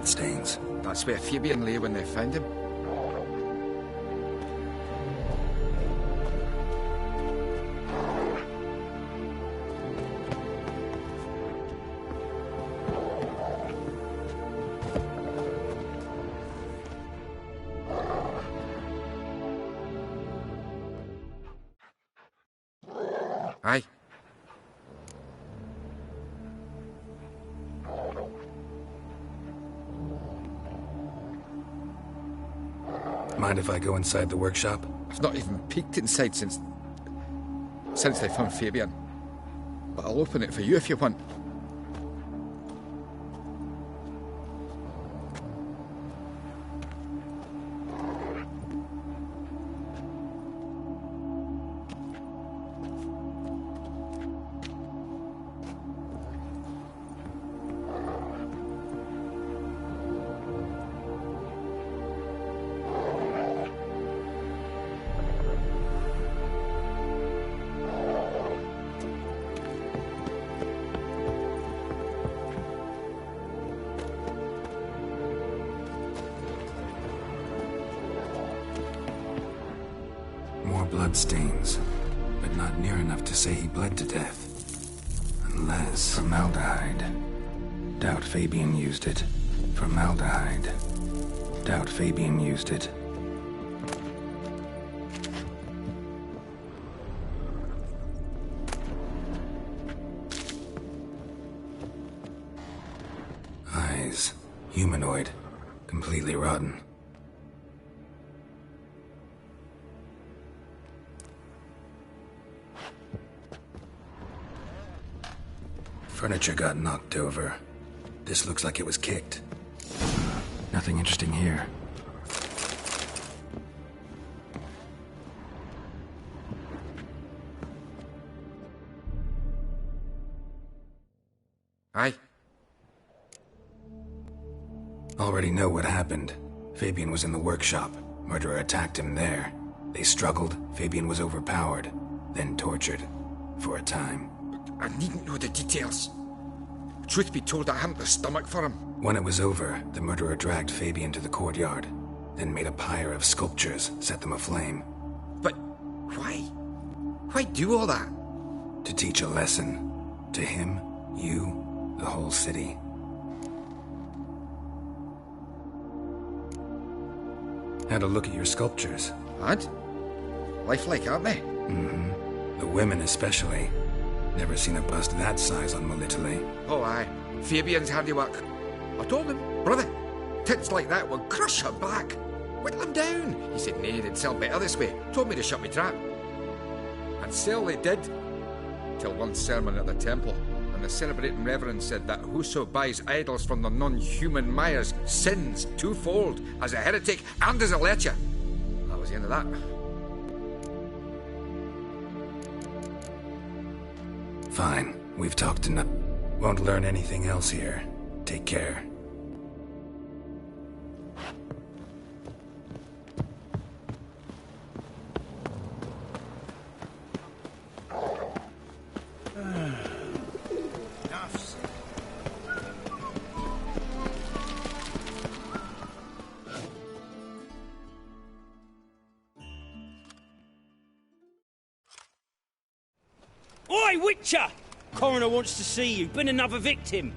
bloodstains. That's where Fabian lay when they found him. Aye. Mind if I go inside the workshop? I've not even peeked inside since they found Fabian. But I'll open it for you if you want. Bloodstains, but not near enough to say he bled to death. Unless... formaldehyde. Doubt Fabian used it. Formaldehyde. Doubt Fabian used it. Eyes. Humanoid. Completely rotten. Furniture got knocked over. This looks like it was kicked. Nothing interesting here. Aye. Already know what happened. Fabian was in the workshop. Murderer attacked him there. They struggled. Fabian was overpowered, then tortured. For a time. I needn't know the details. Truth be told, I hadn't the stomach for him. When it was over, the murderer dragged Fabian to the courtyard, then made a pyre of sculptures, set them aflame. But why? Why do all that? To teach a lesson. To him, you, the whole city. Had a look at your sculptures. Had? Lifelike, aren't they? Mm-hmm. The women especially. Never seen a bust that size on Melitele. Oh, aye. Fabian's handiwork. I told him, brother, tits like that will crush her back. Whittle him down. He said, nay, they'd sell better this way. Told me to shut me trap. And sell they did. Till one sermon at the temple, and the celebrating reverend said that whoso buys idols from the non-human Mayas sins twofold, as a heretic and as a lecher. That was the end of that. Fine. We've talked enough. Won't learn anything else here. Take care. Oi, Witcher! Coroner wants to see you. Been another victim.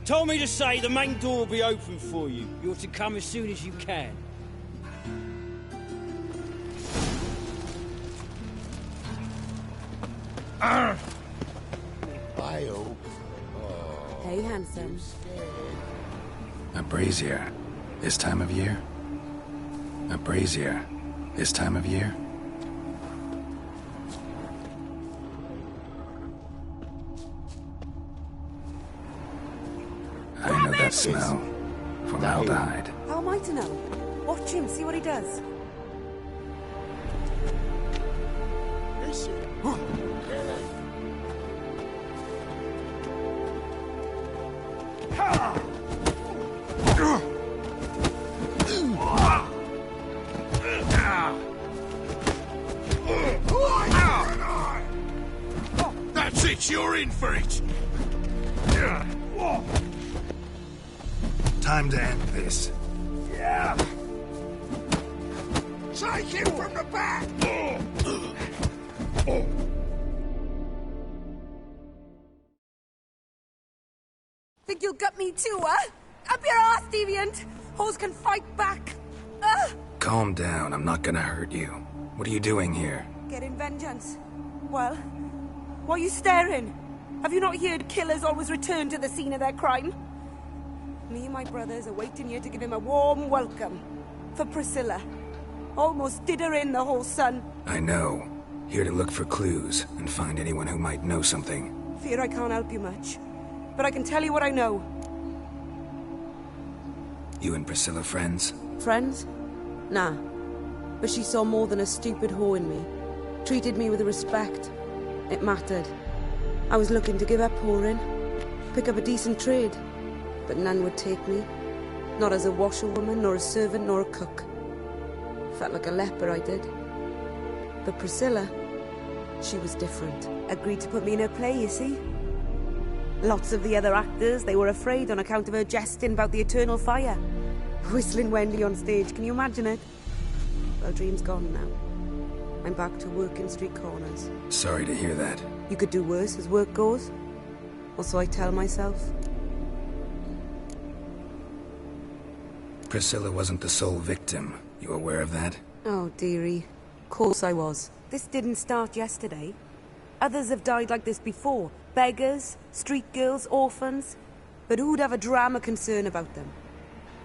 Told me to say the main door will be open for you. You're to come as soon as you can. Hey, handsome. A brazier. This time of year? A brazier. This time of year? I know that smell. Formaldehyde. How am I to know? Watch him, see what he does. That's it, you're in for it! Time to end this. Yeah. Take him from the back! Think you'll gut me too, huh? Up your ass, deviant! Hoes can fight back! Calm down, I'm not gonna hurt you. What are you doing here? Getting vengeance. Well, why are you staring? Have you not heard killers always return to the scene of their crime? Me and my brothers are waiting here to give him a warm welcome. For Priscilla. Almost did her in, the whole son. I know. Here to look for clues and find anyone who might know something. Fear I can't help you much. But I can tell you what I know. You and Priscilla friends? Friends? Nah. But she saw more than a stupid whore in me. Treated me with respect. It mattered. I was looking to give up whoring. Pick up a decent trade. But none would take me. Not as a washerwoman, nor a servant, nor a cook. Felt like a leper, I did. But Priscilla, she was different. Agreed to put me in her play, you see? Lots of the other actors, they were afraid on account of her jesting about the eternal fire. Whistling Wendy on stage, can you imagine it? Well, dream's gone now. I'm back to working street corners. Sorry to hear that. You could do worse as work goes. Or so I tell myself. Priscilla wasn't the sole victim. You aware of that? Oh, dearie. Of course I was. This didn't start yesterday. Others have died like this before. Beggars, street girls, orphans. But who'd have a drama concern about them?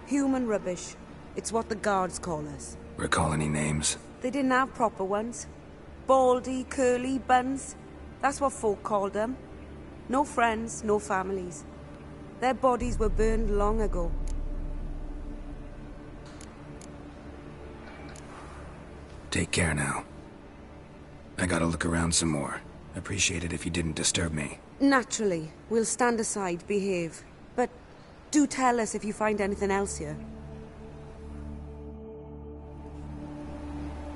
Human rubbish. It's what the guards call us. Recall any names? They didn't have proper ones. Baldy, curly, buns. That's what folk called them. No friends, no families. Their bodies were burned long ago. Take care now. I gotta look around some more. Appreciate it if you didn't disturb me. Naturally. We'll stand aside, behave. But do tell us if you find anything else here.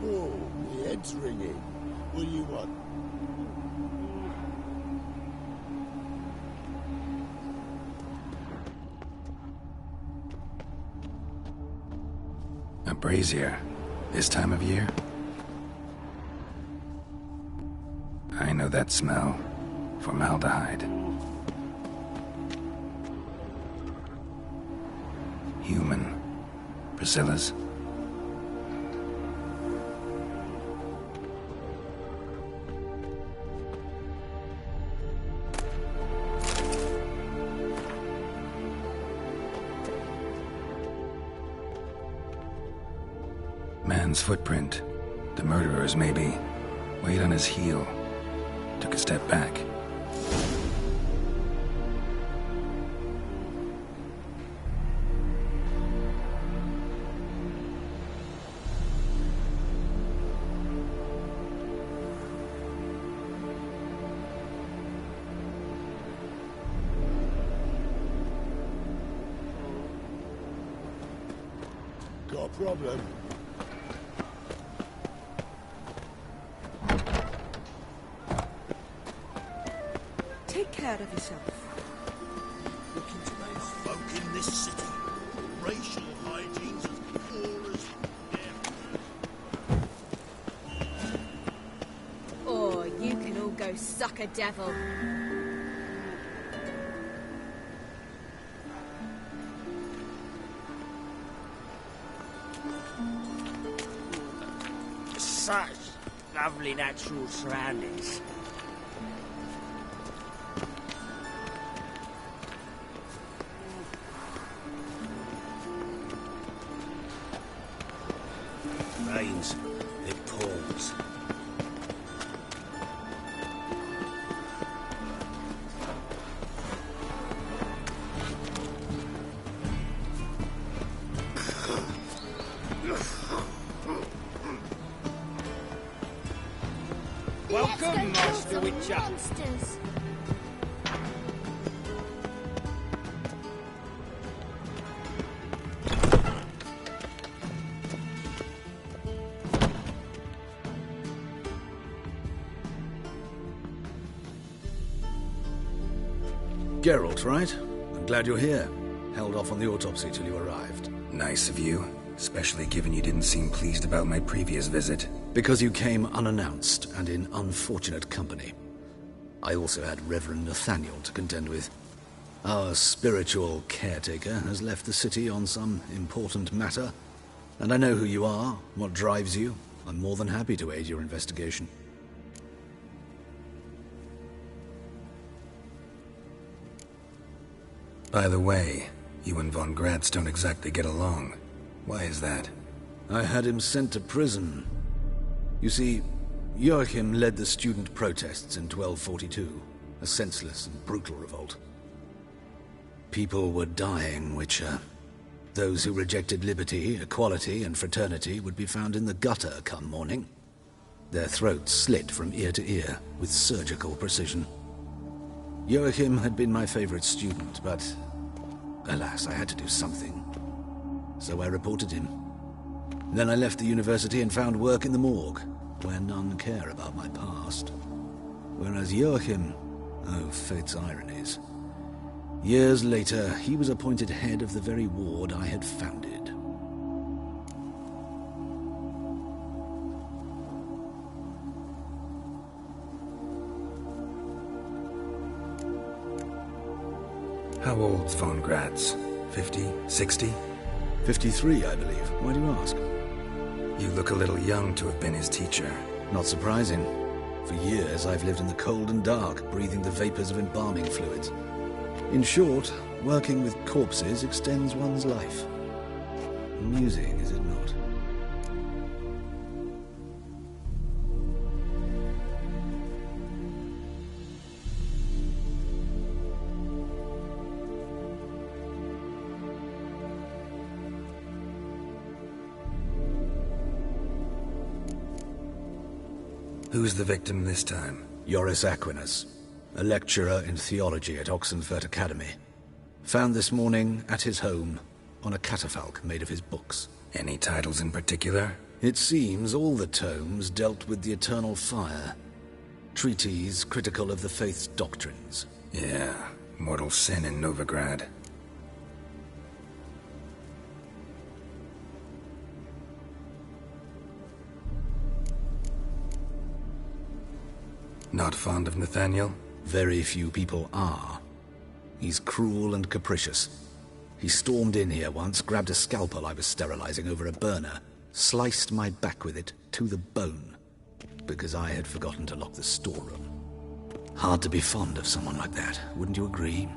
Oh, my head's ringing. What do you want? A brazier. This time of year? I know that smell. Formaldehyde. Human. Priscilla's. Man's footprint. The murderer's, maybe. Weighed on his heel. Took a step back. Got a problem? Take care of yourself. Looking to those folk in this city. Racial hygiene's as poor as Oh, you can all go suck a devil. Such lovely natural surroundings. veins. It pours. Welcome, Master Witcher. Monsters. Geralt, right? I'm glad you're here. held off on the autopsy till you arrived. Nice of you, especially given you didn't seem pleased about my previous visit. Because you came unannounced and in unfortunate company. I also had Reverend Nathaniel to contend with. Our spiritual caretaker has left the city on some important matter, and I know who you are, what drives you. I'm more than happy to aid your investigation. By the way, you and von Gratz don't exactly get along. Why is that? I had him sent to prison. You see, Joachim led the student protests in 1242, a senseless and brutal revolt. People were dying, Witcher. Those who rejected liberty, equality, and fraternity would be found in the gutter come morning. Their throats slit from ear to ear with surgical precision. Joachim had been my favorite student, but alas, I had to do something. So I reported him. Then I left the university and found work in the morgue, where none care about my past. Whereas Joachim, oh, fate's ironies. Years later, he was appointed head of the very ward I had founded. How old's von Gratz? 50? 60? 53, I believe. Why do you ask? You look a little young to have been his teacher. Not surprising. For years, I've lived in the cold and dark, breathing the vapors of embalming fluids. In short, working with corpses extends one's life. Amusing, is it not? Who's the victim this time? Joris Aquinas, a lecturer in theology at Oxenfurt Academy. Found this morning at his home on a catafalque made of his books. Any titles in particular? It seems all the tomes dealt with the eternal fire. Treatises critical of the faith's doctrines. Yeah, mortal sin in Novigrad. Not fond of Nathaniel? Very few people are. He's cruel and capricious. He stormed in here once, grabbed a scalpel I was sterilizing over a burner, sliced my back with it to the bone, because I had forgotten to lock the storeroom. Hard to be fond of someone like that, wouldn't you agree?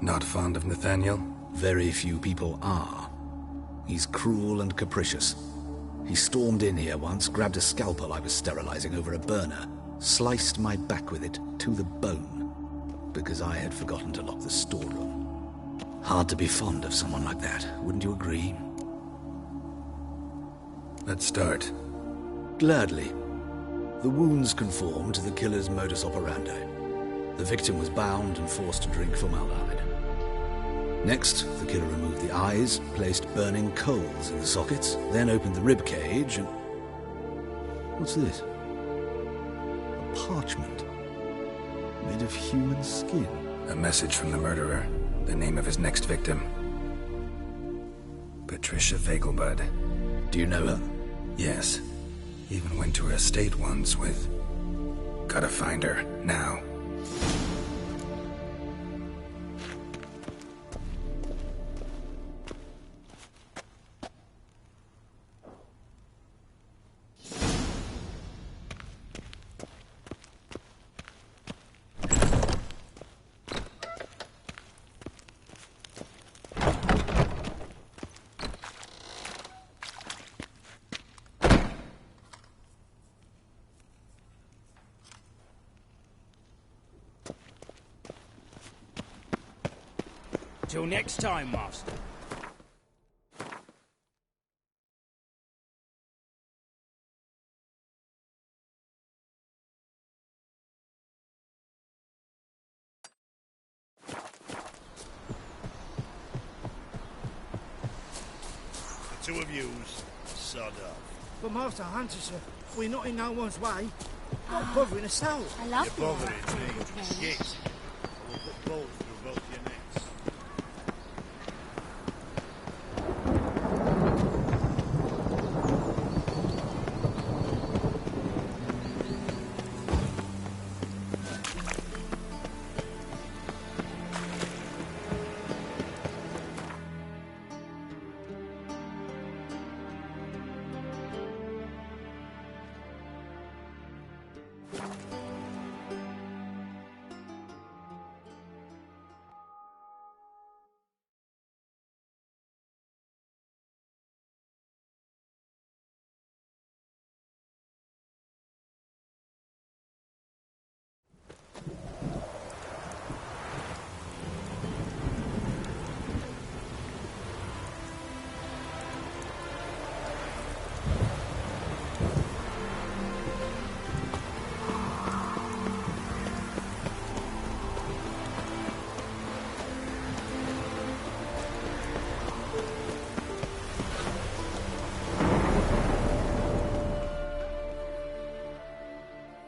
Not fond of Nathaniel? Very few people are. He's cruel and capricious. He stormed in here once, grabbed a scalpel I was sterilizing over a burner, sliced my back with it to the bone, because I had forgotten to lock the storeroom. Hard to be fond of someone like that, wouldn't you agree? Let's start. Gladly. The wounds conform to the killer's modus operandi. The victim was bound and forced to drink formaldehyde. Next, the killer removed the eyes, placed burning coals in the sockets, then opened the rib cage and... What's this? A parchment made of human skin. A message from the murderer. The name of his next victim. Patricia Fagelbud. Do you know her? Yes. Even went to her estate once with... Gotta find her, now. Till next time, Master. The two of yous, sod up. But Master Hunter, sir, we're not in no one's way. Not bothering us out. I love You're the bothering me. Yes. I will put balls through both your necks.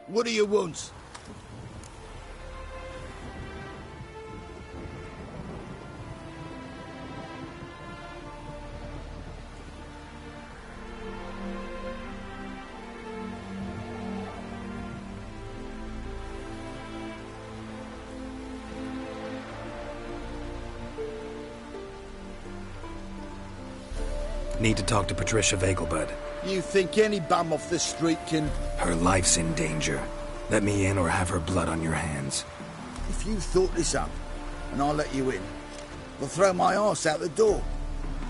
What do you want? Need to talk to Patricia Vegelbud. You think any bum off the street can... Her life's in danger. Let me in or have her blood on your hands. If you thought this up, and I'll let you in, I'll throw my arse out the door.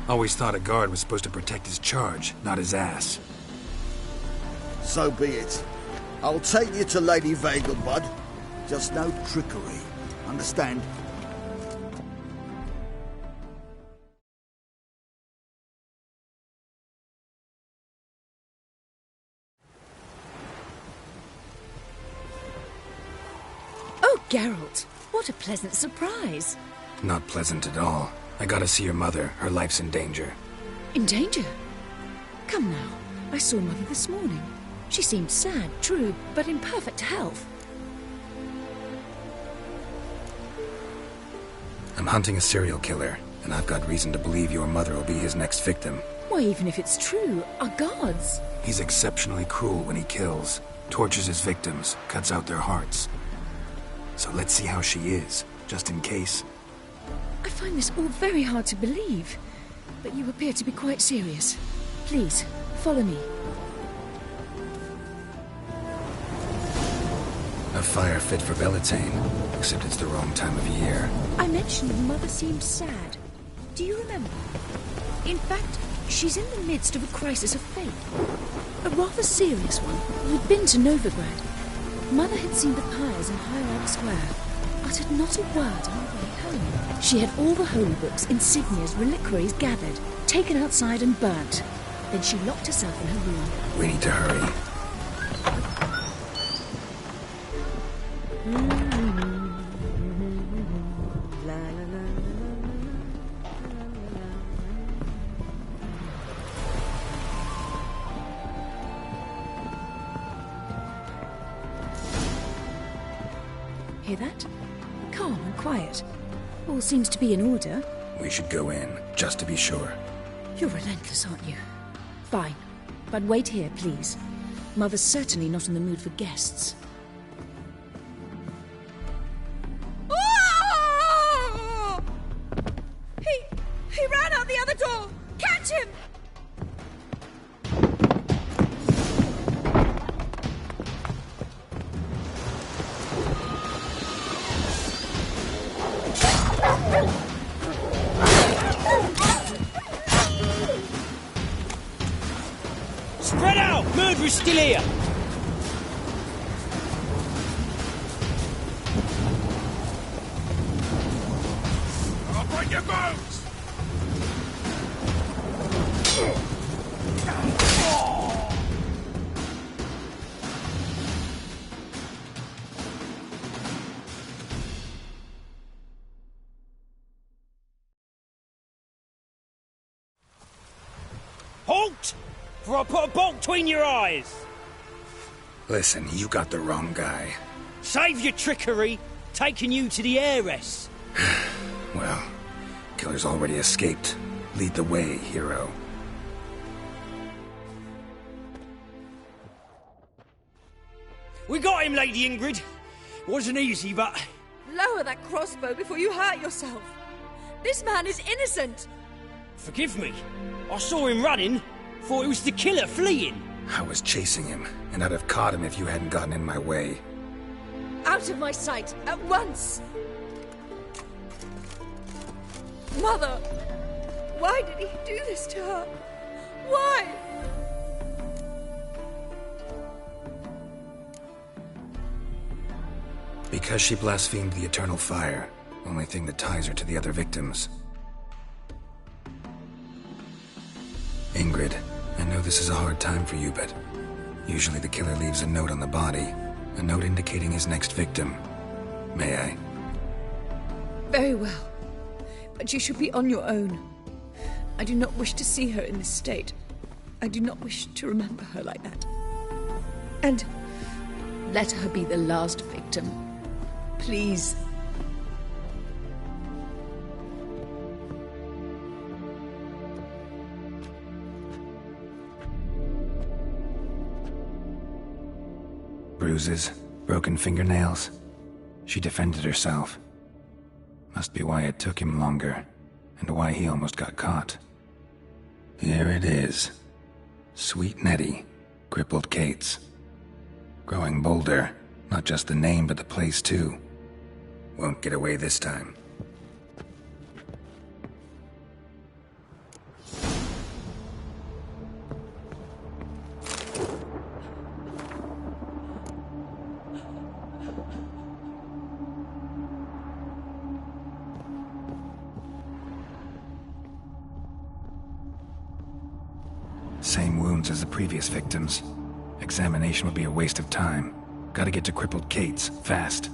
Always thought a guard was supposed to protect his charge, not his ass. So be it. I'll take you to Lady Vegelbud. Just no trickery. Understand? Oh, Geralt, what a pleasant surprise. Not pleasant at all. I gotta see your mother. Her life's in danger. In danger? Come now, I saw Mother this morning. She seemed sad, true, but in perfect health. I'm hunting a serial killer, and I've got reason to believe your mother will be his next victim. Why, even if it's true, our gods. He's exceptionally cruel when he kills, tortures his victims, cuts out their hearts. So let's see how she is, just in case. I find this all very hard to believe, but you appear to be quite serious. Please, follow me. A fire fit for Bellatane, except it's the wrong time of year. I mentioned Mother seemed sad. Do you remember? In fact, she's in the midst of a crisis of faith. A rather serious one. We'd been to Novigrad. Mother had seen the pyres in Hierarch Square, uttered not a word on the way home. She had all the holy books, insignias, reliquaries gathered, taken outside and burnt. Then she locked herself in her room. We need to hurry. Hear that? Calm and quiet. All seems to be in order. We should go in, just to be sure. You're relentless, aren't you? Fine. But wait here, please. Mother's certainly not in the mood for guests. Oh! He ran out the other door! Catch him! Spread out! Murderer's still here! I'll break your bones! Halt! before I put a bolt between your eyes. Listen, you got the wrong guy. Save your trickery, taking you to the heiress. Well, killer's already escaped. Lead the way, hero. We got him, Lady Ingrid. Wasn't easy, but... Lower that crossbow before you hurt yourself. This man is innocent. Forgive me. I saw him running. Thought it was the killer fleeing. I was chasing him, and I'd have caught him if you hadn't gotten in my way. Out of my sight, at once! Mother! Why did he do this to her? Why? Because she blasphemed the eternal fire. Only thing that ties her to the other victims. Ingrid, I know this is a hard time for you, but usually the killer leaves a note on the body. A note indicating his next victim. May I? Very well. But you should be on your own. I do not wish to see her in this state. I do not wish to remember her like that. And let her be the last victim. Please. Bruises, broken fingernails. She defended herself. Must be why it took him longer, and why he almost got caught. Here it is. Sweet Nettie, crippled Kate's. Growing bolder, not just the name but the place too. Won't get away this time. Same wounds as the previous victims. Examination would be a waste of time. Gotta get to crippled Kate's, fast.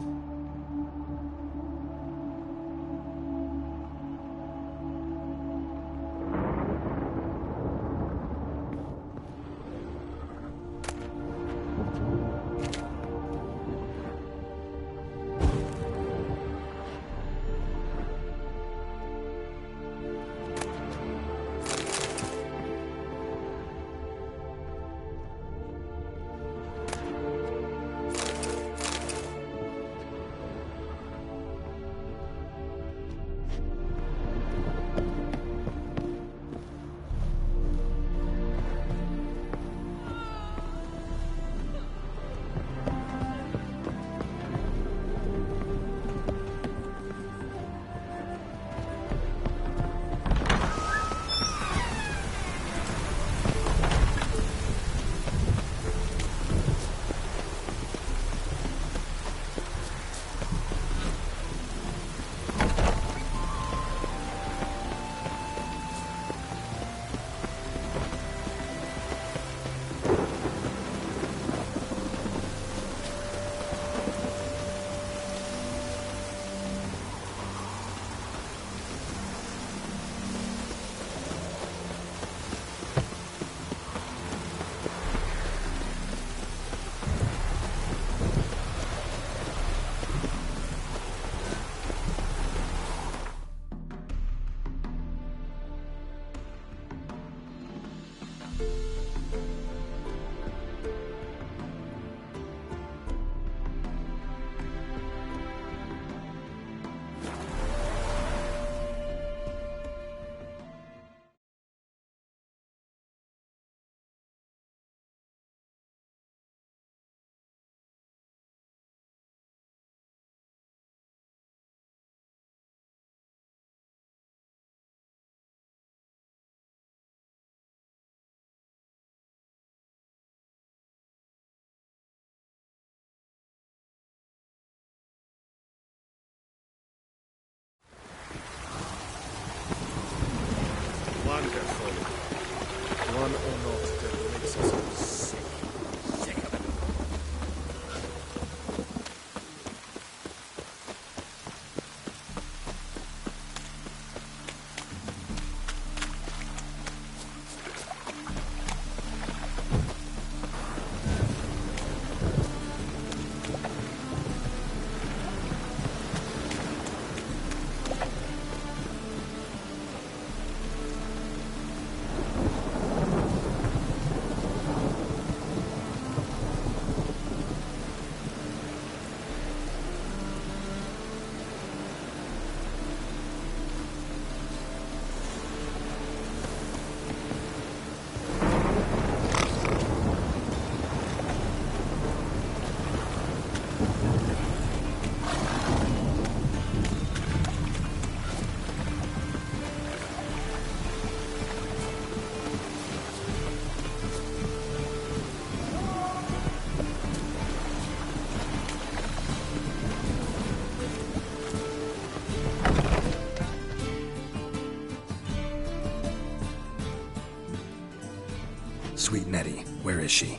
Where is she?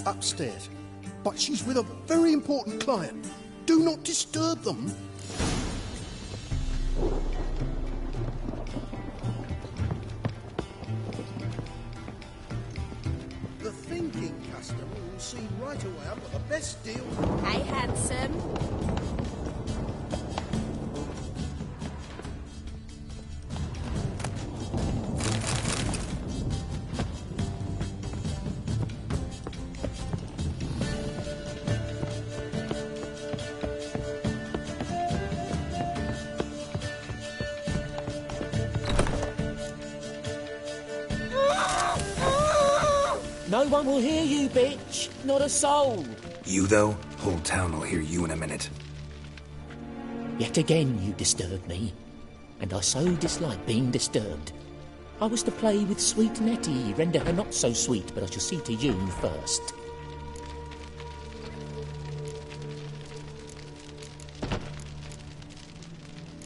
Upstairs. But she's with a very important client. Do not disturb them. The thinking customer will see right away I've got the best deal. Hey, handsome. No one will hear you, bitch. Not a soul. You, though? Whole town will hear you in a minute. Yet again you disturb me, and I so dislike being disturbed. I was to play with sweet Nettie, render her not so sweet, but I shall see to you first.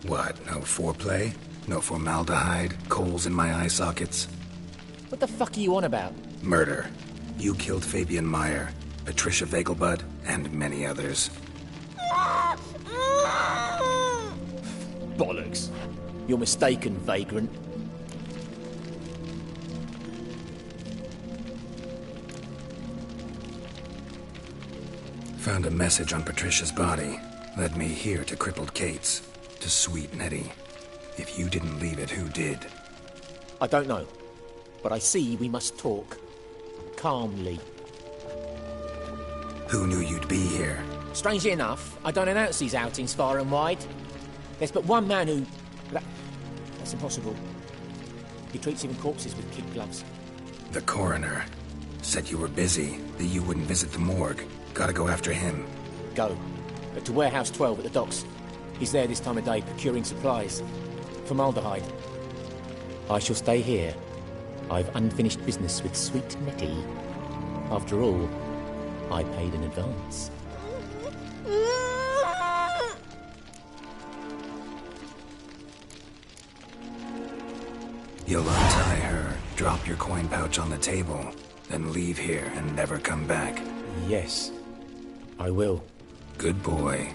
What, no foreplay? No formaldehyde? Coals in my eye sockets? What the fuck are you on about? Murder. You killed Fabian Meyer, Patricia Vegelbud, and many others. Bollocks. You're mistaken, vagrant. Found a message on Patricia's body. Led me here to crippled Kate's. To sweet Nettie. If you didn't leave it, who did? I don't know. But I see we must talk. Calmly. Who knew you'd be here? Strangely enough, I don't announce these outings far and wide. There's but one man who... That's impossible. He treats even corpses with kid gloves. The coroner. Said you were busy, that you wouldn't visit the morgue. Gotta go after him. Go. But to Warehouse 12 at the docks. He's there this time of day, procuring supplies. Formaldehyde. I shall stay here. I've unfinished business with sweet Nettie. After all, I paid in advance. You'll untie her, drop your coin pouch on the table, then leave here and never come back. Yes, I will. Good boy.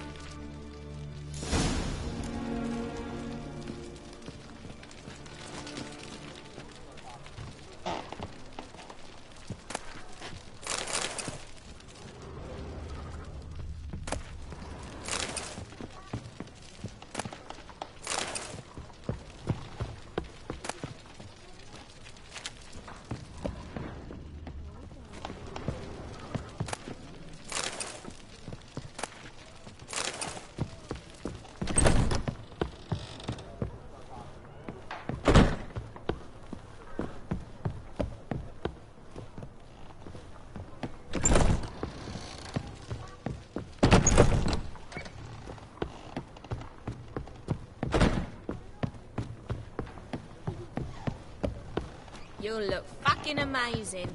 You'll look fucking amazing.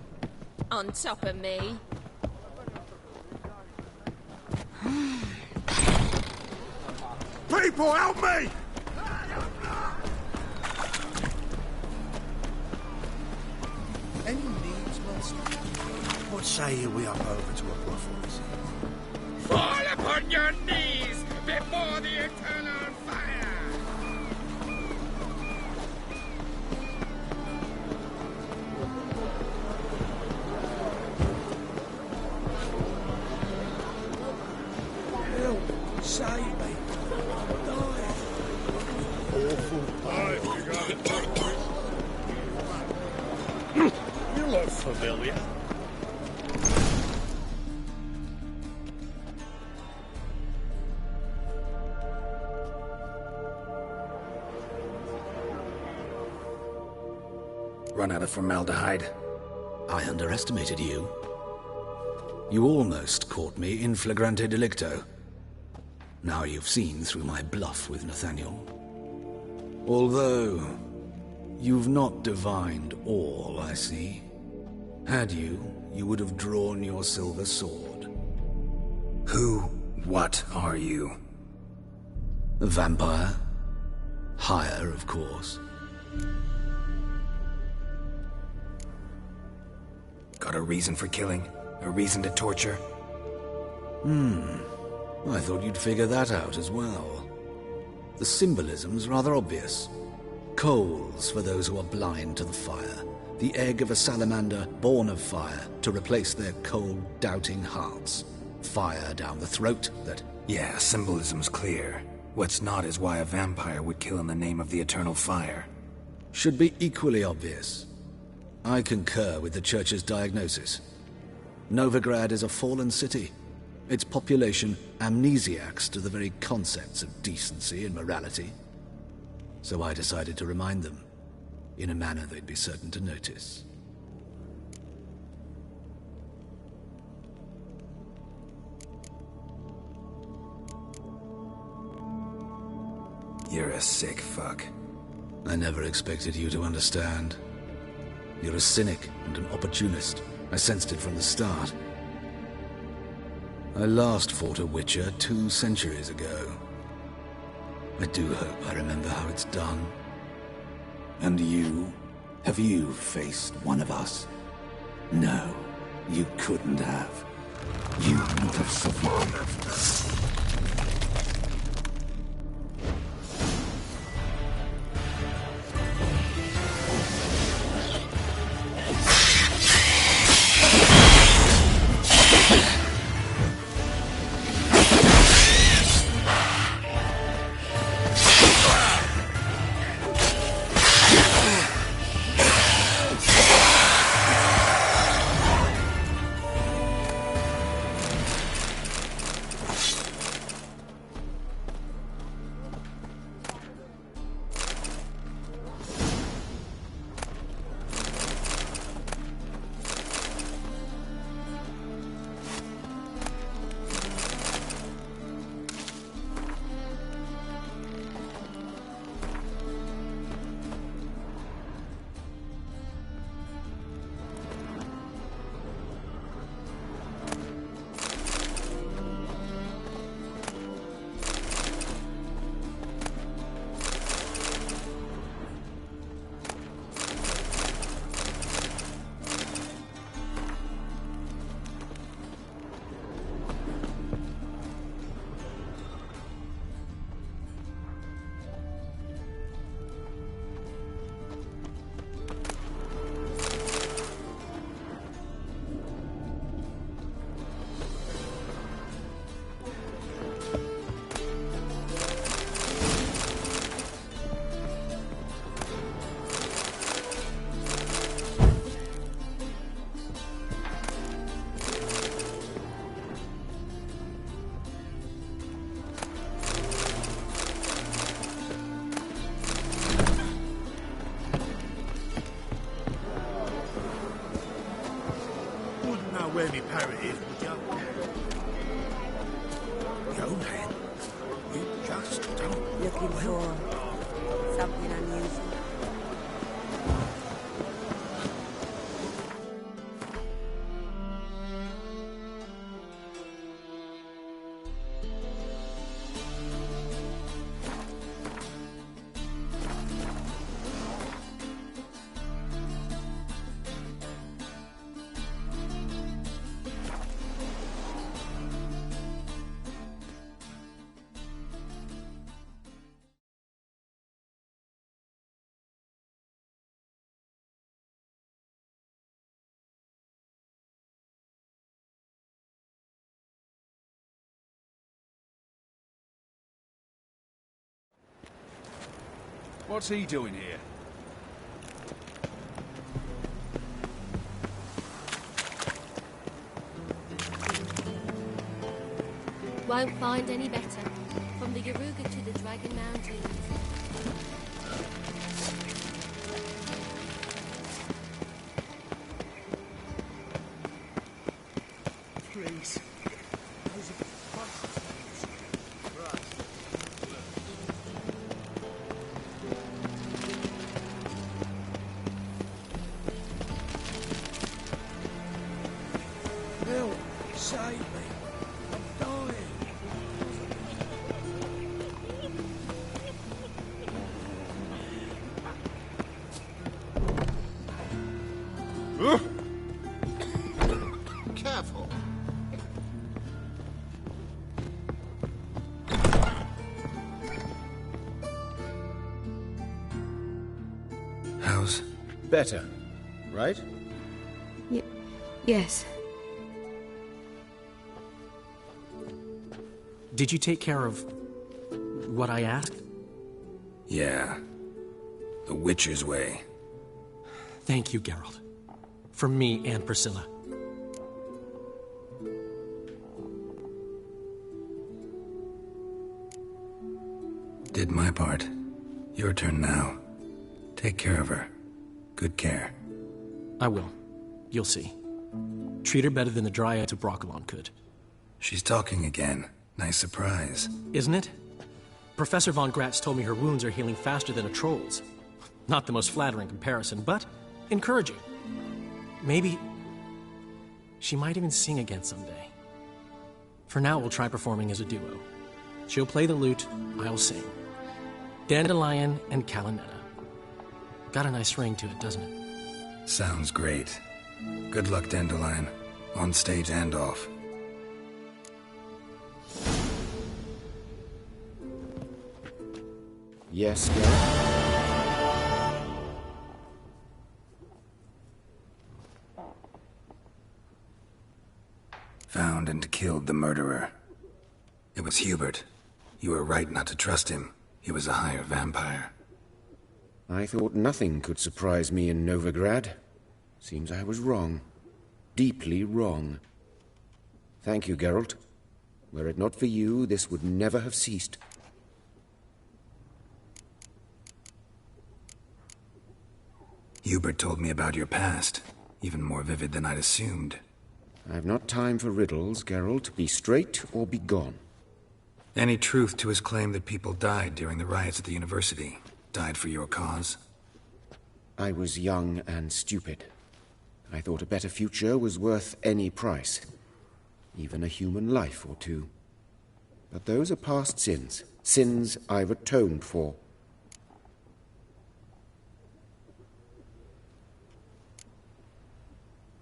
On top of me. People, help me! Any needs, master? What say you we up over to a brothel? Fall upon your knees before the eternal fire! Help! Save me! Die! Awful You look familiar. Run out of formaldehyde. I underestimated you. You almost caught me in flagrante delicto. Now you've seen through my bluff with Nathaniel. Although, you've not divined all, I see. Had you, you would have drawn your silver sword. Who, what are you? A vampire. Higher, of course. Got a reason for killing? A reason to torture? I thought you'd figure that out as well. The symbolism's rather obvious. Coals for those who are blind to the fire. The egg of a salamander born of fire to replace their cold, doubting hearts. Fire down the throat that... Yeah, symbolism's clear. What's not is why a vampire would kill in the name of the eternal fire. Should be equally obvious. I concur with the Church's diagnosis. Novigrad is a fallen city. Its population amnesiacs to the very concepts of decency and morality. So I decided to remind them, in a manner they'd be certain to notice. You're a sick fuck. I never expected you to understand. You're a cynic and an opportunist. I sensed it from the start. I last fought a Witcher 2 centuries ago. I do hope I remember how it's done. And you? Have you faced one of us? No, you couldn't have. You would have survived. Where me parrot is, would you? Johan, you just don't... Looking for something unusual. What's he doing here? Won't find any better. From the Yaruga to the Dragon Mountains. Please. Those are fun things. Right. Help! Save me! I'm dying! careful. How's... Better, right? Yes. Did you take care of what I asked? Yeah. The Witcher's way. Thank you, Geralt. From me and Priscilla. Did my part. Your turn now. Take care of her. Good care. I will. You'll see. Treat her better than the Dryads of Brokilon could. She's talking again. Nice surprise. Isn't it? Professor von Gratz told me her wounds are healing faster than a troll's. Not the most flattering comparison, but encouraging. Maybe she might even sing again someday. For now, we'll try performing as a duo. She'll play the lute, I'll sing. Dandelion and Kalanetta. Got a nice ring to it, doesn't it? Sounds great. Good luck, Dandelion. On stage and off. Yes, Geralt? Found and killed the murderer. It was Hubert. You were right not to trust him. He was a higher vampire. I thought nothing could surprise me in Novigrad. Seems I was wrong. Deeply wrong. Thank you, Geralt. Were it not for you, this would never have ceased. Hubert told me about your past, even more vivid than I'd assumed. I've not time for riddles, Geralt. Be straight or be gone. Any truth to his claim that people died during the riots at the university? Died for your cause? I was young and stupid. I thought a better future was worth any price. Even a human life or two. But those are past sins. Sins I've atoned for.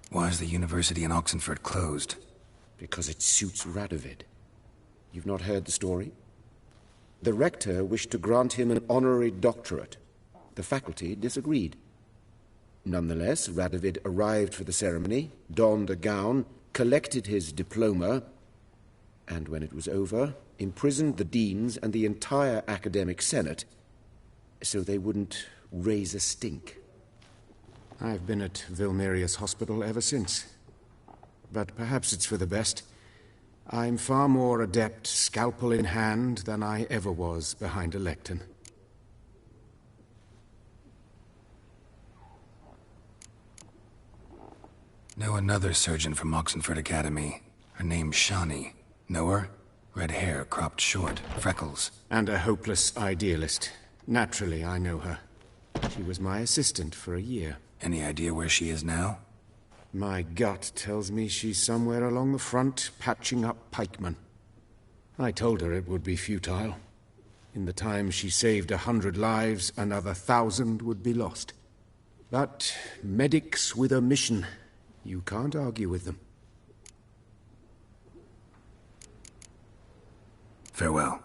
Why is the university in Oxenford closed? Because it suits Radovid. You've not heard the story? The rector wished to grant him an honorary doctorate. The faculty disagreed. Nonetheless, Radovid arrived for the ceremony, donned a gown, collected his diploma, and when it was over, imprisoned the deans and the entire academic senate so they wouldn't raise a stink. I've been at Vilmerius Hospital ever since. But perhaps it's for the best. I'm far more adept, scalpel in hand, than I ever was behind a lectern. Know another surgeon from Oxenford Academy. Her name's Shani. Know her? Red hair, cropped short, freckles. And a hopeless idealist. Naturally, I know her. She was my assistant for a year. Any idea where she is now? My gut tells me she's somewhere along the front, patching up pikemen. I told her it would be futile. In the time she saved 100 lives, another 1,000 would be lost. But medics with a mission, you can't argue with them. Farewell.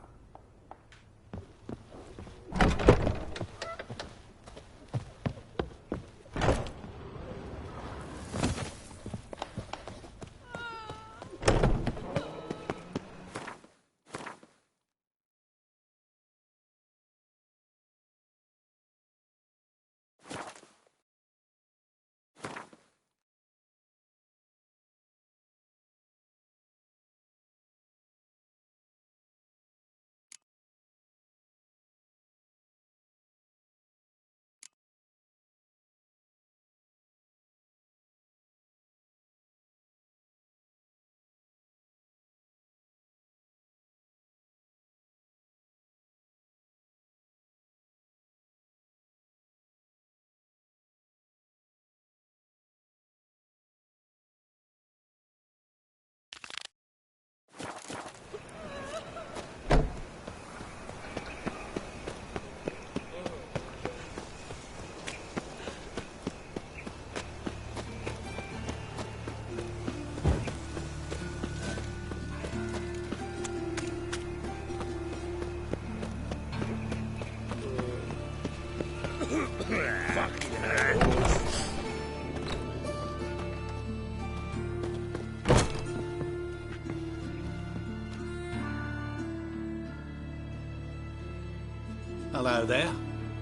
Hello there.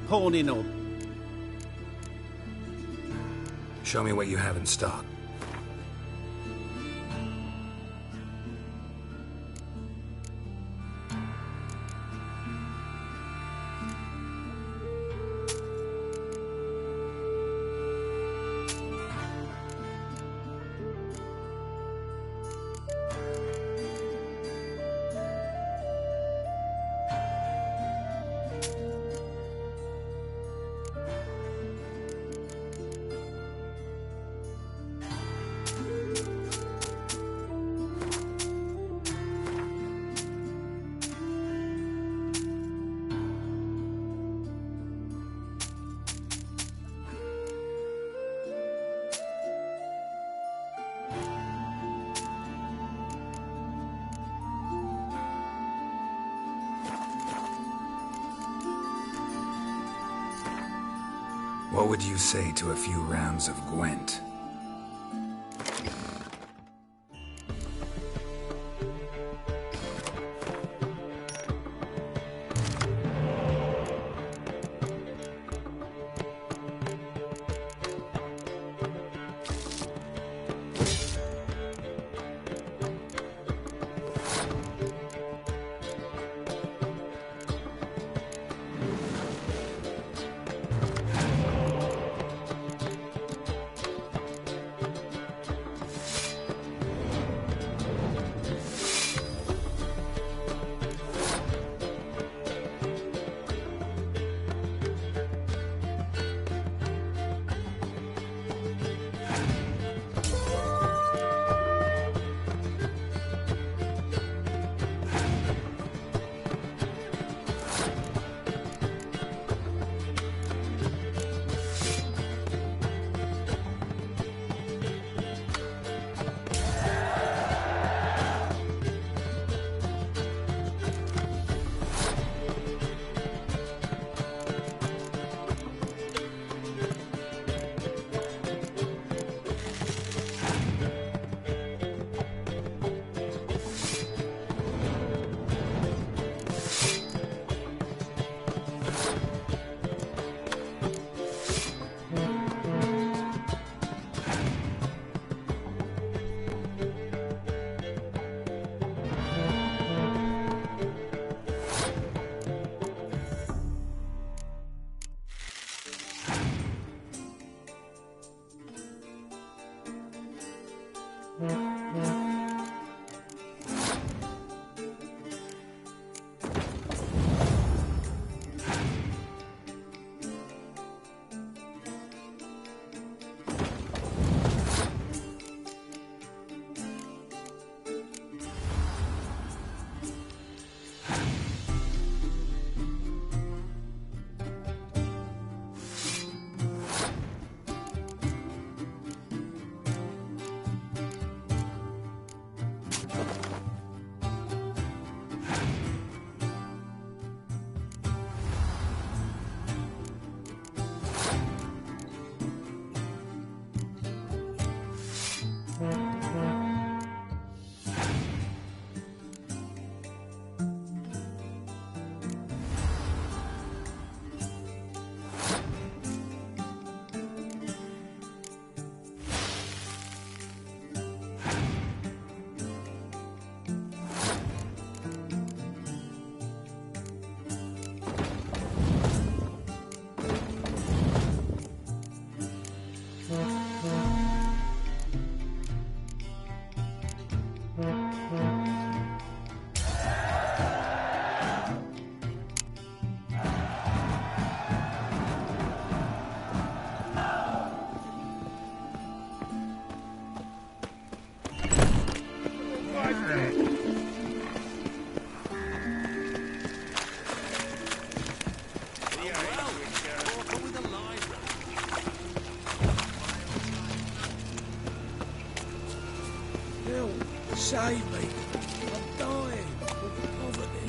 Horning up. Show me what you have in stock. What would you say to a few rounds of Gwent? Save me. I'm dying of poverty.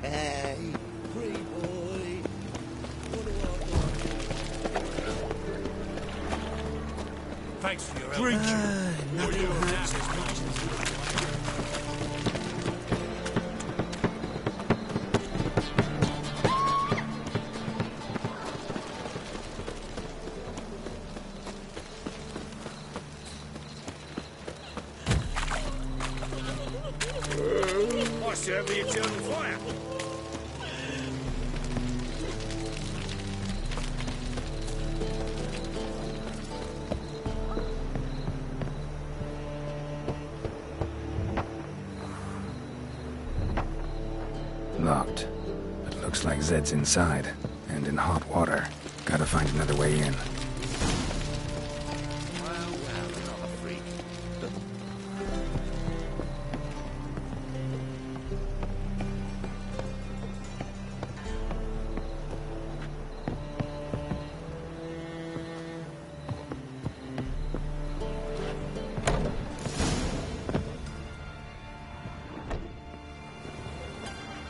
Hey, free boy. What do I want? Thanks for your help. Drink I certainly turned fire. Locked. But looks like Zed's inside, and in hot water. Gotta find another way in.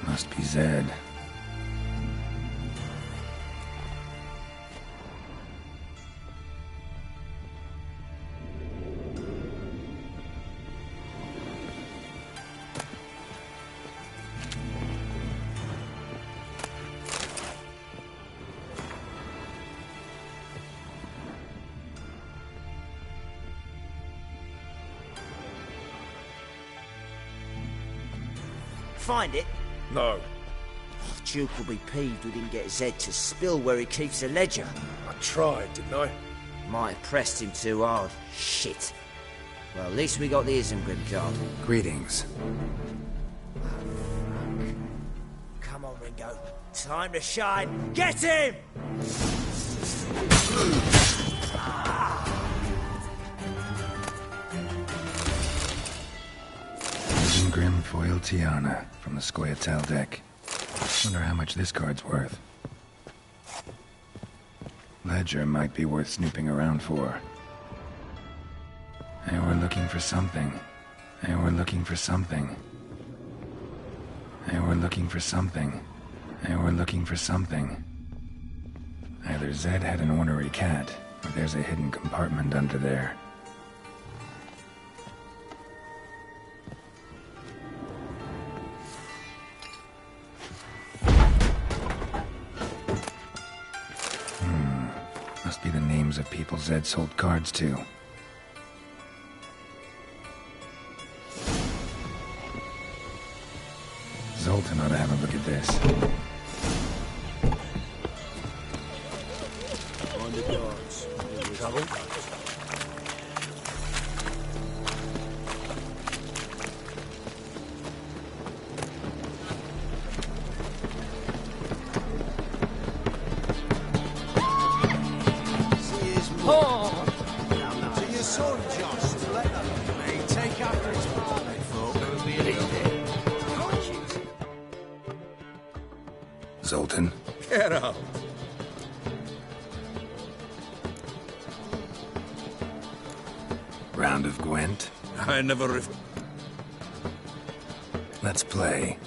Must be Zed. Find it? No. Duke will be peeved we didn't get Zed to spill where he keeps the ledger. I tried, didn't I? Might have pressed him too hard. Shit. Well, at least we got the Isengrim card. Greetings. Come on, Ringo. Time to shine. Get him! Isengrim Foil Tiana from the Scoia'tael deck. Wonder how much this card's worth. Ledger might be worth snooping around for. They were looking for something. They were looking for something. They were looking for something. They were looking for something. Either Zed had an ornery cat, or there's a hidden compartment under there. Must be the names of people Zed sold cards to. Zoltan ought to have a look at this. On the guards. Trouble? To your son, Josh. Let me take after his father. Folk, be easy. Zoltan? Get out. Round of Gwent? I never... Let's play.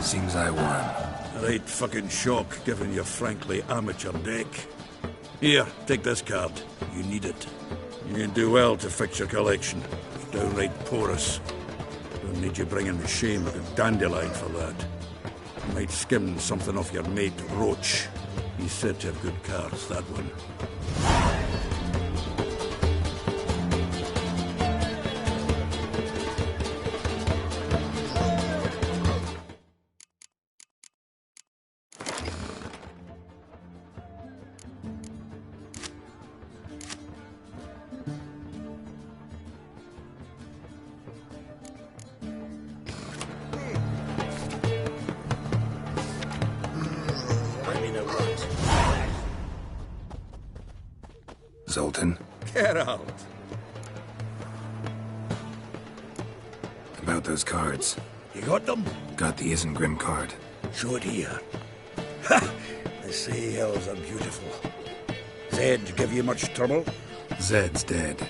Seems I won. Right fucking shock, given your frankly amateur deck. Here, take this card. You need it. You can do well to fix your collection. It's downright porous. Don't need you bringing the shame of a dandelion for that. You might skim something off your mate, Roach. He's said to have good cards, that one. Zoltan? Geralt! About those cards. You got them? Got the Isengrim card. Show it here. Ha! They say elves are beautiful. Zed give you much trouble? Zed's dead.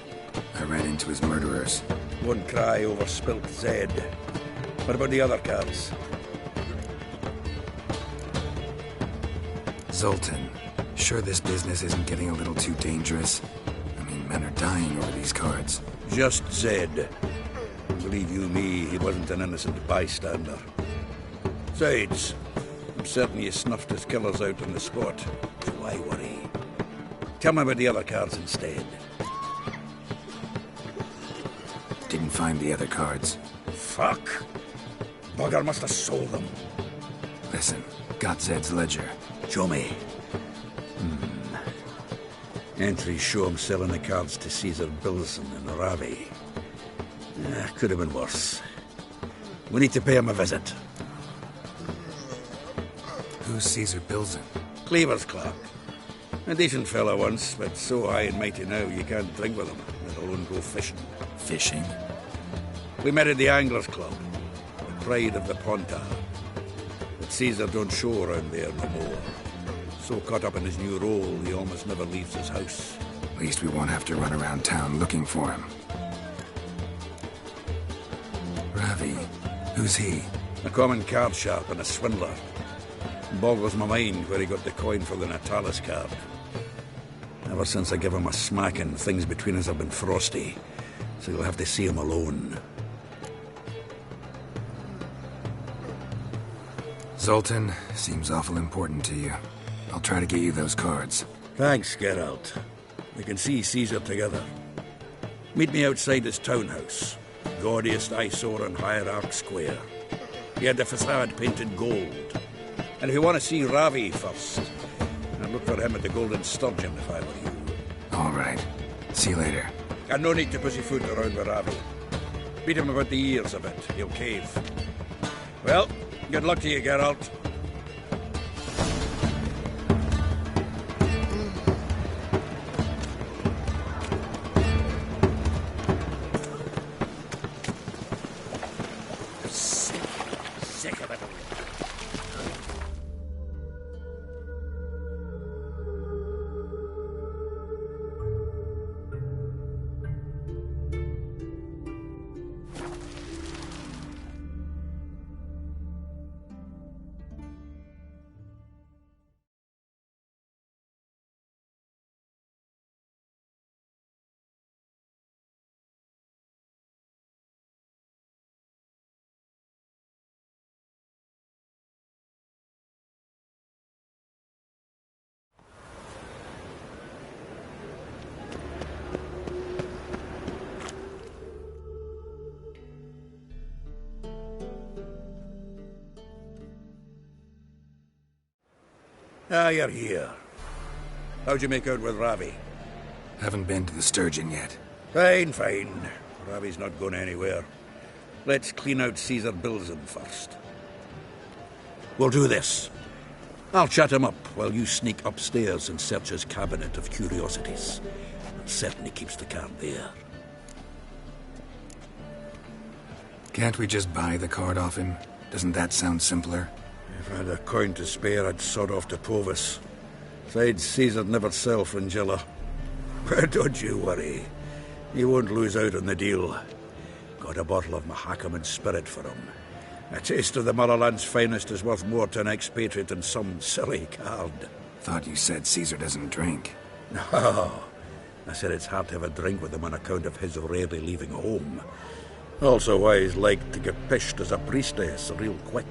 I ran into his murderers. Won't cry over spilt Zed. What about the other cards? Zoltan, sure this business isn't getting a little too dangerous? I mean, men are dying over these cards. Just Zed. Believe you me, he wasn't an innocent bystander. Besides, I'm certain you snuffed his killers out on the spot. So why worry? Tell me about the other cards instead. Didn't find the other cards. Fuck. Bugger must have sold them. Listen, got Zed's ledger. Show me. Entries show him selling the cards to Caesar Bilson and Ravi. Could have been worse. We need to pay him a visit. Who's Caesar Bilson? Cleaver's clerk. A decent fellow once, but so high and mighty now you can't drink with him, let alone go fishing. Fishing? We met at the Anglers Club, the pride of the Pontar. But Caesar don't show around there no more. So caught up in his new role, he almost never leaves his house. At least we won't have to run around town looking for him. Ravi, who's he? A common card sharp and a swindler. Boggles my mind where he got the coin for the Natalis card. Ever since I gave him a smacking, things between us have been frosty. So you'll have to see him alone. Zoltan, seems awful important to you. I'll try to get you those cards. Thanks, Geralt. We can see Caesar together. Meet me outside his townhouse. Gaudiest eyesore on Hierarch Square. He had the facade painted gold. And if you want to see Ravi first, I'd look for him at the Golden Sturgeon if I were you. All right. See you later. And no need to pussyfoot around with Ravi. Beat him about the ears a bit. He'll cave. Well, good luck to you, Geralt. Sick of it. Ah, you're here. How'd you make out with Ravi? Haven't been to the Sturgeon yet. Fine, fine. Ravi's not going anywhere. Let's clean out Caesar Bilson first. We'll do this. I'll chat him up while you sneak upstairs and search his cabinet of curiosities. It certainly keeps the card there. Can't we just buy the card off him? Doesn't that sound simpler? If I had a coin to spare, I'd sod off to Povis. Besides, Caesar'd never sell Fringilla. But don't you worry. He won't lose out on the deal. Got a bottle of Mahakaman spirit for him. A taste of the motherland's finest is worth more to an expatriate than some silly card. Thought you said Caesar doesn't drink. No. I said it's hard to have a drink with him on account of his rarely leaving home. Also why he's like to get pished as a priestess real quick.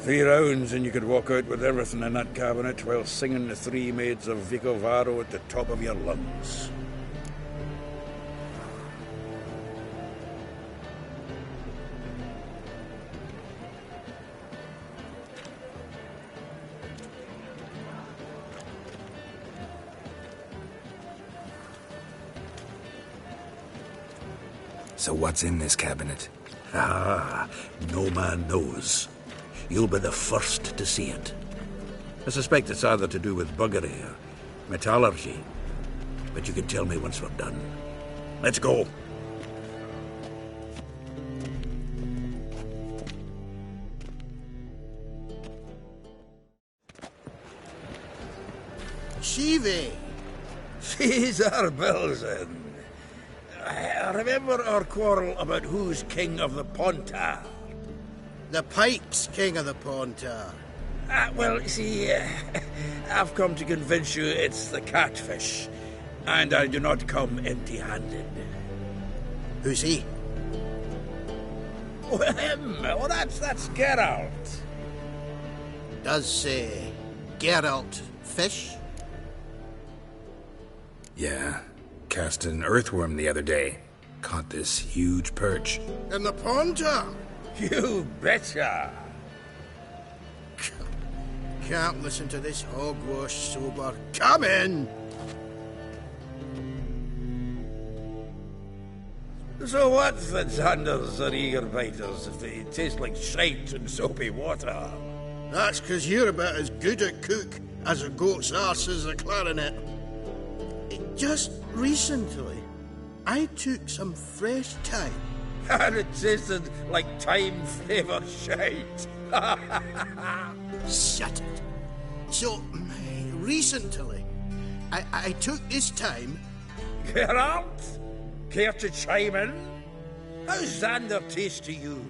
3 rounds and you could walk out with everything in that cabinet while singing the 3 maids of Vicovaro at the top of your lungs. So what's in this cabinet? Ah, no man knows. You'll be the first to see it. I suspect it's either to do with buggery or metallurgy. But you can tell me once we're done. Let's go. Shivi! Caesar Belzen. I remember our quarrel about who's king of the Pontar. The Pike's king of the Pontar. Well, see, I've come to convince you it's the catfish. And I do not come empty-handed. Who's he? Well, him. Well, that's Geralt. Does say Geralt fish? Yeah. Cast an earthworm the other day. Caught this huge perch. In the Pontar? You betcha. Can't listen to this hogwash sober. Come in! So what's the Xanders or eager biters if they taste like shite and soapy water? That's 'cause you're about as good a cook as a goat's arse is a clarinet. Just recently, I took some fresh thyme. And it tasted like thyme-flavoured shite. Shut it. So, recently, I took this thyme. Geralt? Care to chime in? How's Xander taste to you?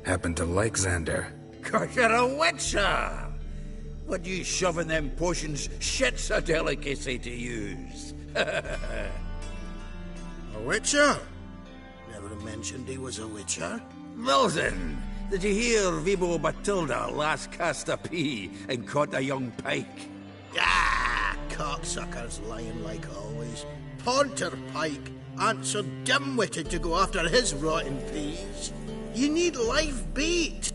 Happen to like Xander. Cause you're a witcher! What you shoving them potions? Shit's a delicacy to use. A witcher? Never mentioned he was a witcher. Belzen, did you hear Vibo Batilda last cast a pea and caught a young pike? Ah, cocksuckers lying like always. Pontar Pike ain't so dim-witted to go after his rotten peas. You need live bait.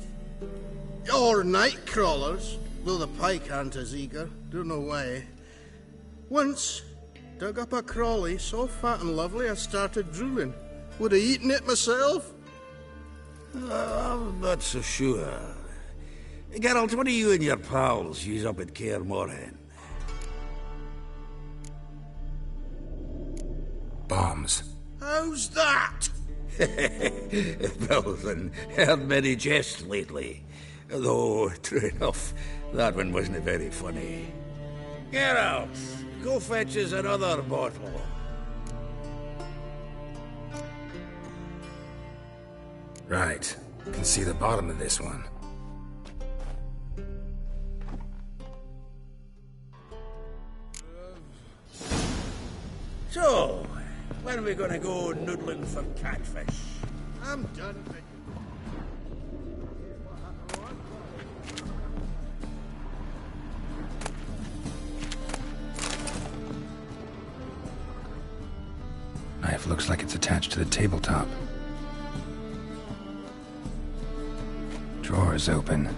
Or night crawlers, though the pike aren't as eager. Don't know why. Once, dug up a crawly so fat and lovely I started drooling. Would have eaten it myself. I'm not so sure. Geralt, what do you and your pals use up at Kaer Morhen? Bombs. How's that? Belzen, heard many jests lately. Though, true enough, that one wasn't very funny. Geralt, go fetch us another bottle. Right. Can see the bottom of this one. So, when are we gonna go noodling for catfish? I'm done with it. Knife looks like it's attached to the tabletop. Drawer's open.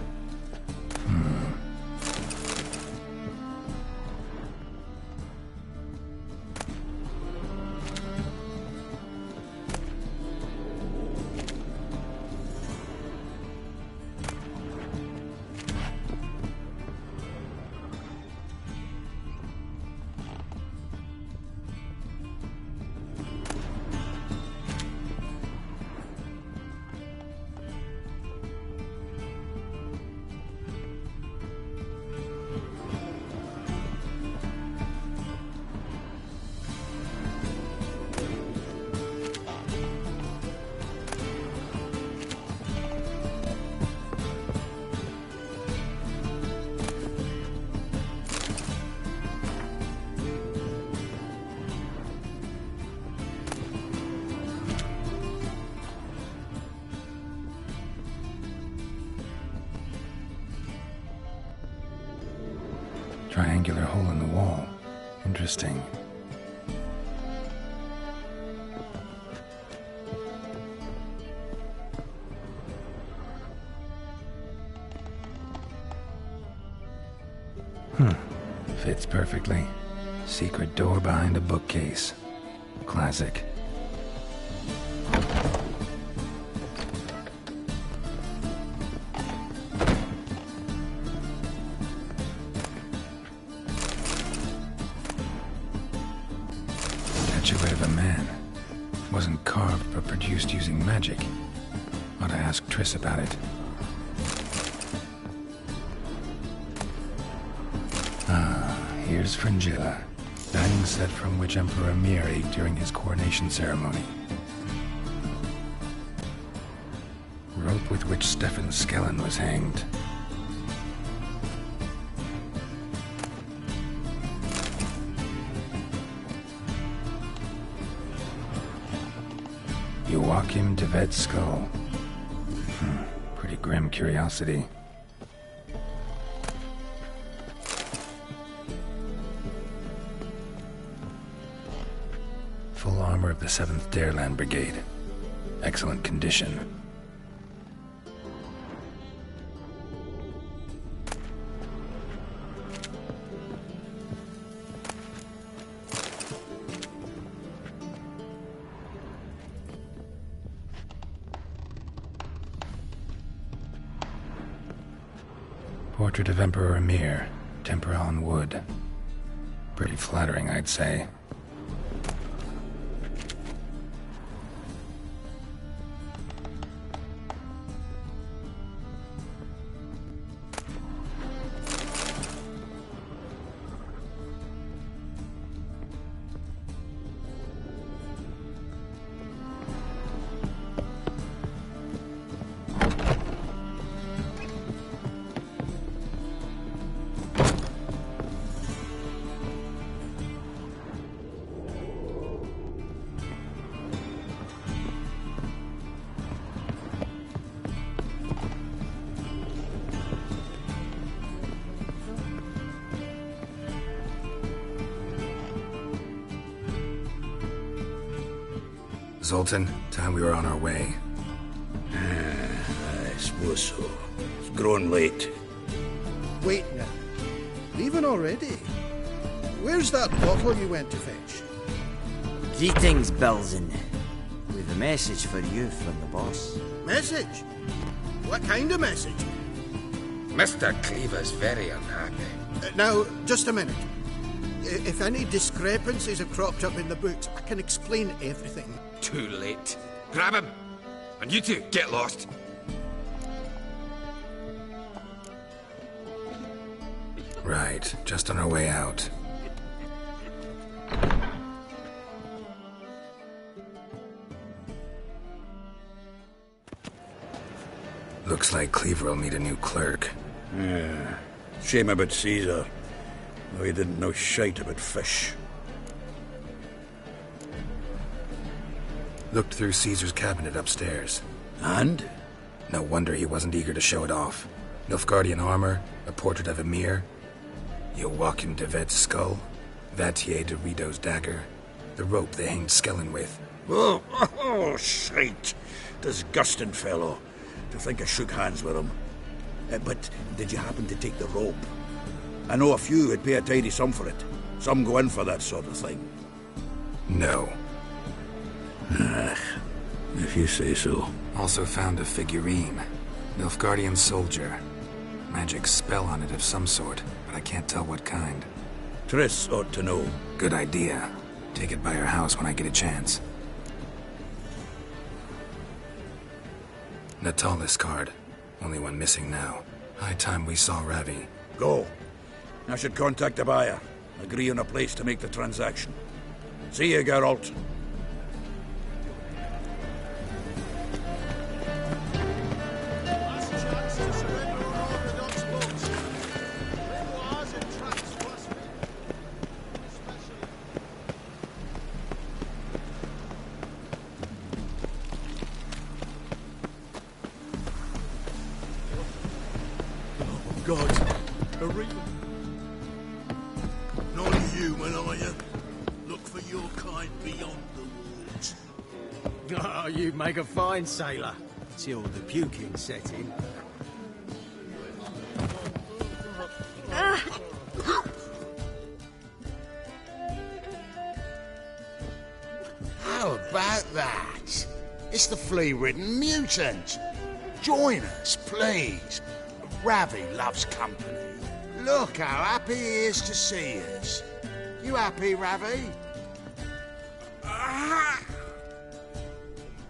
Triangular hole in the wall. Interesting. Fits perfectly. Secret door behind a bookcase. Classic. Statuette of a man. Wasn't carved but produced using magic. Ought to ask Triss about it. Here's Fringilla, dining set from which Emperor Mir ate during his coronation ceremony. Rope with which Stefan Skellen was hanged. Joachim de Ved's skull. Pretty grim curiosity. Full armor of the 7th Dareland Brigade. Excellent condition. Portrait of Emperor Mir, tempera on wood. Pretty flattering, I'd say. Zoltan, time we were on our way. I suppose so. It's growing late. Wait now. Leaving already? Where's that bottle you went to fetch? Greetings, Belzen. We've a message for you from the boss. Message? What kind of message? Mr. Cleaver's very unhappy. Now, just a minute. If any discrepancies have cropped up in the books, I can explain everything. Too late. Grab him! And you two, get lost. Right, just on our way out. Looks like Cleaver will need a new clerk. Yeah. Shame about Caesar. Though he didn't know shite about fish. Looked through Caesar's cabinet upstairs. And? No wonder he wasn't eager to show it off. Nilfgaardian armor, a portrait of Emir, Joachim de Ved's skull, Vatier de Rideau's dagger, the rope they hanged Skellen with. Oh, shite. Disgusting fellow. To think I shook hands with him. But did you happen to take the rope? I know a few would pay a tidy sum for it. Some go in for that sort of thing. No. If you say so. Also found a figurine. Nilfgaardian soldier. Magic spell on it of some sort, but I can't tell what kind. Triss ought to know. Good idea. Take it by her house when I get a chance. Natalis card. Only one missing now. High time we saw Ravi. Go. I should contact the buyer. Agree on a place to make the transaction. See you, Geralt. Not human, are you? Look for your kind beyond the woods. Oh, you'd make a fine sailor. Till the puking set in. How about that? It's the flea-ridden mutant. Join us, please. Ravi loves company. Look how happy he is to see us. You happy, Ravi?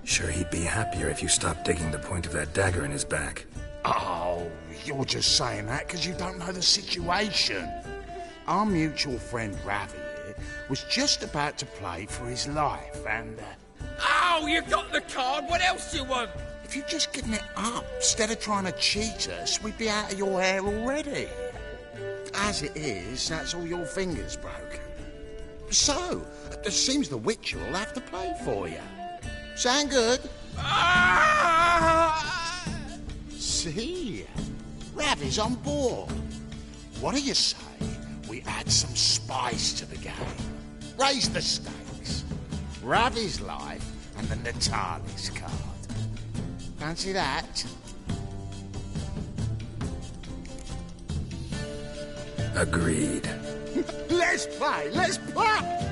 Sure, he'd be happier if you stopped digging the point of that dagger in his back. Oh, you're just saying that because you don't know the situation. Our mutual friend Ravi here was just about to play for his life and... Oh, you got the card! What else do you want? If you'd just given it up, instead of trying to cheat us, we'd be out of your hair already. As it is, that's all your fingers broken. So, it seems the Witcher will have to play for you. Sound good? See? Ravi's on board. What do you say we add some spice to the game? Raise the stakes. Ravi's life and the Natalis card. Fancy that? Agreed. Let's play! Let's play!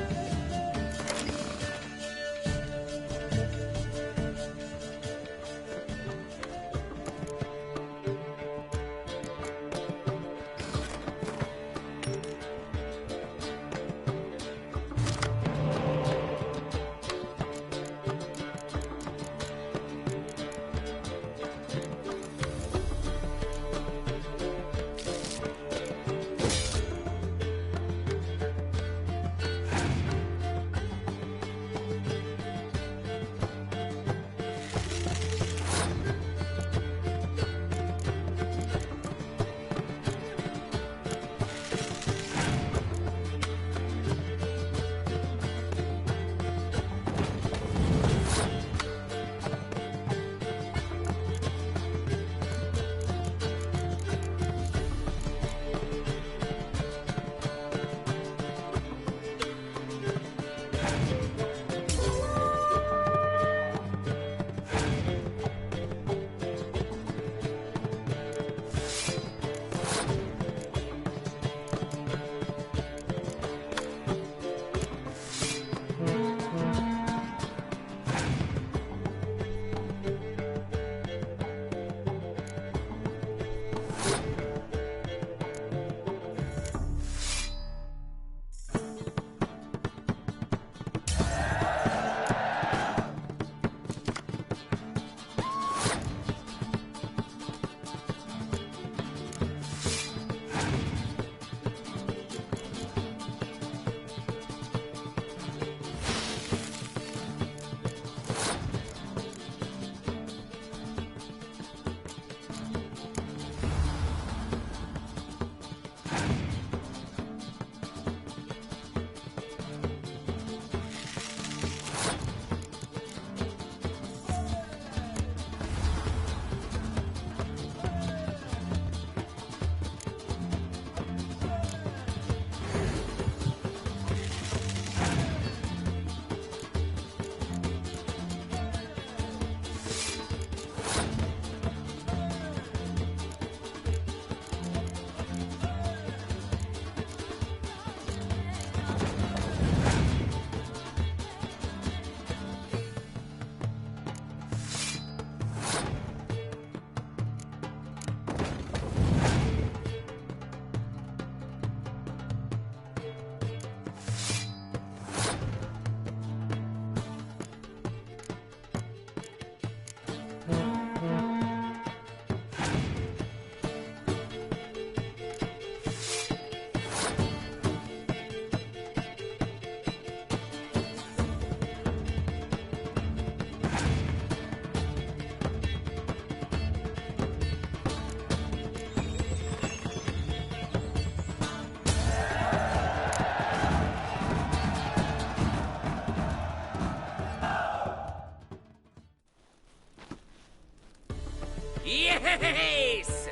Yes!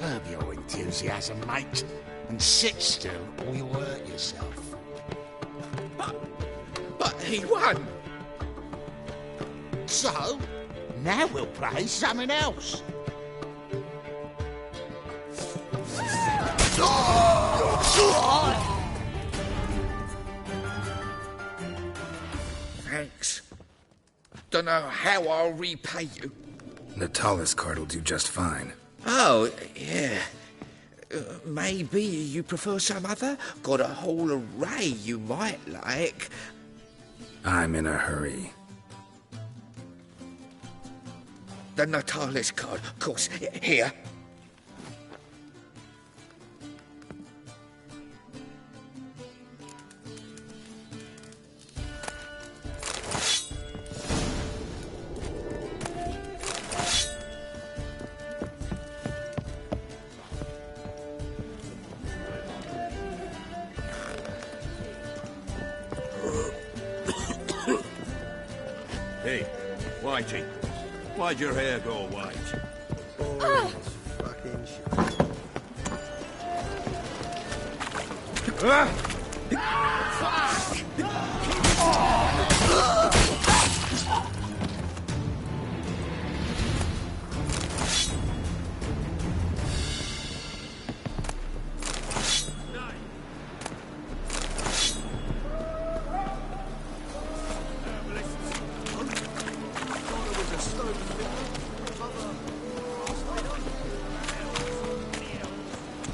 Curb your enthusiasm, mate, and sit still or you'll hurt yourself. But he won! So, now we'll play something else. Thanks. Don't know how I'll repay you. Natalis card will do just fine. Oh, yeah. Maybe you prefer some other? Got a whole array you might like. I'm in a hurry. The Natalis card, of course. Here. Hey, Whitey, why'd your hair go white? Oh, fucking shit.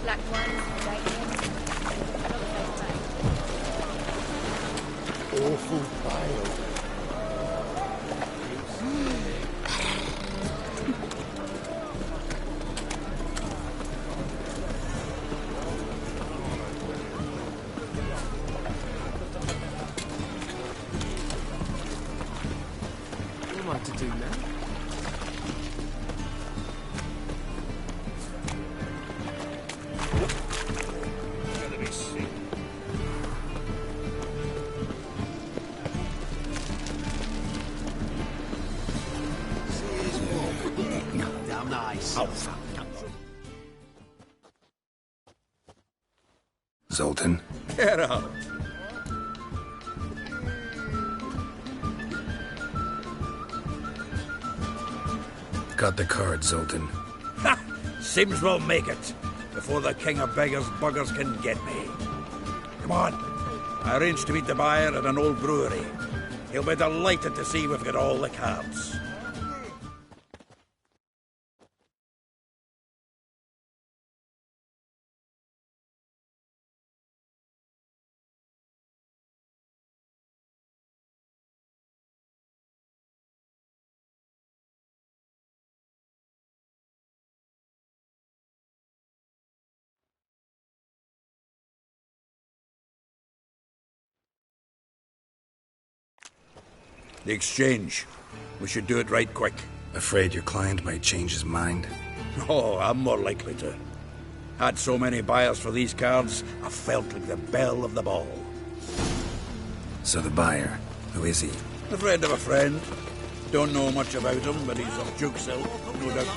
Black wine, Awful pile. What am I to do now? Damn nice. Oh, fuck. Zoltan? Get up. Got the card, Zoltan. Ha! Sims will make it before the king of beggars buggers can get me. Come on. I arranged to meet the buyer at an old brewery. He'll be delighted to see we've got all the cards. The exchange. We should do it right quick. Afraid your client might change his mind? Oh, I'm more likely to. Had so many buyers for these cards, I felt like the belle of the ball. So the buyer, who is he? A friend of a friend. Don't know much about him, but he's of Duke's Hill, no doubt.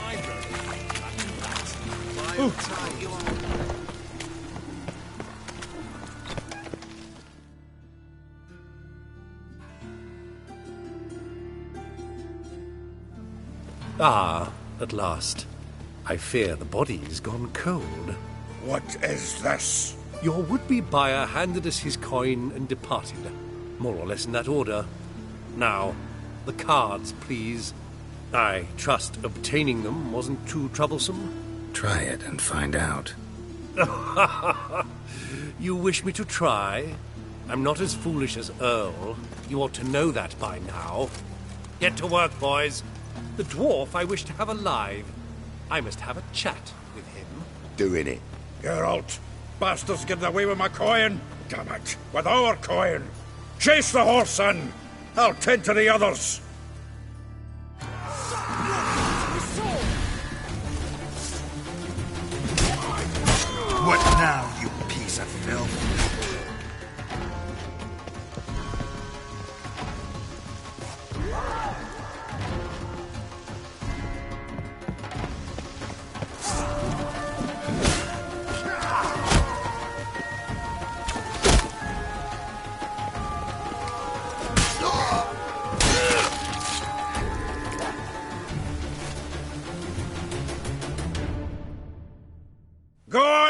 Ah, at last. I fear the body's gone cold. What is this? Your would-be buyer handed us his coin and departed. More or less in that order. Now, the cards, please. I trust obtaining them wasn't too troublesome? Try it and find out. You wish me to try? I'm not as foolish as Earl. You ought to know that by now. Get to work, boys. The dwarf I wish to have alive. I must have a chat with him. Doing it. Geralt, bastards getting away with my coin. Damn it, with our coin. Chase the horse, son. I'll tend to the others. What now, you piece of filth?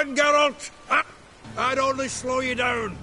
on, Geralt! I'd only slow you down.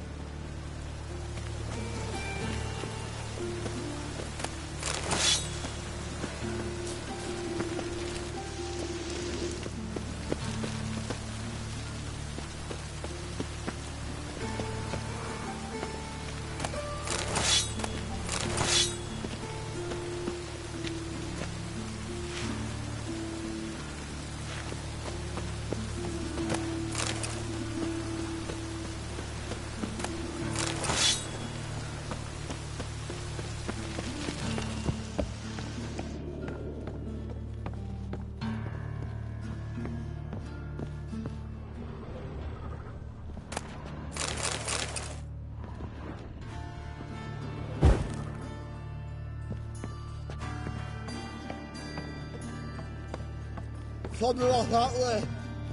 Something like that way.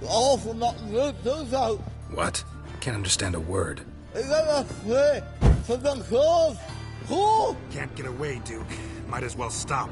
All from that root goes out. What? Can't understand a word. Is that a way? Something close. Cool. Can't get away, Duke. Might as well stop.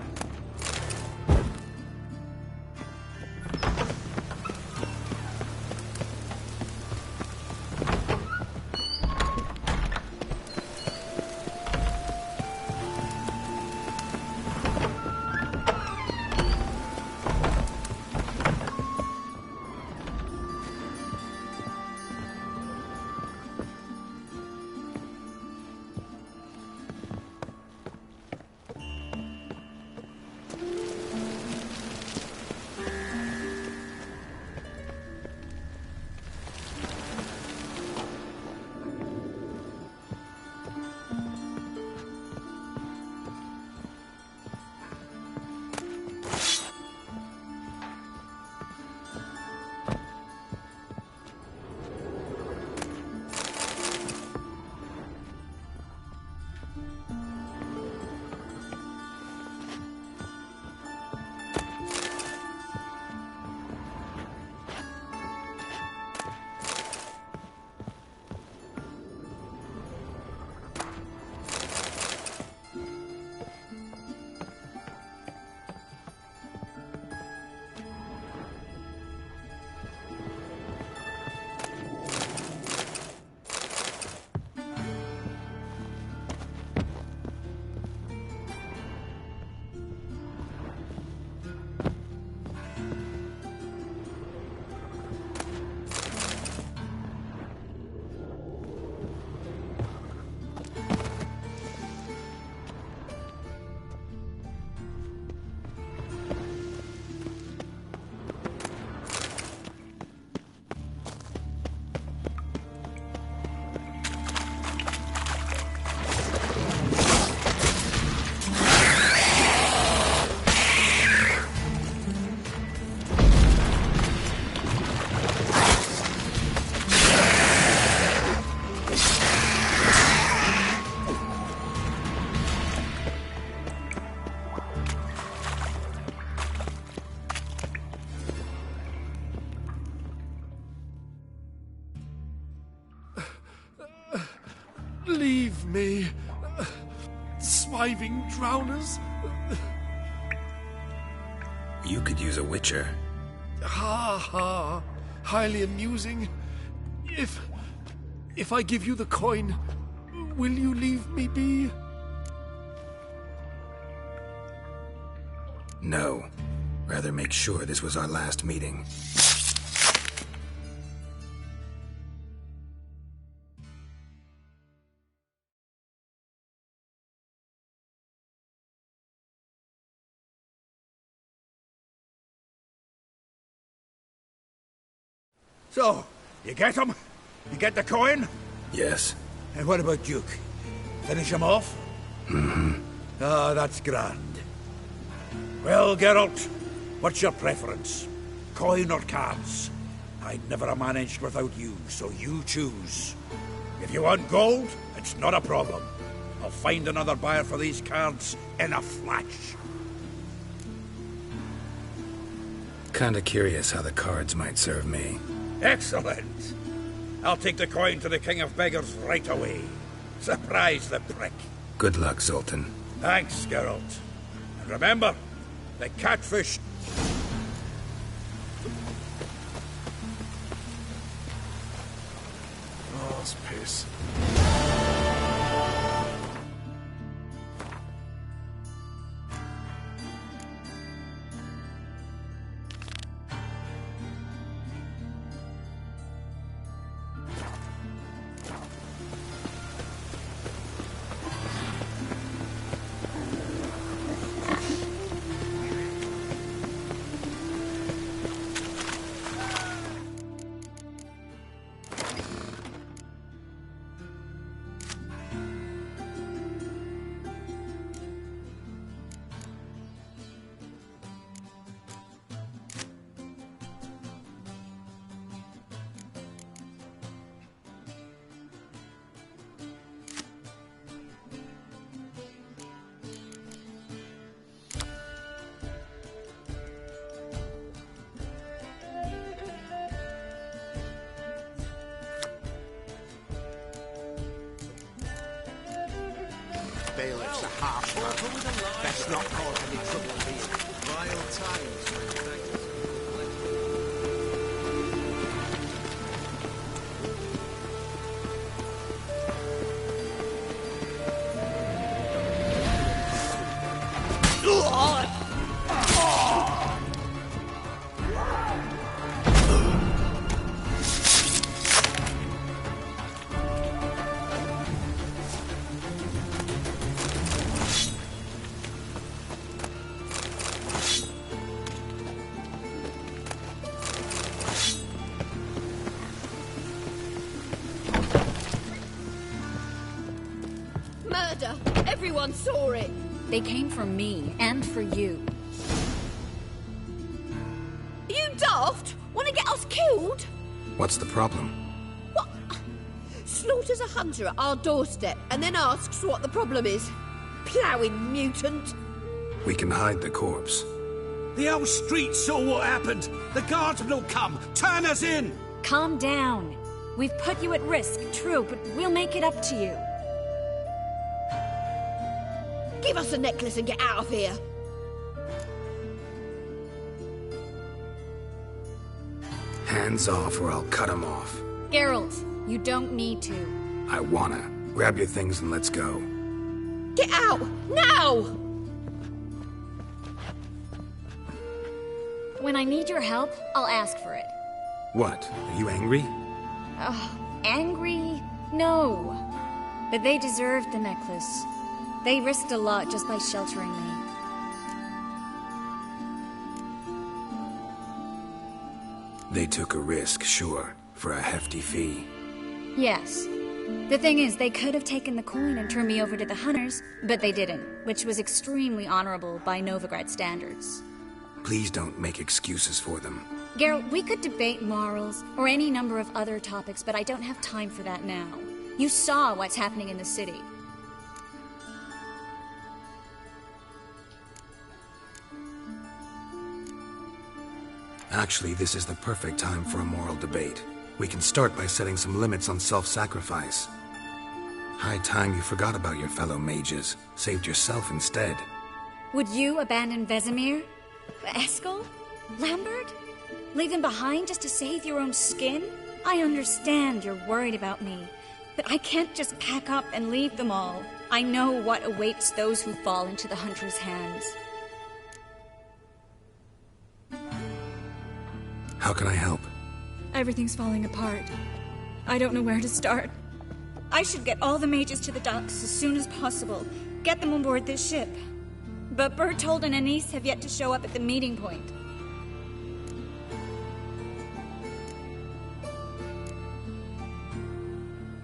Leave me, swiving drowners. You could use a witcher. Ha ha, highly amusing. If I give you the coin, will you leave me be? No. Rather make sure this was our last meeting. So, you get him? You get the coin? Yes. And what about Duke? Finish him off? Mm-hmm. Ah, that's grand. Well, Geralt, what's your preference? Coin or cards? I'd never have managed without you, so you choose. If you want gold, it's not a problem. I'll find another buyer for these cards in a flash. Kinda curious how the cards might serve me. Excellent. I'll take the coin to the King of Beggars right away. Surprise the prick. Good luck, Zoltan. Thanks, Geralt. And remember, the catfish... ass piss. Bailiff's a harsh man. Best not cause any trouble here. Vile times when beggars Murder! Everyone saw it! They came for me, and for you. Are you daft? Want to get us killed? What's the problem? What? Slaughters a hunter at our doorstep and then asks what the problem is. Ploughing mutant. We can hide the corpse. The whole street saw what happened. The guardsmen will come. Turn us in. Calm down. We've put you at risk, true, but we'll make it up to you. Give us a necklace and get out of here. Hands off or I'll cut him off. Geralt, you don't need to. I wanna. Grab your things and let's go. Get out! Now! When I need your help, I'll ask for it. What? Are you angry? Angry? No. But they deserved the necklace. They risked a lot just by sheltering me. They took a risk, sure, for a hefty fee. Yes. The thing is, they could have taken the coin and turned me over to the hunters, but they didn't, which was extremely honorable by Novigrad standards. Please don't make excuses for them. Geralt, we could debate morals, or any number of other topics, but I don't have time for that now. You saw what's happening in the city. Actually, this is the perfect time for a moral debate. We can start by setting some limits on self-sacrifice. High time you forgot about your fellow mages, saved yourself instead. Would you abandon Vesemir? Eskel? Lambert? Leave them behind just to save your own skin? I understand you're worried about me, but I can't just pack up and leave them all. I know what awaits those who fall into the Hunter's hands. How can I help? Everything's falling apart. I don't know where to start. I should get all the mages to the docks as soon as possible. Get them on board this ship. But Bertold and Anise have yet to show up at the meeting point.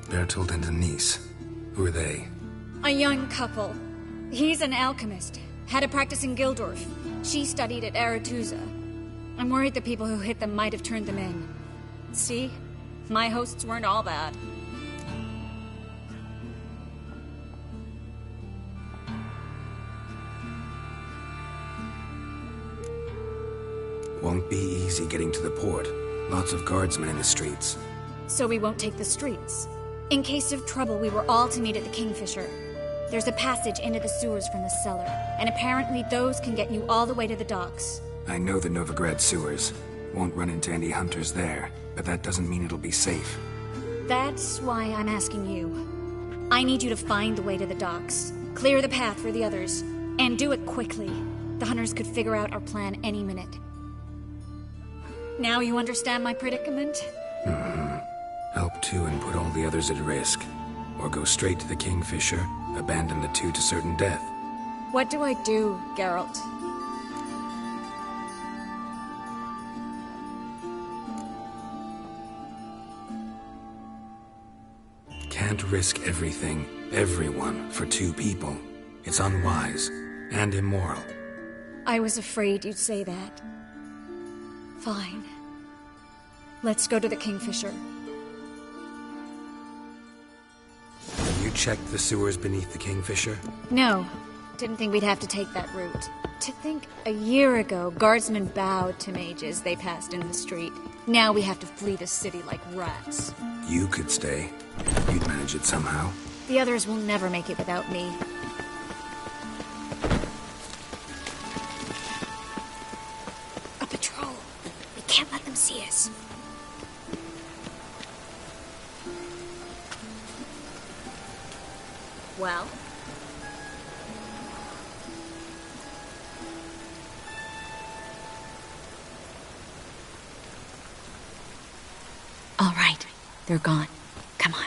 Bertold and Anise. Who are they? A young couple. He's an alchemist. Had a practice in Gildorf. She studied at Aretuza. I'm worried the people who hit them might have turned them in. See? My hosts weren't all bad. Won't be easy getting to the port. Lots of guardsmen in the streets. So we won't take the streets. In case of trouble, we were all to meet at the Kingfisher. There's a passage into the sewers from the cellar, and apparently those can get you all the way to the docks. I know the Novigrad sewers. Won't run into any hunters there, but that doesn't mean it'll be safe. That's why I'm asking you. I need you to find the way to the docks, clear the path for the others, and do it quickly. The hunters could figure out our plan any minute. Now you understand my predicament? Help two and put all the others at risk. Or go straight to the Kingfisher, abandon the two to certain death. What do I do, Geralt? Can't risk everything, everyone, for two people. It's unwise and immoral. I was afraid you'd say that. Fine. Let's go to the Kingfisher. Have you checked the sewers beneath the Kingfisher? No. Didn't think we'd have to take that route. To think a year ago, guardsmen bowed to mages they passed in the street. Now we have to flee the city like rats. You could stay. You'd manage it somehow. The others will never make it without me. A patrol. We can't let them see us. Well? All right. They're gone. Come on.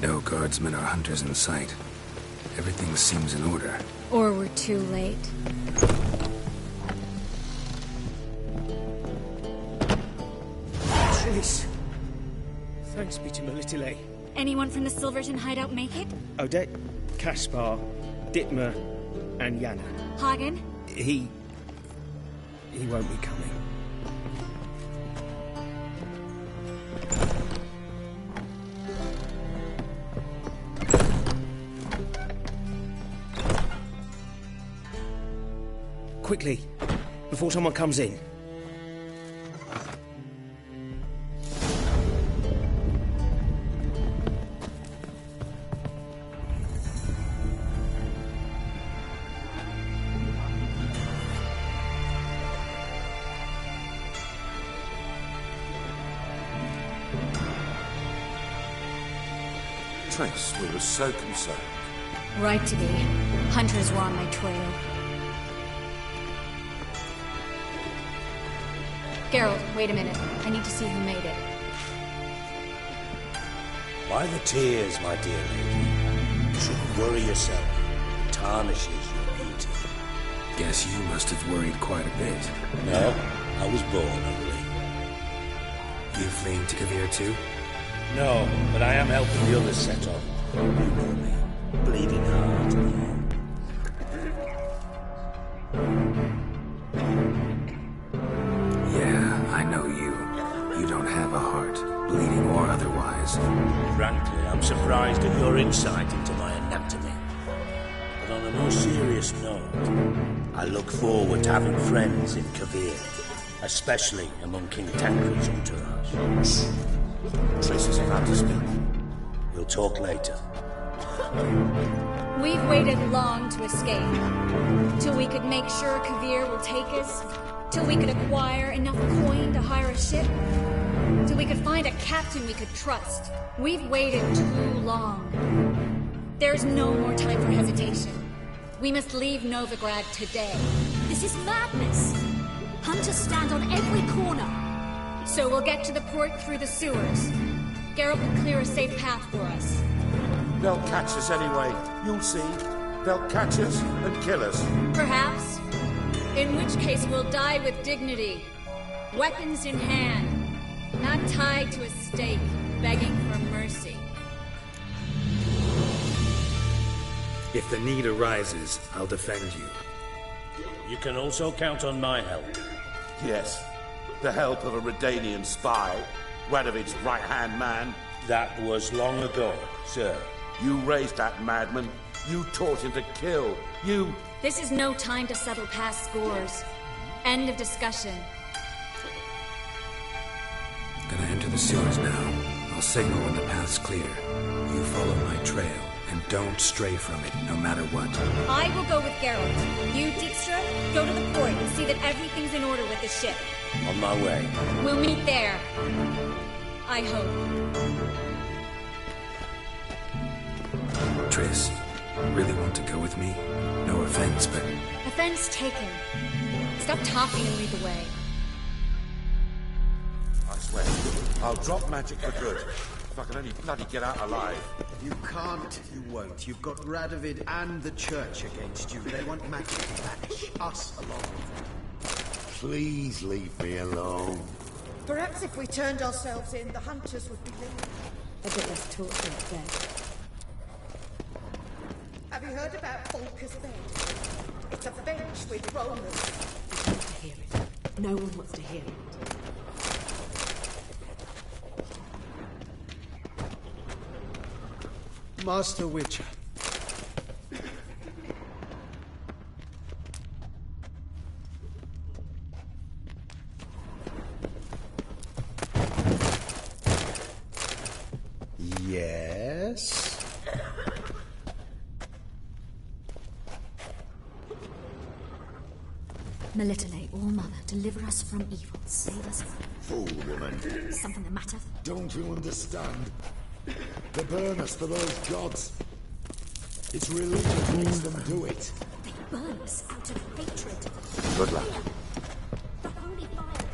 No guardsmen or hunters in sight. Everything seems in order. Or we're too late. Triss. Thanks be to Melitele. Anyone from the Silverton hideout make it? Odette, Caspar, Dittmar, and Yana. Hagen? He won't be coming. Quickly, before someone comes in. Triss, we were so concerned. Right to be. Hunters were on my trail. Geralt, wait a minute. I need to see who made it. Why the tears, my dear lady? You shouldn't worry yourself. It tarnishes your beauty. Guess you must have worried quite a bit. No, I was born ugly. You fleeing to Kavir too? No, but I am helping the others set off. You know me. Bleeding heart. Yeah, I know you. You don't have a heart, bleeding or otherwise. Frankly, I'm surprised at your insight into my anatomy. But on a more serious note, I look forward to having friends in Kavir, especially among King Tancred's entourage. Triss is about to speak. We'll talk later. We've waited long to escape. Till we could make sure Kavir will take us. Till we could acquire enough coin to hire a ship. Till we could find a captain we could trust. We've waited too long. There's no more time for hesitation. We must leave Novigrad today. This is madness. Hunters stand on every corner. So we'll get to the port through the sewers. Geralt will clear a safe path for us. They'll catch us anyway. You'll see. They'll catch us and kill us. Perhaps. In which case we'll die with dignity. Weapons in hand. Not tied to a stake, begging for mercy. If the need arises, I'll defend you. You can also count on my help. Yes. The help of a Redanian spy. Radovic's right-hand man. That was long ago, sir. You raised that madman. You taught him to kill. You... This is no time to settle past scores. End of discussion. the sewers now. I'll signal when the path's clear. You follow my trail, and don't stray from it, no matter what. I will go with Geralt. You, Dijkstra, go to the port and see that everything's in order with the ship. On my way. We'll meet there. I hope. Triss, really want to go with me? No offense, but... Offense taken. Stop talking and lead the way. I swear, I'll drop magic for good. If I can only bloody get out alive. You can't, you won't. You've got Radovid and the Church against you. They want magic to vanish. Us along with them. Please leave me alone. Perhaps if we turned ourselves in, the hunters would be living. A bit less torture up there. Have you heard about Volker's Bed? It's a bench with rollers. I want to hear it. No one wants to hear it. Master Witcher. Yes? Melitele, All-Mother, deliver us from evil. Save us from... Fool woman. Something the matter? Don't you understand? They burn us for those gods. It's religion makes them do it. They burn us out of hatred. Good luck. The holy fire.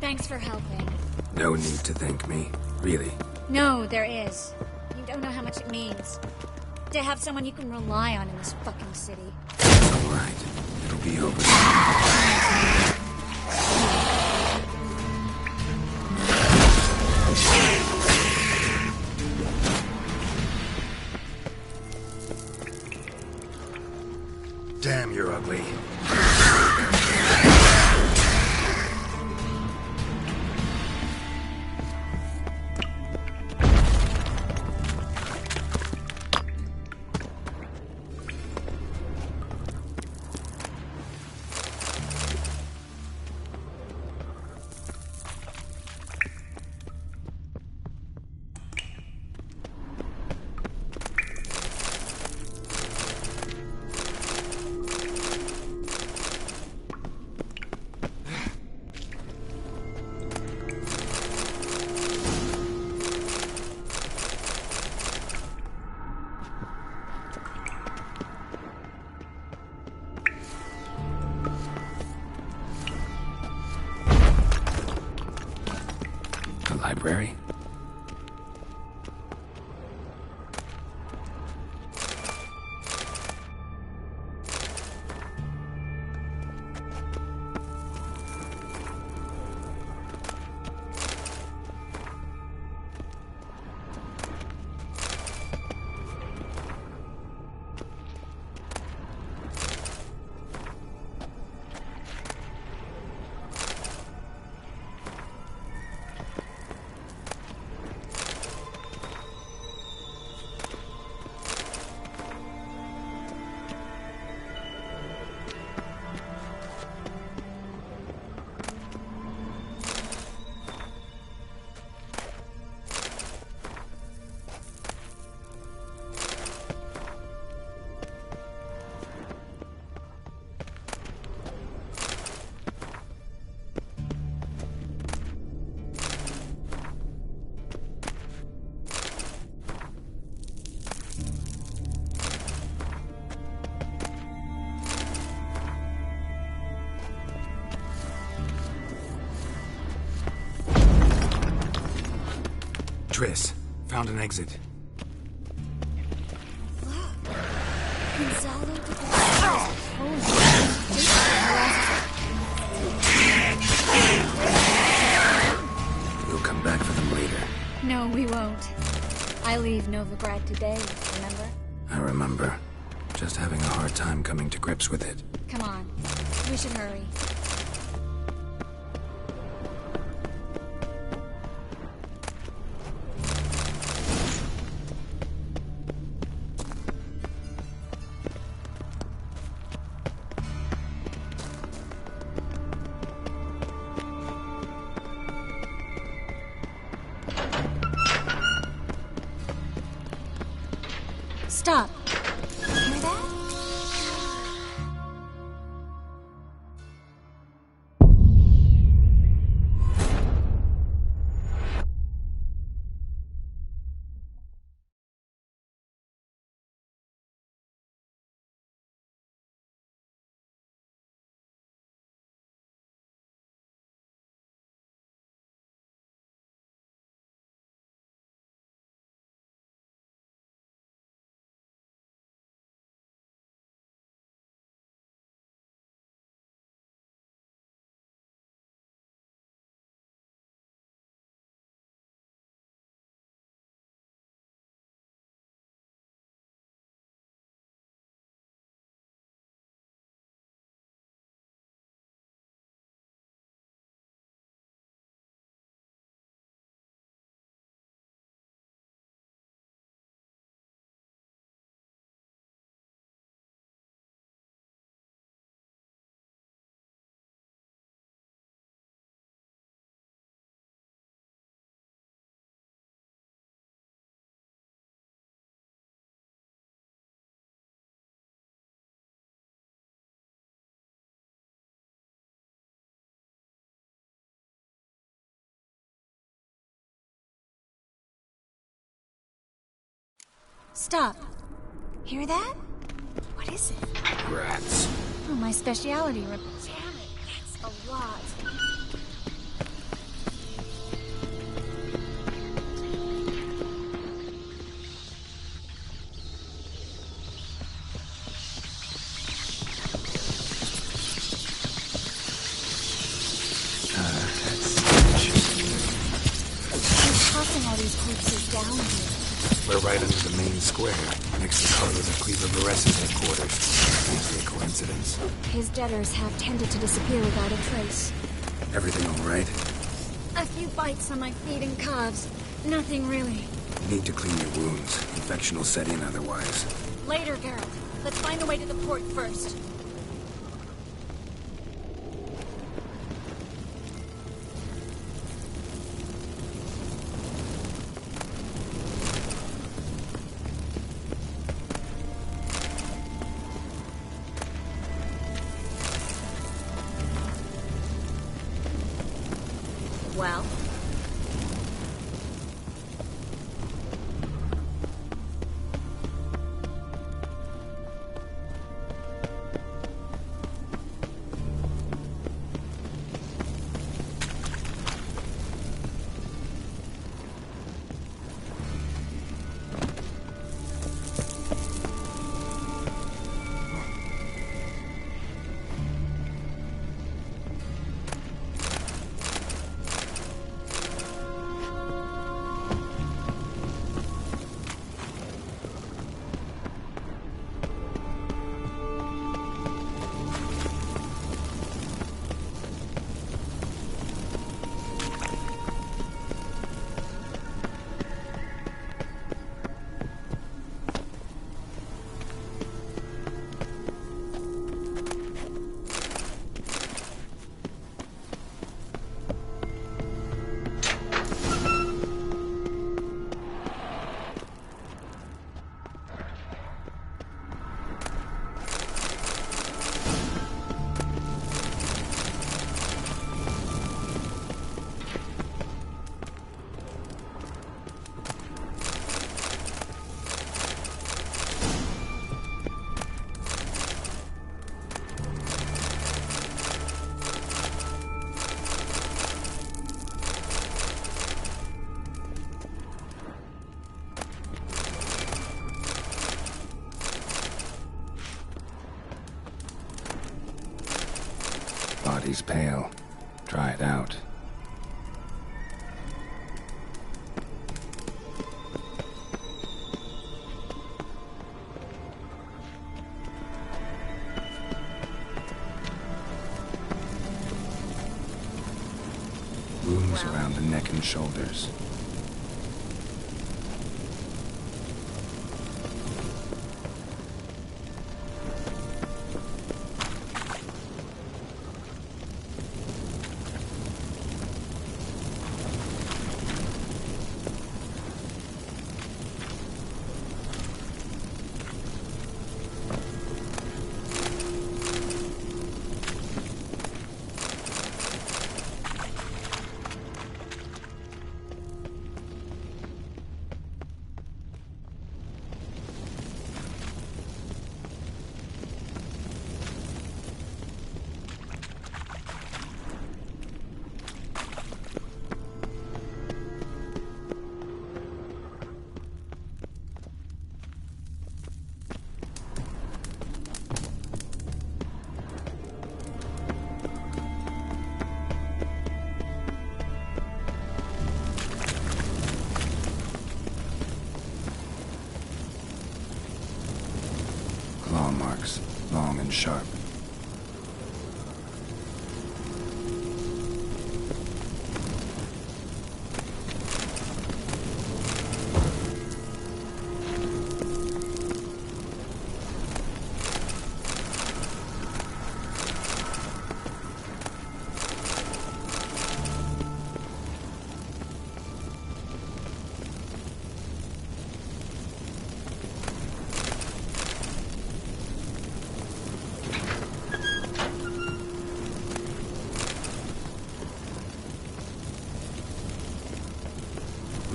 Thanks for helping. No need to thank me, really. No, there is. You don't know how much it means. To have someone you can rely on in this fucking city. All right, it'll be over. Damn, you're ugly. Library? Triss, found an exit. Gonzalo de We'll come back for them later. No, we won't. I leave Novigrad today, remember? I remember. Just having a hard time coming to grips with it. Come on. We should hurry. Stop. Hear that? Stop. Hear that? What is it? Rats. Oh, my speciality. Damn it, that's a lot. Who's tossing all these corpses down here? We're right under the main square, next to Carlos and Cleaver Vares' headquarters. Can't be a coincidence. His debtors have tended to disappear without a trace. Everything all right? A few bites on my feet and calves. Nothing really. You need to clean your wounds. Infection will set in otherwise. Later, Geralt. Let's find a way to the port first. Well? Body's pale. Dried out. Wounds around the neck and shoulders. marks, long and sharp.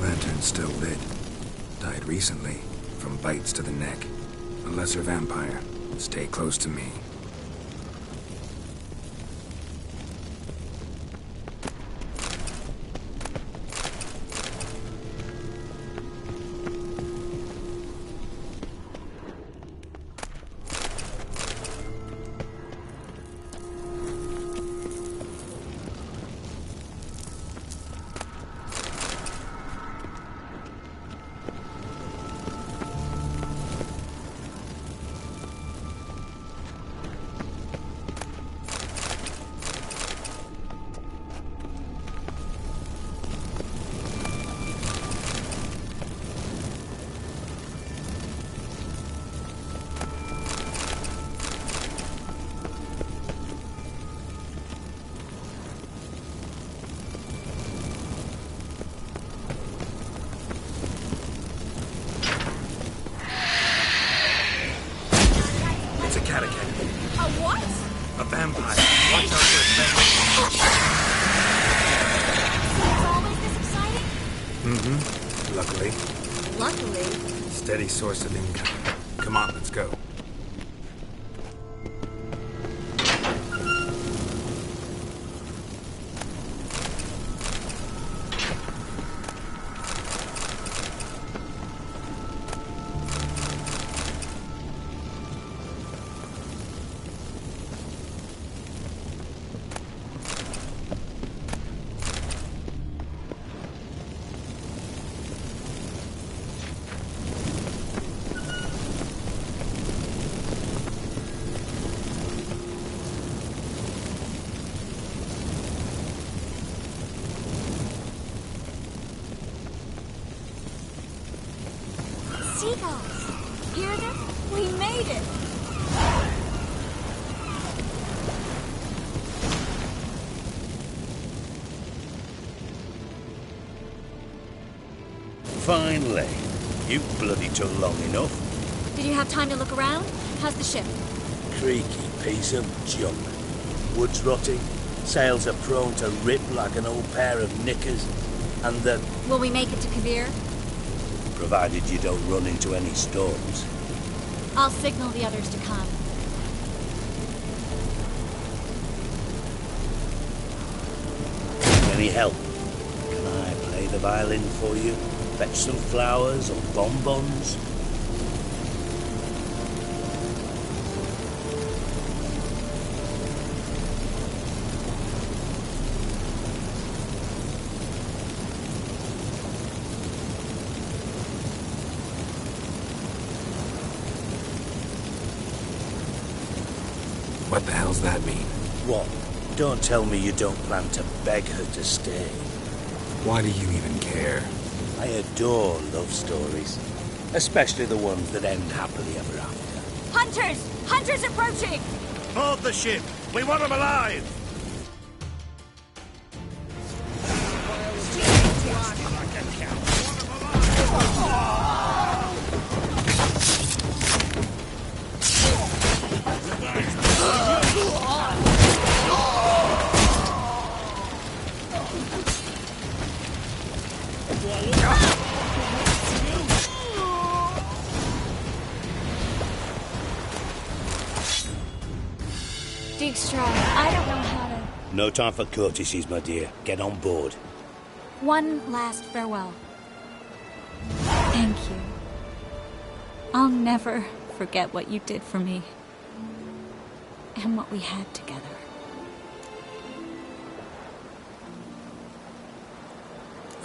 Lantern's still lit. Died recently, from bites to the neck. A lesser vampire. Stay close to me. Steady source of income. Come on, let's go. Seagulls! Hear them? We made it! Finally. You bloody took long enough. Did you have time to look around? How's the ship? Creaky piece of junk. Wood's rotting. Sails are prone to rip like an old pair of knickers. And the... Will we make it to Kavir? Provided you don't run into any storms. I'll signal the others to come. Any help? Can I play the violin for you? Fetch some flowers or bonbons? What the hell's that mean? What? Don't tell me you don't plan to beg her to stay. Why do you even care? I adore love stories. Especially the ones that end happily ever after. Hunters! Hunters approaching! Board the ship! We want them alive! Dijkstra, I don't know how to... No time for courtesies, my dear. Get on board. One last farewell. Thank you. I'll never forget what you did for me. And what we had together.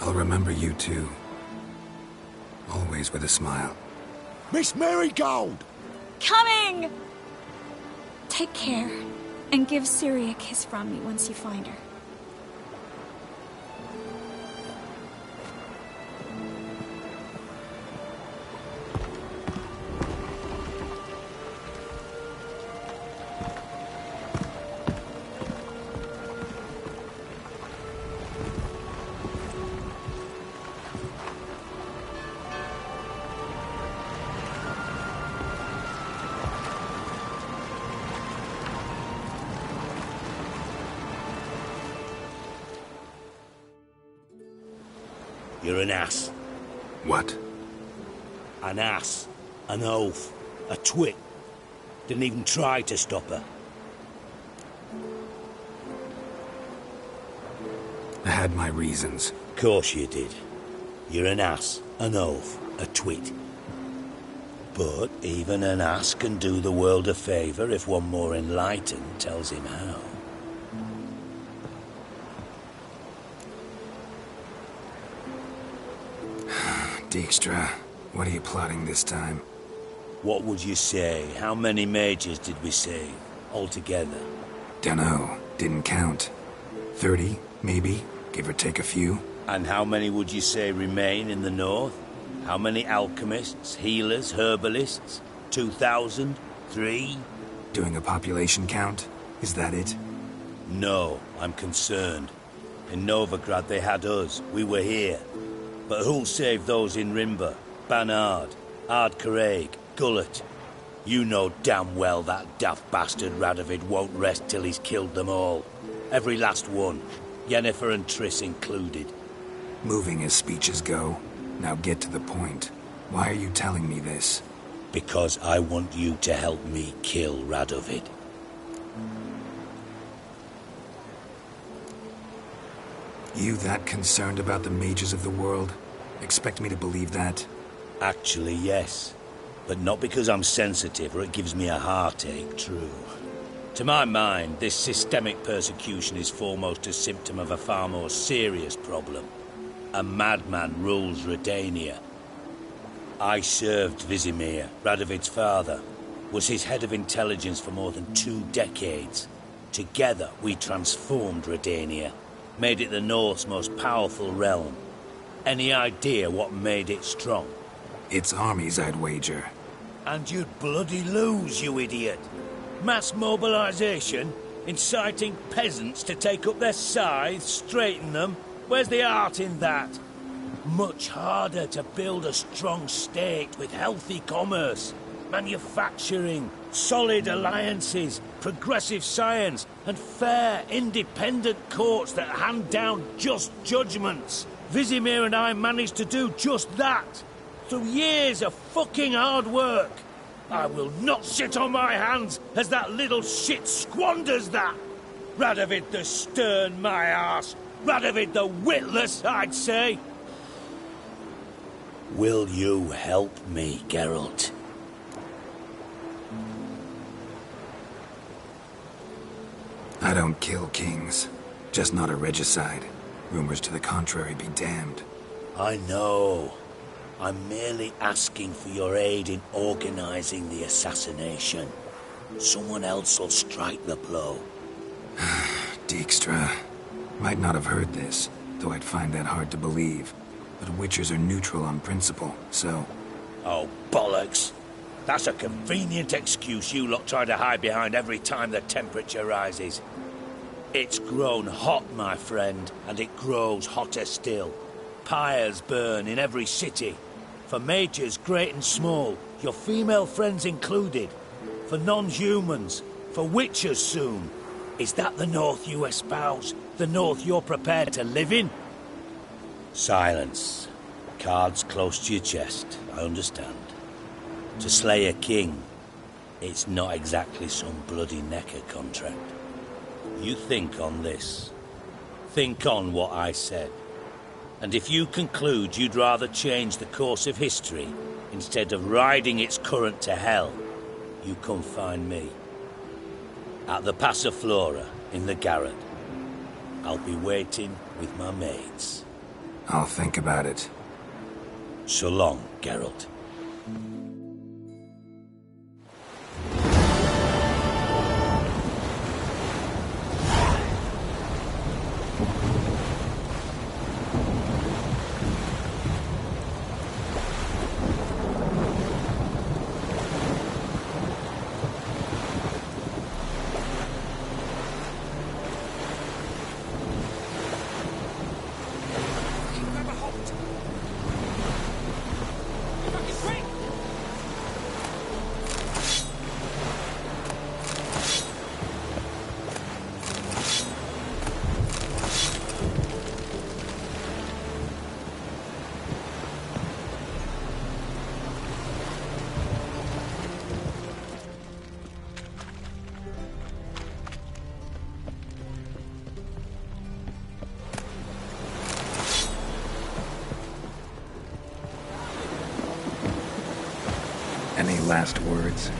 I'll remember you too. Always with a smile. Miss Marigold! Coming! Take care, and give Ciri a kiss from me once you find her. You're an ass. What? An ass. An oaf. A twit. Didn't even try to stop her. I had my reasons. Course you did. You're an ass, an oaf, a twit. But even an ass can do the world a favour if one more enlightened tells him how. Dijkstra, what are you plotting this time? What would you say? How many mages did we save, altogether? Dunno. Didn't count. 30, maybe, give or take a few. And how many would you say remain in the north? How many alchemists, healers, herbalists? 2,000? 3? Doing a population count? Is that it? No, I'm concerned. In Novigrad they had us. We were here. But who'll save those in Rimba? Banard, Ardcaraig, Gullet? You know damn well that daft bastard Radovid won't rest till he's killed them all. Every last one. Yennefer and Triss included. Moving as speeches go. Now get to the point. Why are you telling me this? Because I want you to help me kill Radovid. You that concerned about the mages of the world? Expect me to believe that? Actually, yes. But not because I'm sensitive or it gives me a heartache, true. To my mind, this systemic persecution is foremost a symptom of a far more serious problem. A madman rules Redania. I served Vizimir, Radovid's father. Was his head of intelligence for more than 2 decades. Together, we transformed Redania. Made it the North's most powerful realm. Any idea what made it strong? Its armies, I'd wager. And you'd bloody lose, you idiot. Mass mobilization? Inciting peasants to take up their scythes, straighten them? Where's the art in that? Much harder to build a strong state with healthy commerce, manufacturing, solid alliances, progressive science, and fair, independent courts that hand down just judgments. Vizimir and I managed to do just that, through years of fucking hard work. I will not sit on my hands as that little shit squanders that. Radovid the stern, my arse. Radovid the witless, I'd say. Will you help me, Geralt? I don't kill kings. Just not a regicide. Rumors to the contrary be damned. I know. I'm merely asking for your aid in organizing the assassination. Someone else will strike the blow. Dijkstra. Might not have heard this, though I'd find that hard to believe. But Witchers are neutral on principle, so... Oh, bollocks. That's a convenient excuse you lot try to hide behind every time the temperature rises. It's grown hot, my friend, and it grows hotter still. Pyres burn in every city. For mages great and small, your female friends included. For non-humans, for witchers soon. Is that the North you espouse? The North you're prepared to live in? Silence. Cards close to your chest, I understand. To slay a king, it's not exactly some bloody necker contract. You think on this. Think on what I said. And if you conclude you'd rather change the course of history instead of riding its current to hell, you come find me. At the Passiflora in the garret. I'll be waiting with my mates. I'll think about it. So long, Geralt. last words.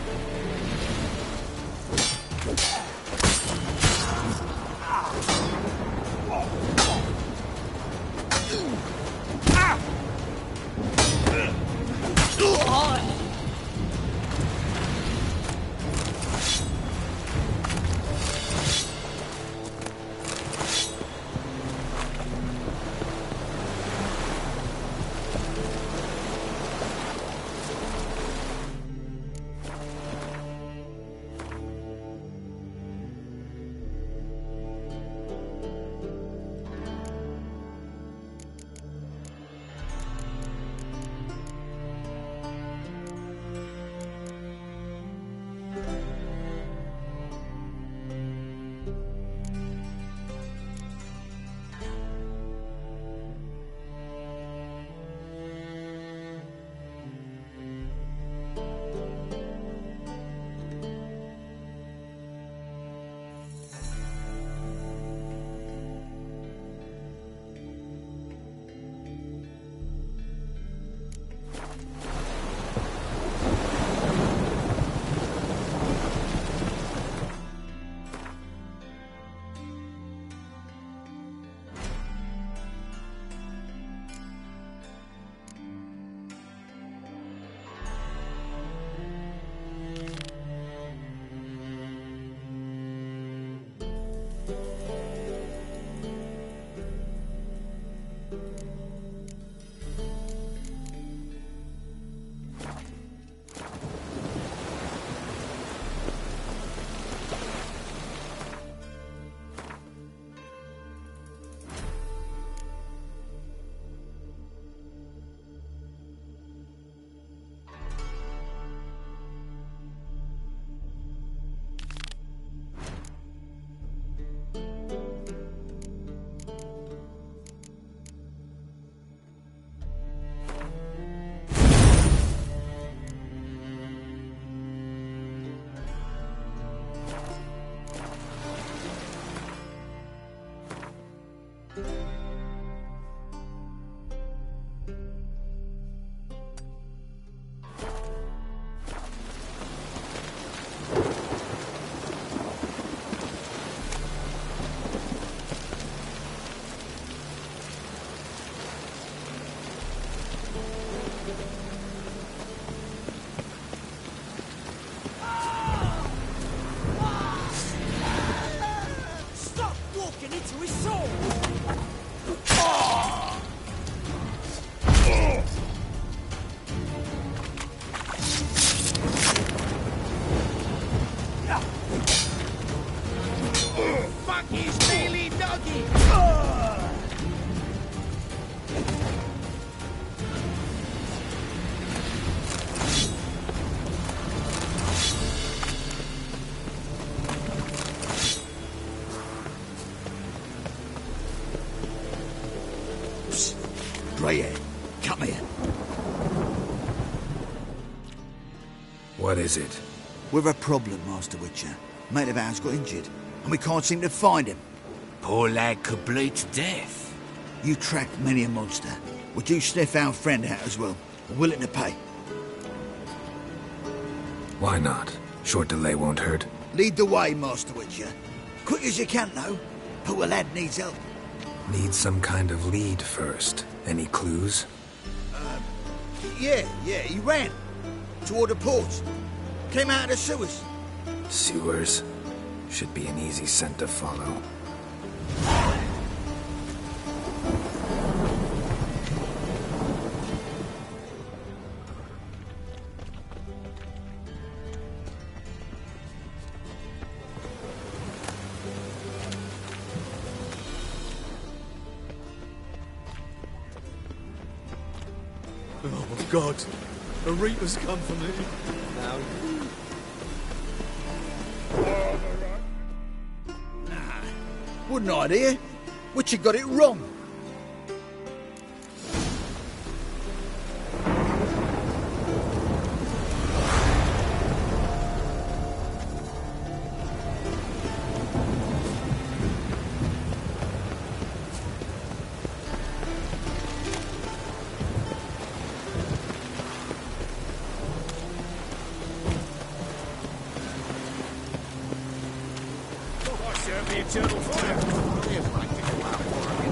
Greyhead, come here. What is it? We've a problem, Master Witcher. Mate of ours got injured, and we can't seem to find him. Poor lad could bleed to death. You track many a monster. Would you sniff our friend out as well? We're willing to pay. Why not? Short delay won't hurt. Lead the way, Master Witcher. Quick as you can, though. Poor lad needs help. Need some kind of lead first. Any clues? Yeah, he ran. Toward the port. Came out of the sewers. Sewers? Should be an easy scent to follow. Oh, God. A Reaper's come for me. Now Wouldn't idea. Witcher got it wrong. the eternal fire. They'd like to go out for a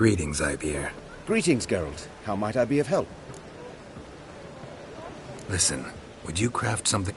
Greetings, Ibeer. Greetings, Geralt. How might I be of help? Listen, would you craft something?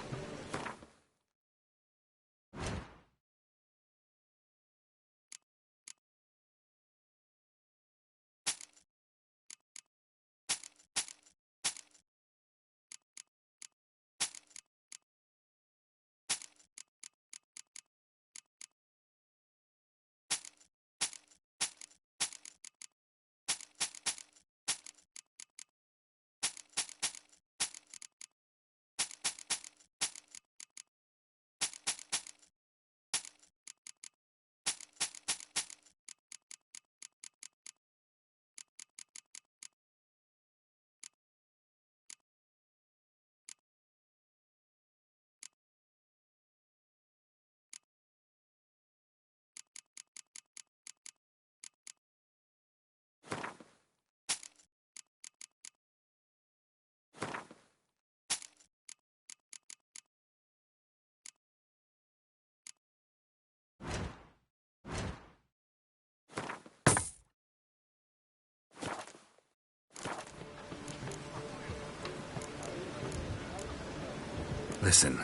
Listen.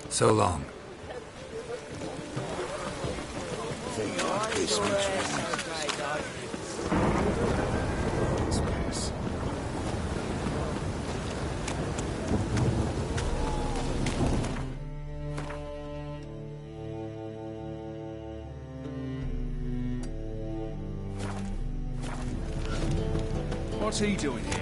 So long. What's he doing here?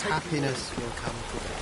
Happiness will come quickly.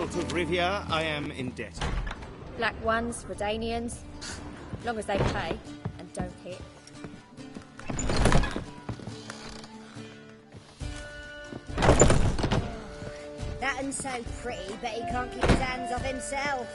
Geralt of Rivia, I am indebted. Black Ones, Redanians, long as they pay and don't hit. That one's so pretty, but he can't keep his hands off himself.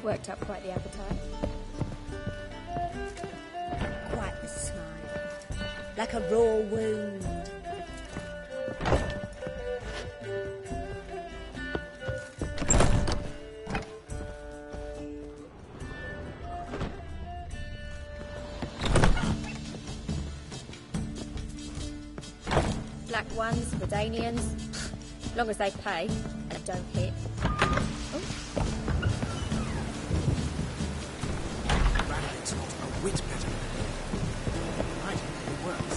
Worked up quite the appetite. Quite the smile. Like a raw wound. Black Ones, Redanians, long as they pay and don't hit. Wit better. Right, it works.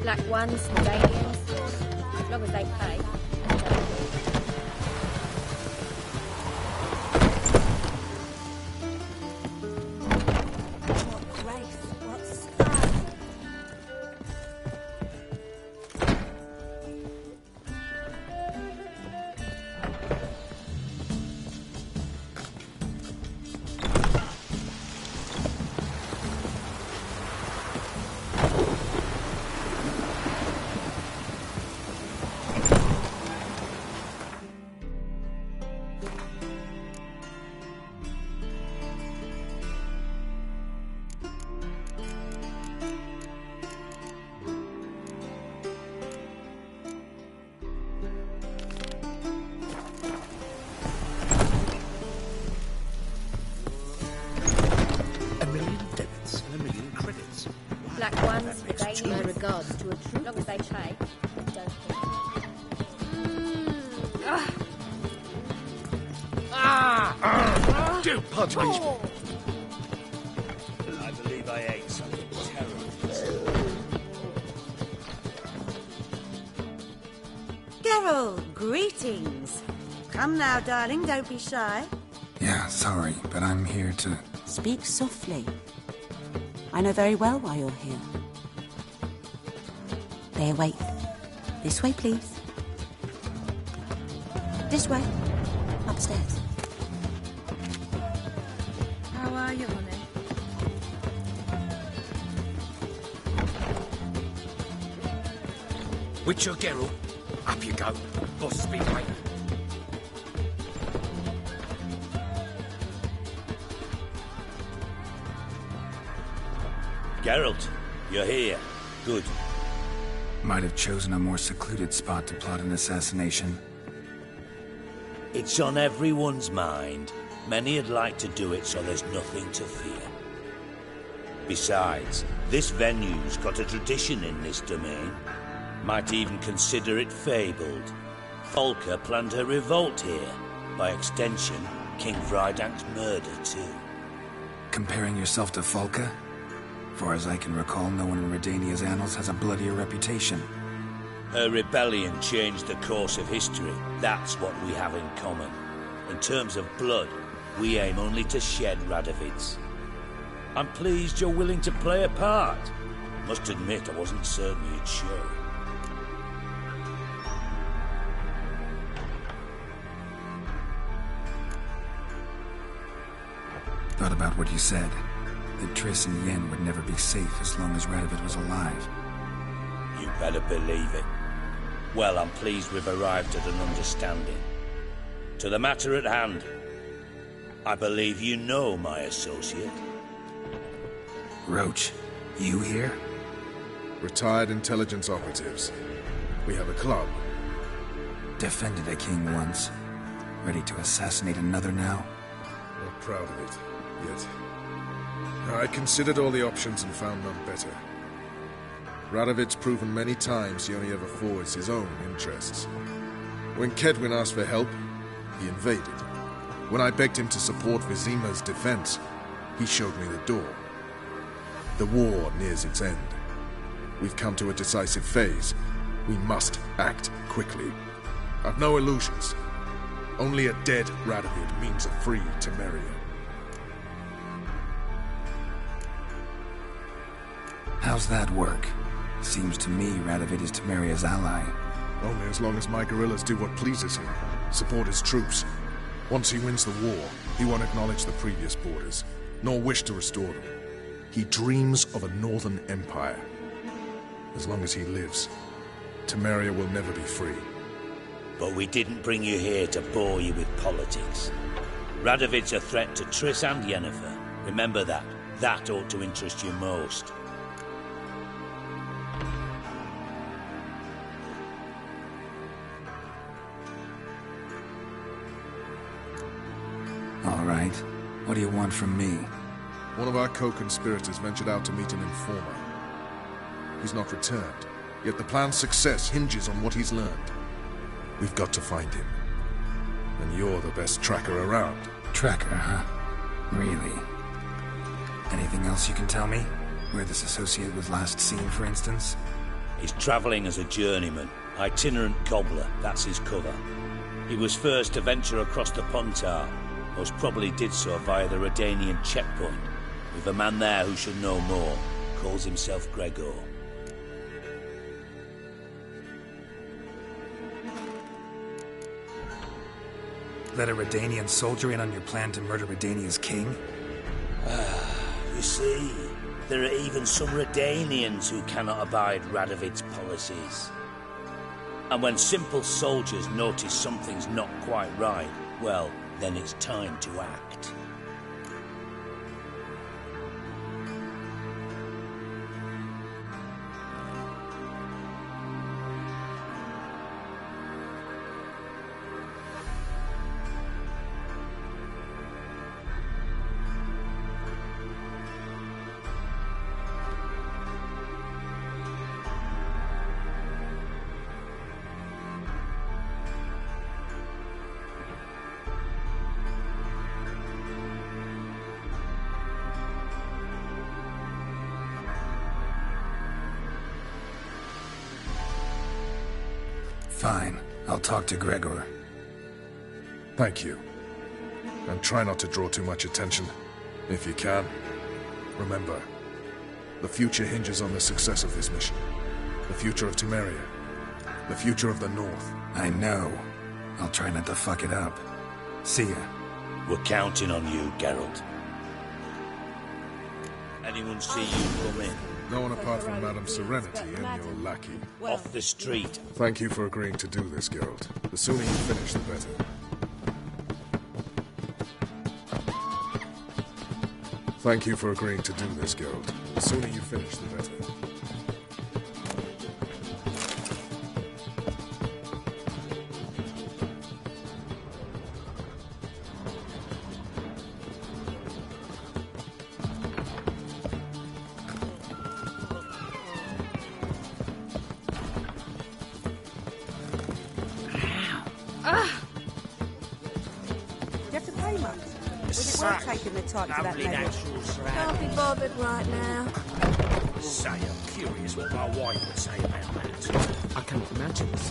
Black Ones, Redanians, as long as they pay and don't hit. Black Ones, Redanians, my regards to a as troop. long as they pay and don't hit. Do punch me! I believe I ate something terrible. Geralt, greetings. Come now, darling, don't be shy. Yeah, sorry, but I'm here to... Speak softly. I know very well why you're here. They await. This way, please. This way. Upstairs. How are you, honey? Witcher Geralt, up you go. Boss speak later. Geralt, you're here. Good. Might have chosen a more secluded spot to plot an assassination. It's on everyone's mind. Many would like to do it, so there's nothing to fear. Besides, this venue's got a tradition in this domain. Might even consider it fabled. Folka planned her revolt here. By extension, King Vrydank's murder, too. Comparing yourself to Folka? Far as I can recall, no one in Redania's annals has a bloodier reputation. Her rebellion changed the course of history. That's what we have in common. In terms of blood, We aim only to shed Radovids. I'm pleased you're willing to play a part. Must admit, I wasn't certain you'd show. Thought about what you said. That Triss and Yen would never be safe as long as Radovid was alive. You better believe it. Well, I'm pleased we've arrived at an understanding. To the matter at hand, I believe you know my associate. Roach, you here? Retired intelligence operatives. We have a club. Defended a king once. Ready to assassinate another now? Not proud of it, yet. I considered all the options and found none better. Radovid's proven many times he only ever forwards his own interests. When Kedwin asked for help, he invaded. When I begged him to support Vizima's defense, he showed me the door. The war nears its end. We've come to a decisive phase. We must act quickly. I've no illusions. Only a dead Radovid means a free Temeria. How's that work? Seems to me Radovid is Temeria's ally. Only as long as my guerrillas do what pleases him. Support his troops. Once he wins the war, he won't acknowledge the previous borders, nor wish to restore them. He dreams of a northern empire. As long as he lives, Temeria will never be free. But we didn't bring you here to bore you with politics. Radovid's a threat to Triss and Yennefer. Remember that. That ought to interest you most. All right. What do you want from me? One of our co-conspirators ventured out to meet an informer. He's not returned, yet the plan's success hinges on what he's learned. We've got to find him. And you're the best tracker around. Tracker, huh? Really? Anything else you can tell me? Where this associate was last seen, for instance? He's travelling as a journeyman. Itinerant cobbler, that's his cover. He was first to venture across the Pontar. Most probably did so via the Redanian checkpoint. With a man there who should know more. Calls himself Gregor. Let a Redanian soldier in on your plan to murder Redania's king? You see, there are even some Redanians who cannot abide Radovid's policies. And when simple soldiers notice something's not quite right, well, then it's time to act. Fine. I'll talk to Gregor. Thank you. And try not to draw too much attention, if you can. Remember, the future hinges on the success of this mission. The future of Temeria. The future of the North. I know. I'll try not to fuck it up. See ya. We're counting on you, Geralt. Anyone see you come in? No one apart from Madame Serenity and your lackey. Off the street. Thank you for agreeing to do this, Geralt. The sooner you finish, the better. Thank you for agreeing to do this, Geralt. The sooner you finish, the better. Taking the type to that level. Can't be bothered right now. Say, I'm curious what my wife would say about that. I can't imagine this.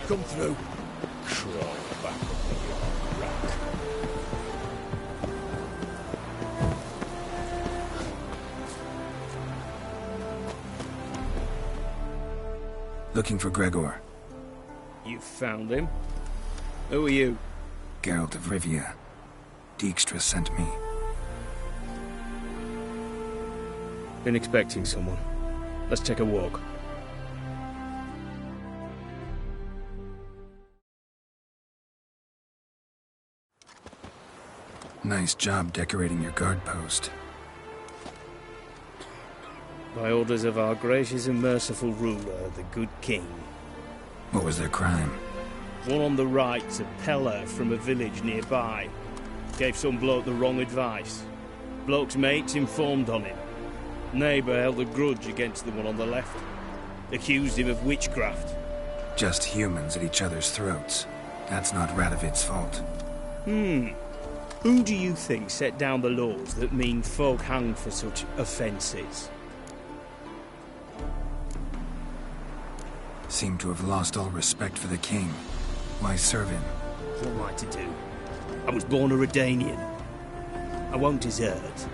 come through. Crawl back under your rack. Looking for Gregor. You found him? Who are you? Geralt of Rivia. Dijkstra sent me. Been expecting someone. Let's take a walk. Nice job decorating your guard post. By orders of our gracious and merciful ruler, the good king. What was their crime? One on the right's a peller from a village nearby. Gave some bloke the wrong advice. Bloke's mates informed on him. Neighbour held a grudge against the one on the left. Accused him of witchcraft. Just humans at each other's throats. That's not Radovid's fault. Who do you think set down the laws that mean folk hanged for such offences? Seem to have lost all respect for the king. Why serve him? What am I to do? I was born a Redanian. I won't desert.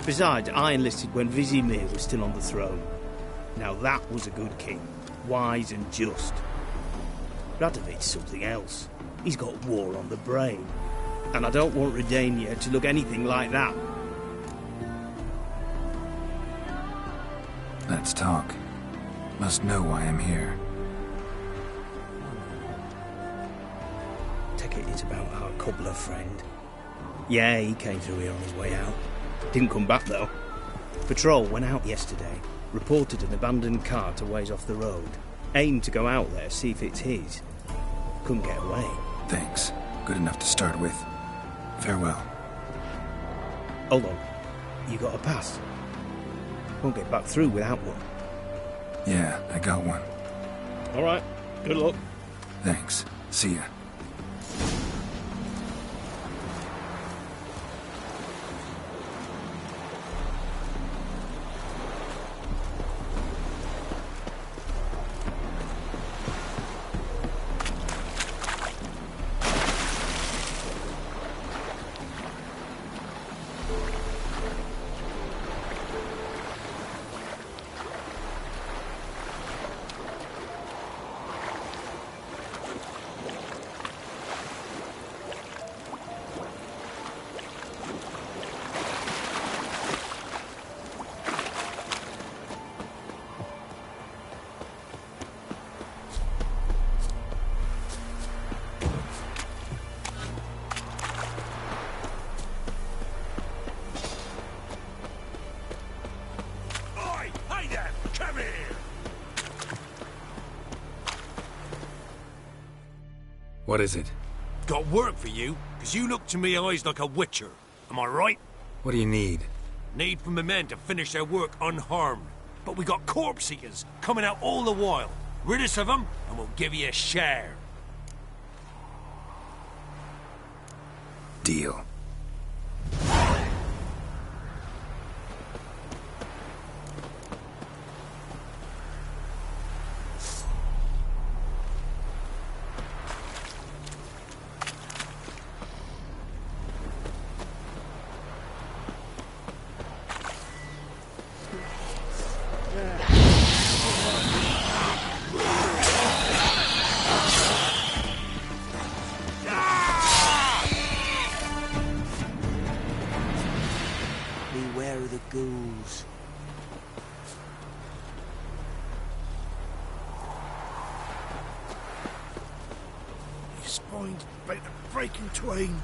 Besides, I enlisted when Vizimir was still on the throne. Now that was a good king. Wise and just. Radovid's something else. He's got war on the brain. And I don't want Redania to look anything like that. Let's talk. Must know why I'm here. Take it it's about our cobbler friend. Yeah, he came through here on his way out. Didn't come back, though. Patrol went out yesterday. Reported an abandoned cart a ways off the road. Aimed to go out there, see if it's his. Couldn't get away. Thanks. Good enough to start with. Farewell. Hold on. You got a pass? Won't get back through without one. Yeah, I got one. All right. Good luck. Thanks. See ya. What is it? Got work for you, because you look to me eyes like a witcher. Am I right? What do you need? Need from the men to finish their work unharmed. But we got corpse eaters coming out all the while. Rid us of them, and we'll give you a share. Deal. Breaking twain.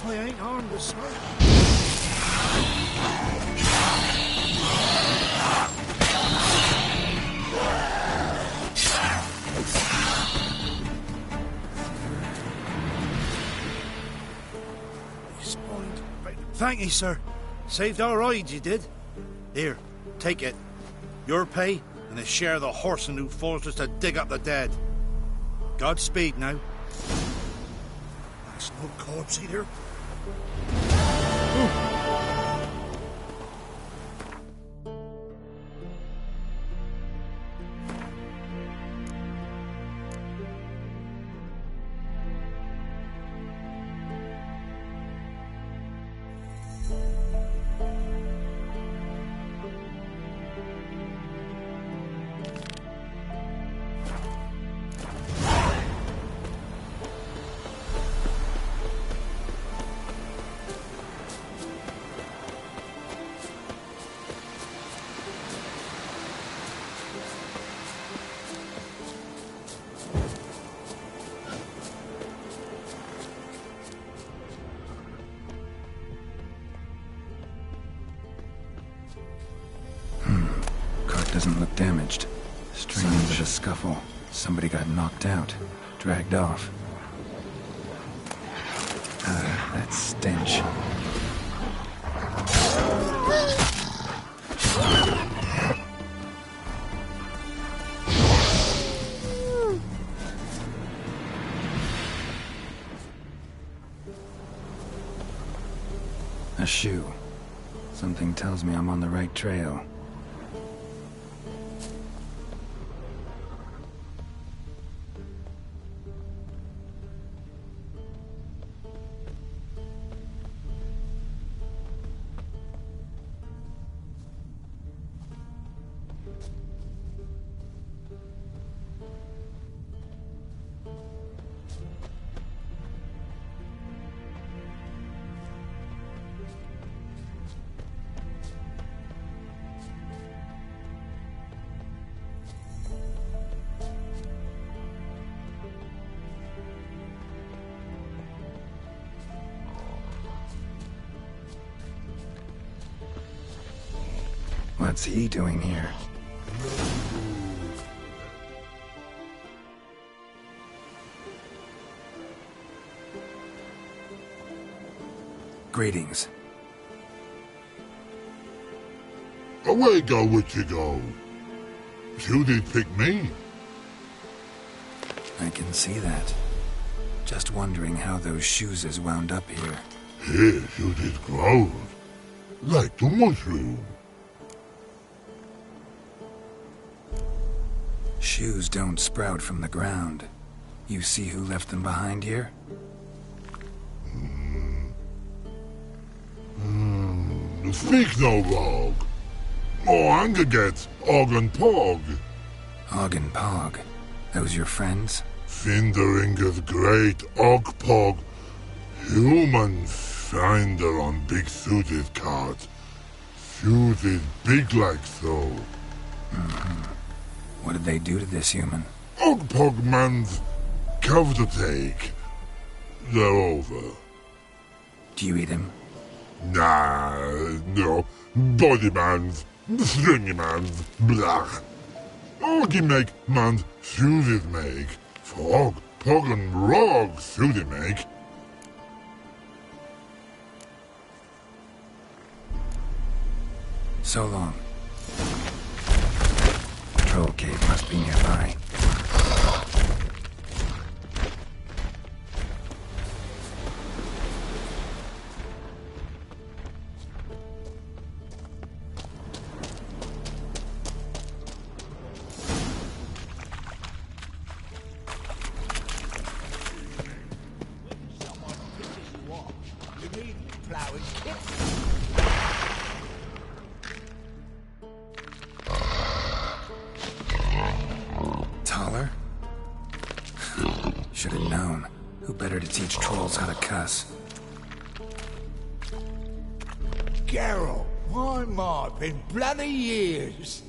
if I ain't armed with sir. Thank you, sir. Saved our hides, you did. Here, take it. Your pay and a share of the horseman who forced us to dig up the dead. Godspeed now. That's no corpse either. Doesn't look damaged. Strange with a scuffle. Somebody got knocked out, dragged off. That stench. A shoe. Something tells me I'm on the right trail. What's he doing here? Greetings. Away go with you go. You did pick me. I can see that. Just wondering how those shoes is wound up here. Yes, you did grow. Like the mushroom. Shoes don't sprout from the ground. You see who left them behind here? Speak no rogue. More anger gets Og and Pog. Og and Pog? Those your friends? Finderinger's great Og Pog. Human finder on big suited cart. Suited big like so. What did they do to this human? Og Pog man's cover to take. They're over. Do you eat him? Nah, no. Body man's, stringy man's, blah. Oggy make man's suited make. Frog, Pog and Rog suited make. So long. Troll cave must be nearby. Taller? Should have known. Who better to teach trolls how to cuss? Geralt, my mark, been bloody years.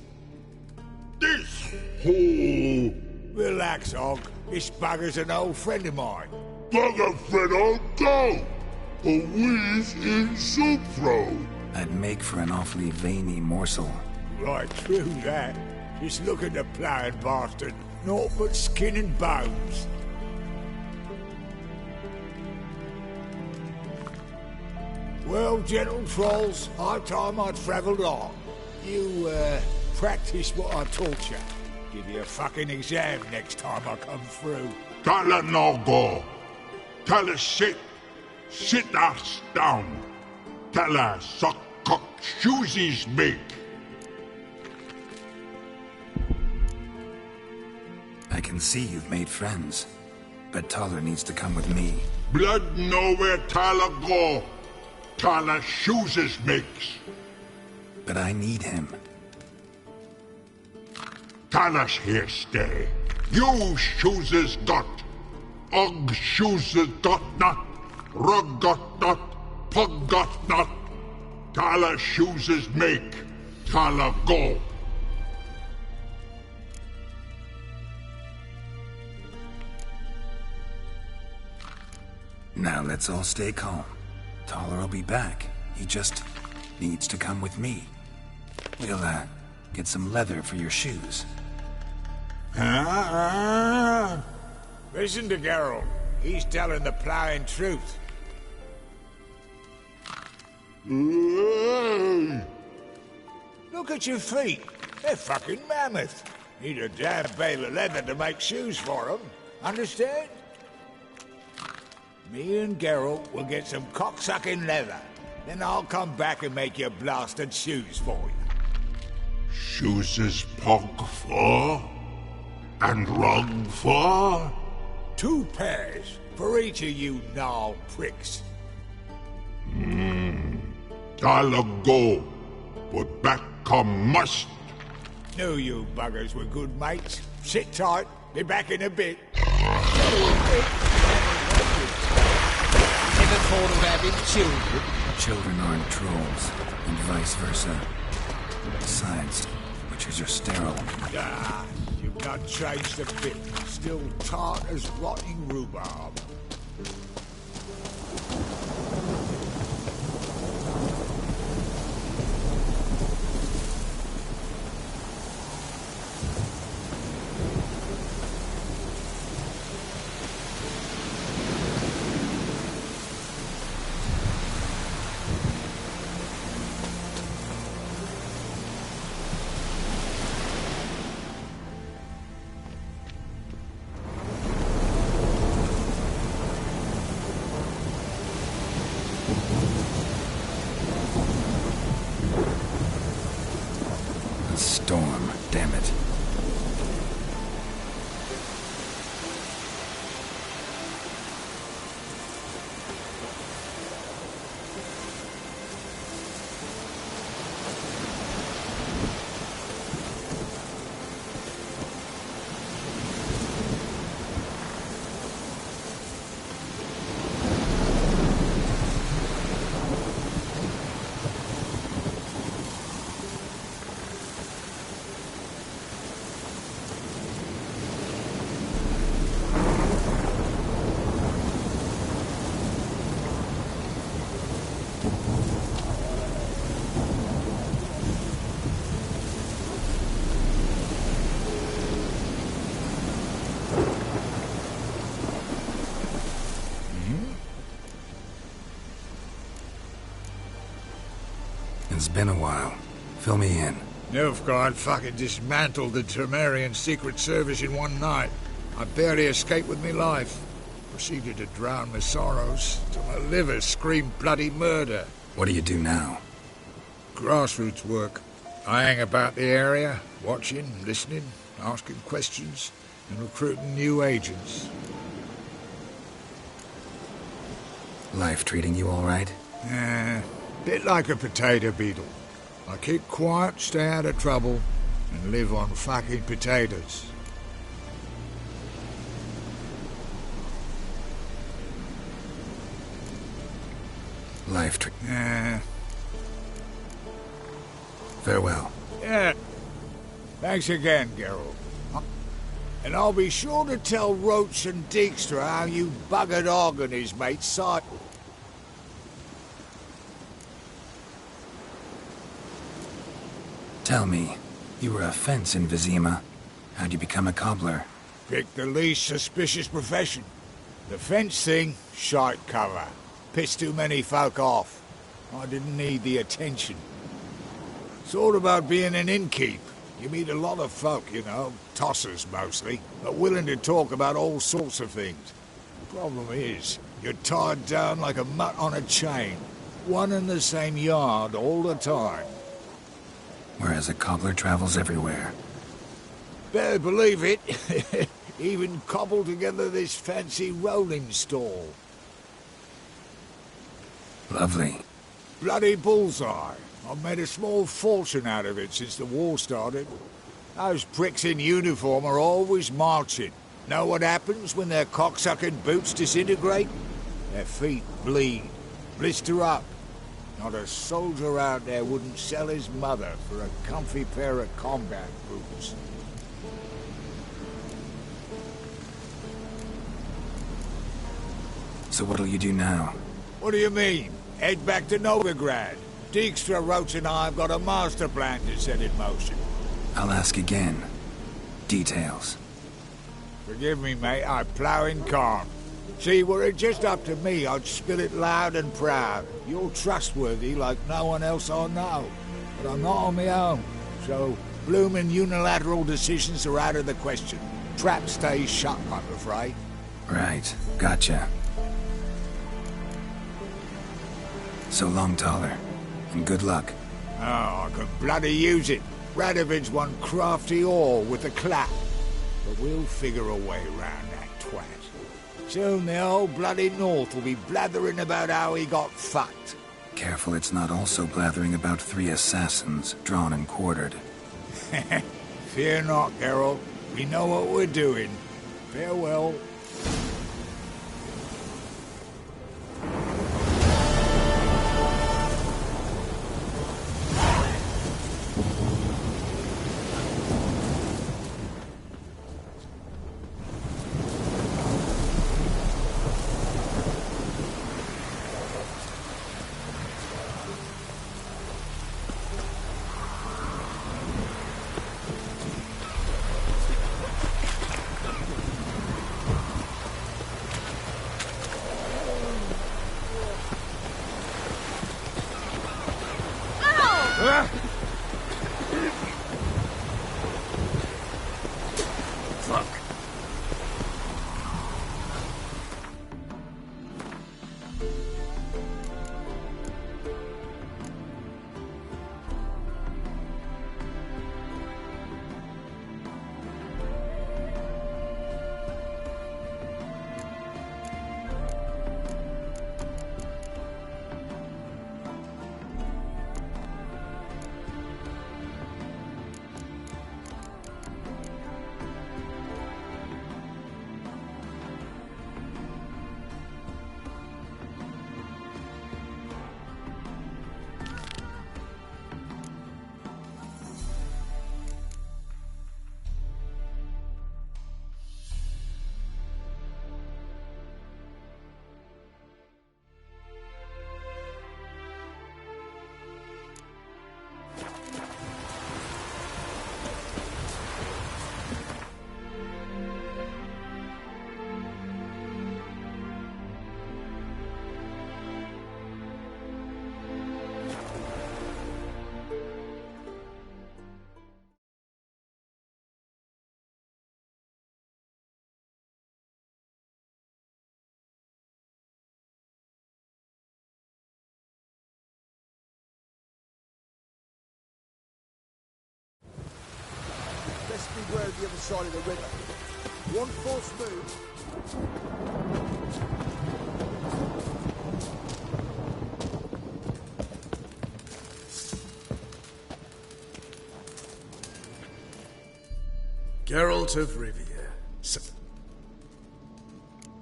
This hole. Relax, Og. This bugger's an old friend of mine. Bugger friend, I'll go. a wheeze in soup throat. I'd make for an awfully veiny morsel. Right through that. Just look at the ploughing bastard. Naught but skin and bones. Well, gentle trolls, high time I travelled on. You, practice what I taught you. Give you a fucking exam next time I come through. Tell her no go. Tell her sit. Sit ass down. Tell her suck cock shoesies make. I can see you've made friends, but Taller needs to come with me. Blood know where Taller go. Taller shoeses makes. But I need him. Taller's here stay. You shoeses got. Ugg shoeses got not. Rug got not. Pug got not. Taller shoeses make. Taller go. Now let's all stay calm. Taller will be back. He just needs to come with me. We'll, get some leather for your shoes. Listen to Geralt. He's telling the ploughing truth. Look at your feet. They're fucking mammoth. Need a damn bale of leather to make shoes for them. Understand? Me and Geralt will get some cocksucking leather. Then I'll come back and make you blasted shoes for you. Shoeses pug for? And rug for? 2 pairs for each of you gnarl pricks. Taller go. But back come must. Knew you buggers were good mates. Sit tight. Be back in a bit. Never thought of having children? Children aren't trolls, and vice versa. Besides, witches are sterile. Ah, you've not changed a bit. Still tart as rotting rhubarb. Storm, damn it. It's been a while. Fill me in. Nilfgaard fucking dismantled the Tremerian Secret Service in one night. I barely escaped with my life. Proceeded to drown my sorrows till my liver screamed bloody murder. What do you do now? Grassroots work. I hang about the area, watching, listening, asking questions, and recruiting new agents. Life treating you all right? Bit like a potato beetle. I keep quiet, stay out of trouble, and live on fucking potatoes. Life treat. Farewell. Yeah. Thanks again, Geralt. And I'll be sure to tell Roach and Dijkstra how you buggered Og and his mates cycle. Tell me, you were a fence in Vizima. How'd you become a cobbler? Pick the least suspicious profession. The fence thing, shite cover. Pissed too many folk off. I didn't need the attention. It's all about being an innkeep. You meet a lot of folk, you know, tossers mostly, but willing to talk about all sorts of things. The problem is, you're tied down like a mutt on a chain. One and the same yard all the time. Whereas a cobbler travels everywhere. Better believe it. Even cobbled together this fancy rolling stall. Lovely. Bloody bullseye. I've made a small fortune out of it since the war started. Those pricks in uniform are always marching. Know what happens when their cocksucking boots disintegrate? Their feet bleed, blister up. Not a soldier out there wouldn't sell his mother for a comfy pair of combat boots. So what'll you do now? What do you mean? Head back to Novigrad. Dijkstra, Roach and I have got a master plan to set in motion. I'll ask again. Details. Forgive me, mate, I plough in calm. See, were it just up to me, I'd spill it loud and proud. You're trustworthy like no one else I know. But I'm not on my own, so bloomin' unilateral decisions are out of the question. Trap stays shut, I'm afraid. Right, gotcha. So long, Taller, and good luck. Oh, I could bloody use it. Radovid's one crafty all with a clap. But we'll figure a way around that twat. Soon the whole bloody North will be blathering about how he got fucked. Careful it's not also blathering about 3 assassins, drawn and quartered. Fear not, Geralt. We know what we're doing. Farewell. Best beware of the other side of the river. One false move. Geralt of Rivia.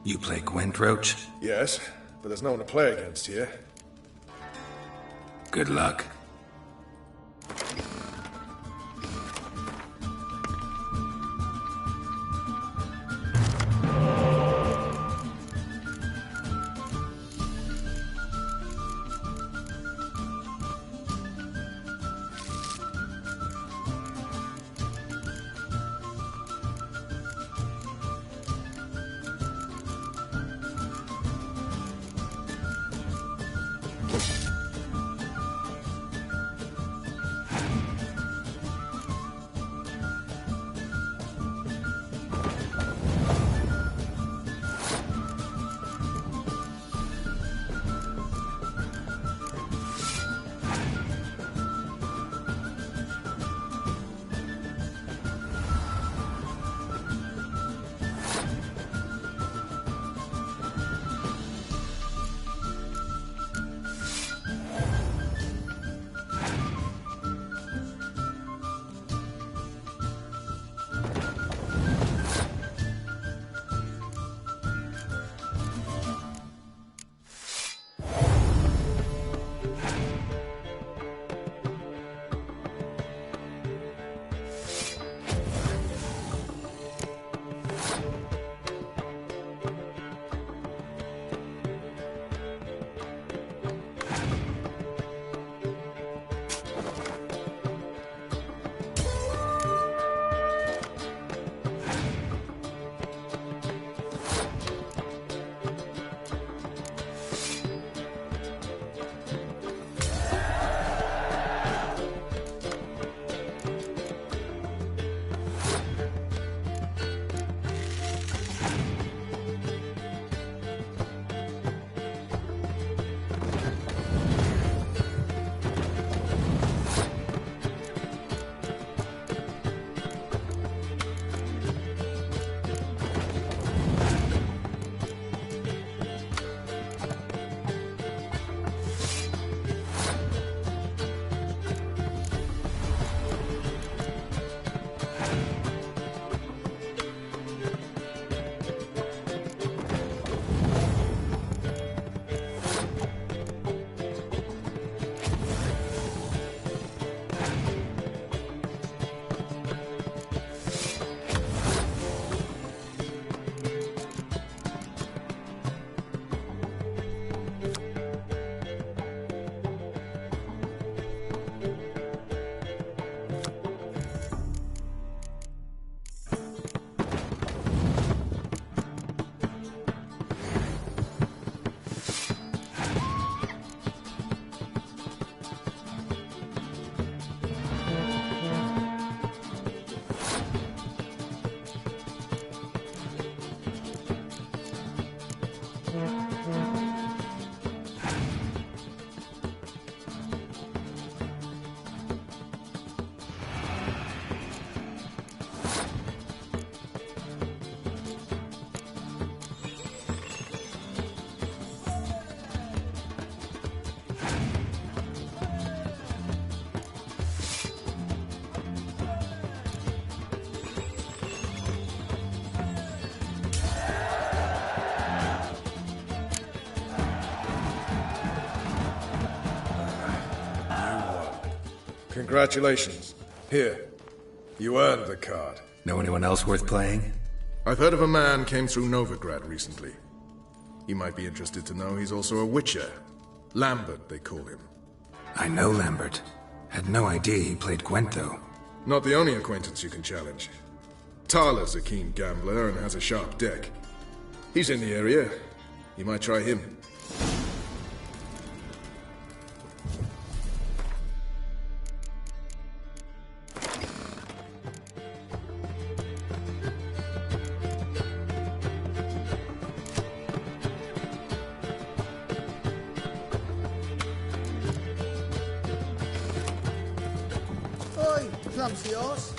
You play Gwent, Roach? Yes, but there's no one to play against here. Good luck. Congratulations. Here. You earned the card. Know anyone else worth playing? I've heard of a man came through Novigrad recently. You might be interested to know he's also a witcher. Lambert, they call him. I know Lambert. Had no idea he played Gwent, though. Not the only acquaintance you can challenge. Tala's a keen gambler and has a sharp deck. He's in the area. You might try him. Oi, clumsy horse.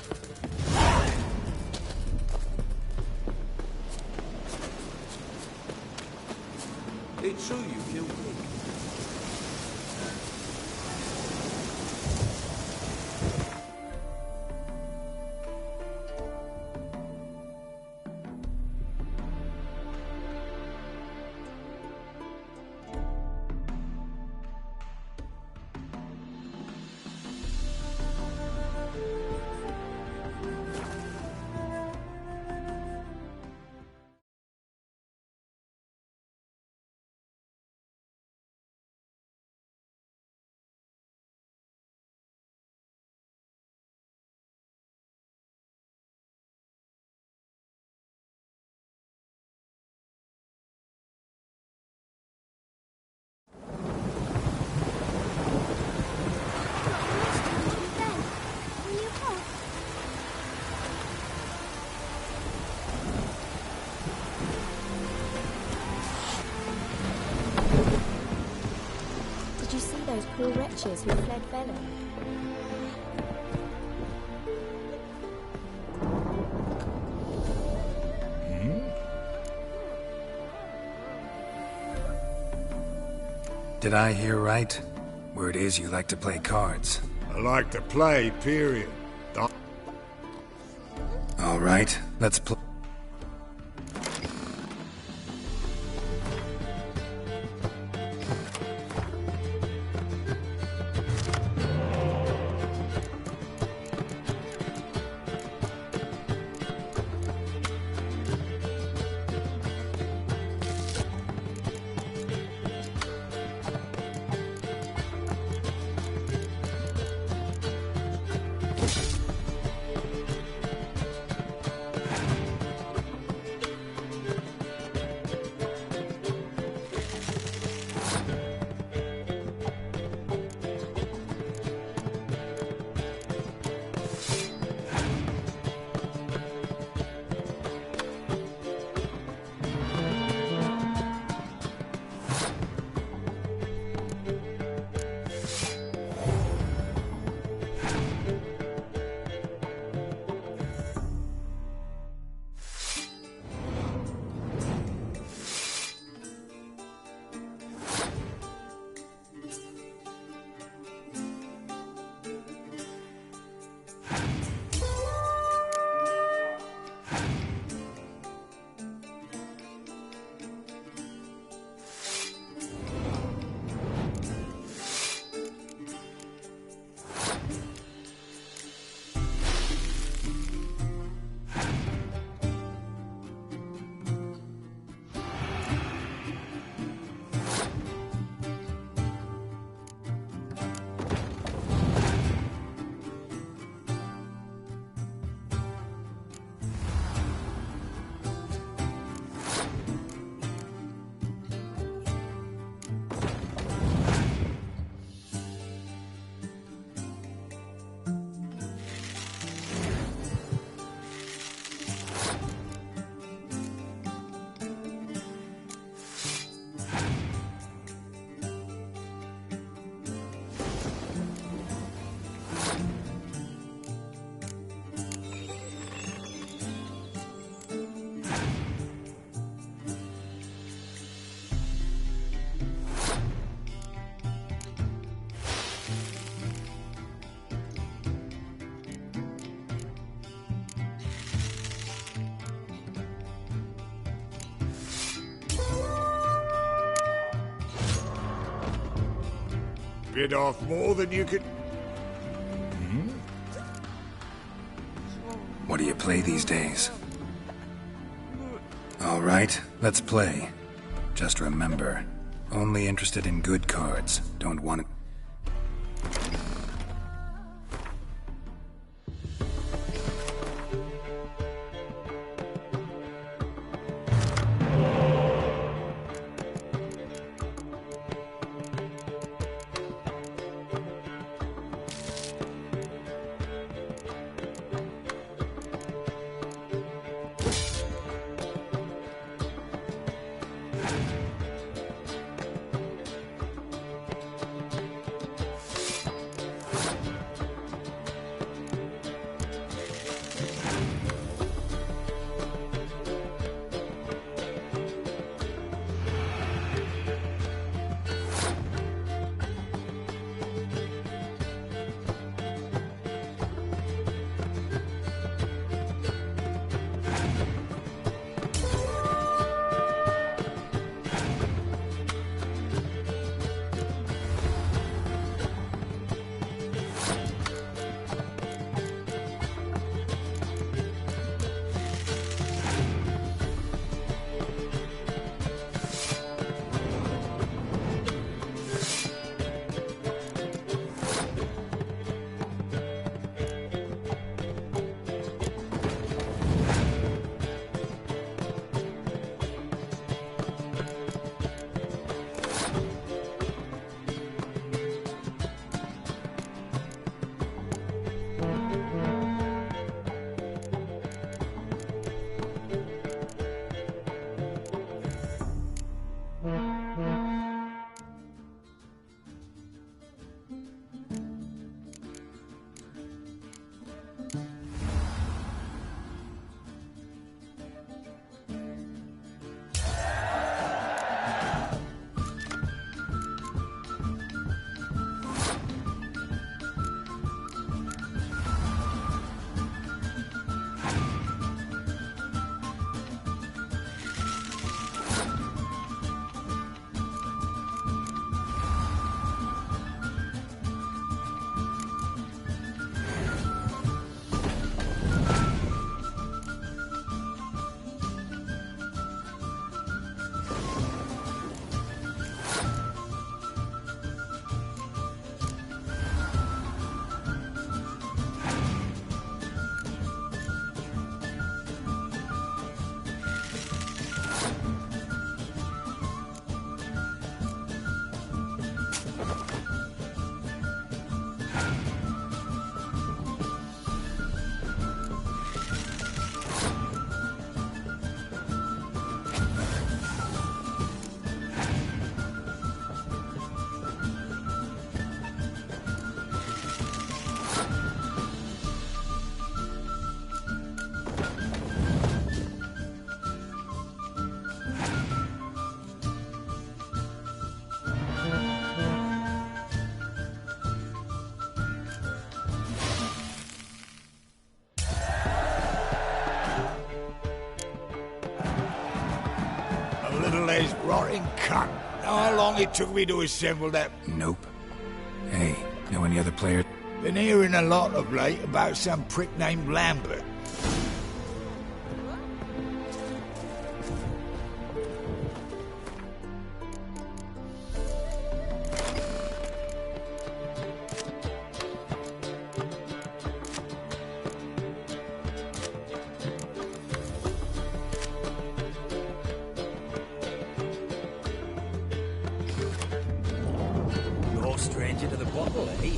It's true you killed me. Did you see those poor wretches who fled Velen? Did I hear right? Word is you like to play cards. I like to play, period. All right, let's play. Bit off more than you could... What do you play these days? All right, let's play. Just remember, only interested in good cards. Don't want it. Little-ass rotting cunt. How long it took me to assemble that? Nope. Hey, know any other player? Been hearing a lot of late about some prick named Lambert. Stranger to the bottle, eh?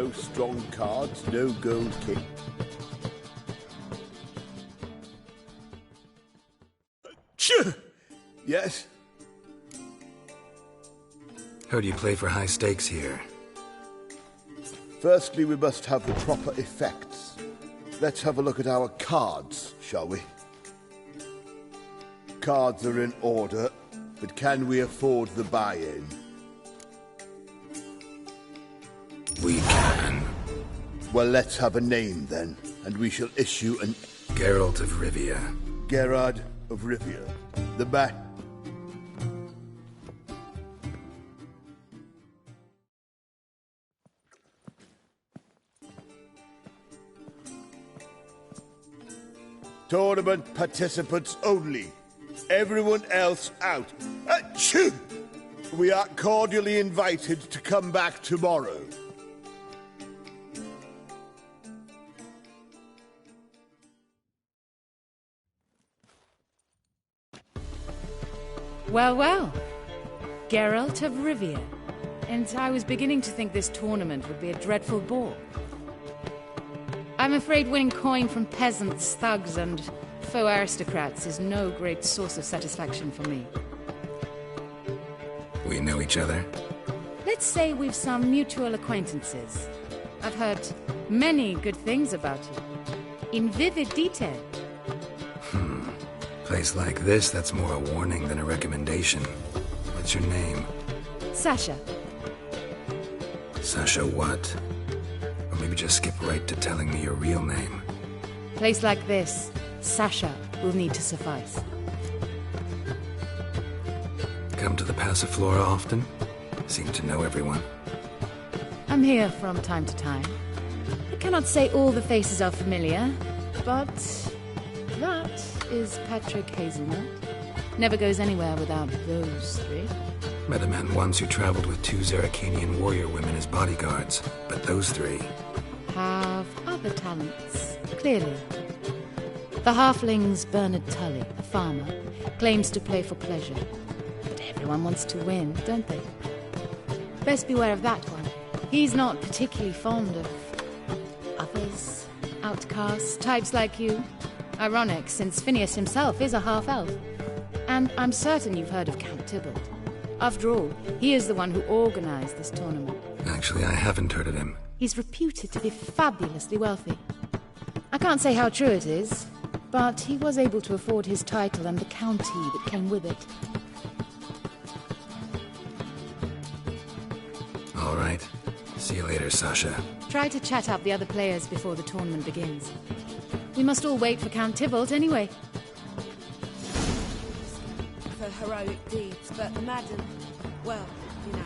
No strong cards, no gold king. Yes? Heard you play for high stakes here. Firstly, we must have the proper effects. Let's have a look at our cards, shall we? Cards are in order, but can we afford the buy-in? We can. Well, let's have a name then, and we shall issue an... Geralt of Rivia. Gerard of Rivia. The bat... Tournament participants only. Everyone else out. Achoo! We are cordially invited to come back tomorrow. Well, well. Geralt of Rivia. And I was beginning to think this tournament would be a dreadful bore. I'm afraid winning coin from peasants, thugs, and faux aristocrats is no great source of satisfaction for me. We know each other? Let's say we've some mutual acquaintances. I've heard many good things about you. In vivid detail. Place like this, that's more a warning than a recommendation. What's your name? Sasha. Sasha what? Or maybe just skip right to telling me your real name. Place like this, Sasha will need to suffice. Come to the Passiflora often? Seem to know everyone. I'm here from time to time. I cannot say all the faces are familiar, but that is Patrick Hazelnut. Never goes anywhere without those three. Met a man once who traveled with 2 Zeracanian warrior women as bodyguards, but those 3... have other talents, clearly. The halfling's Bernard Tully, a farmer, claims to play for pleasure. But everyone wants to win, don't they? Best beware of that one. He's not particularly fond of others, outcasts, types like you. Ironic, since Phineas himself is a half-elf. And I'm certain you've heard of Count Tybalt. After all, he is the one who organized this tournament. Actually, I haven't heard of him. He's reputed to be fabulously wealthy. I can't say how true it is, but he was able to afford his title and the county that came with it. All right. See you later, Sasha. Try to chat up the other players before the tournament begins. We must all wait for Count Tybalt anyway. For heroic deeds, but madam, well, you know.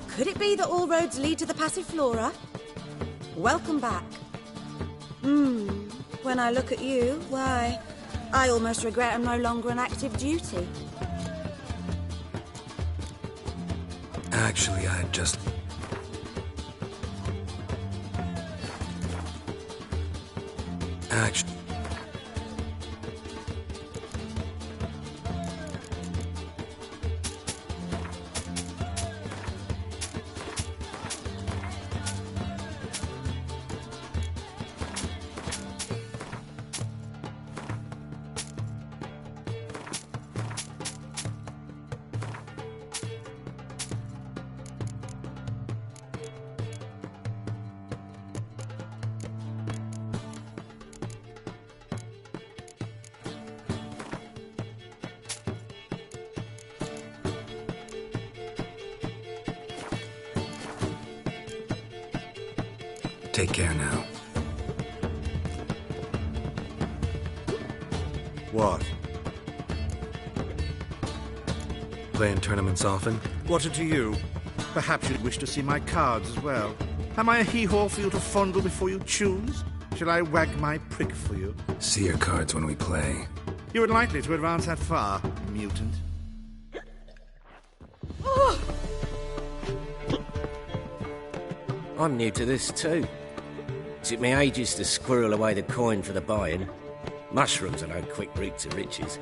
Could it be that all roads lead to the Passiflora? Welcome back. When I look at you, why, I almost regret I'm no longer on active duty. Actually, I just... Actually... Take care now. What? Playing tournaments often? What to you? Perhaps you'd wish to see my cards as well. Am I a hee-haw for you to fondle before you choose? Shall I wag my prick for you? See your cards when we play. You were likely to advance that far, mutant. I'm new to this too. Took me ages to squirrel away the coin for the buy-in. Mushrooms are no quick route to riches.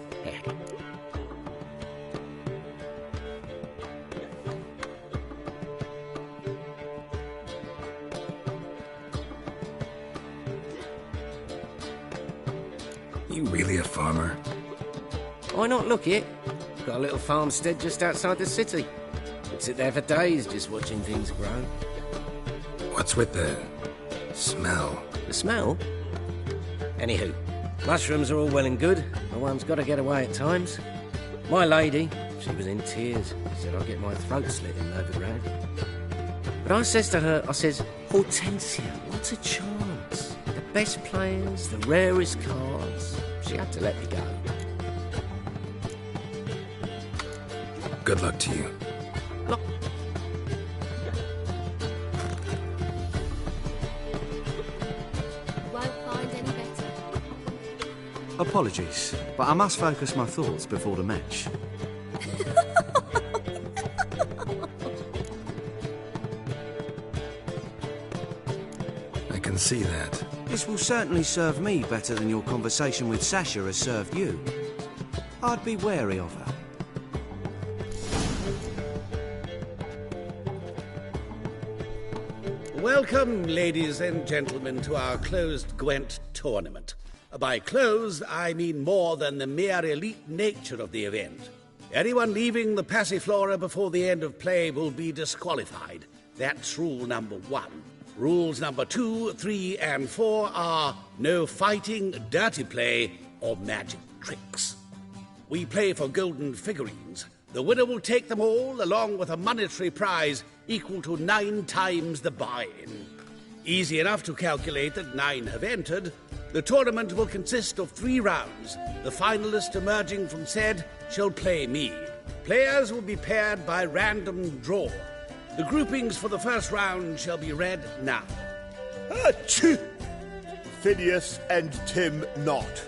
You really a farmer? Why not look it? Got a little farmstead just outside the city. I'd sit there for days just watching things grow. What's with the smell? The smell? Anywho, mushrooms are all well and good, but one's got to get away at times. My lady, she was in tears. Said I'd get my throat slit in overground. But I says to her, Hortensia, what's a chance? The best players, the rarest cards. She had to let me go. Good luck to you. Look. Won't find any better. Apologies, but I must focus my thoughts before the match. I can see that. This will certainly serve me better than your conversation with Sasha has served you. I'd be wary of her. Welcome, ladies and gentlemen, to our closed Gwent tournament. By closed, I mean more than the mere elite nature of the event. Anyone leaving the Passiflora before the end of play will be disqualified. That's rule number 1. Rules number 2, 3, and 4 are no fighting, dirty play, or magic tricks. We play for golden figurines. The winner will take them all, along with a monetary prize equal to 9 times the buy-in. Easy enough to calculate that 9 have entered. The tournament will consist of 3 rounds. The finalist emerging from said shall play me. Players will be paired by random draw. The groupings for the first round shall be read now. Achoo! Phineas and Tim Knott.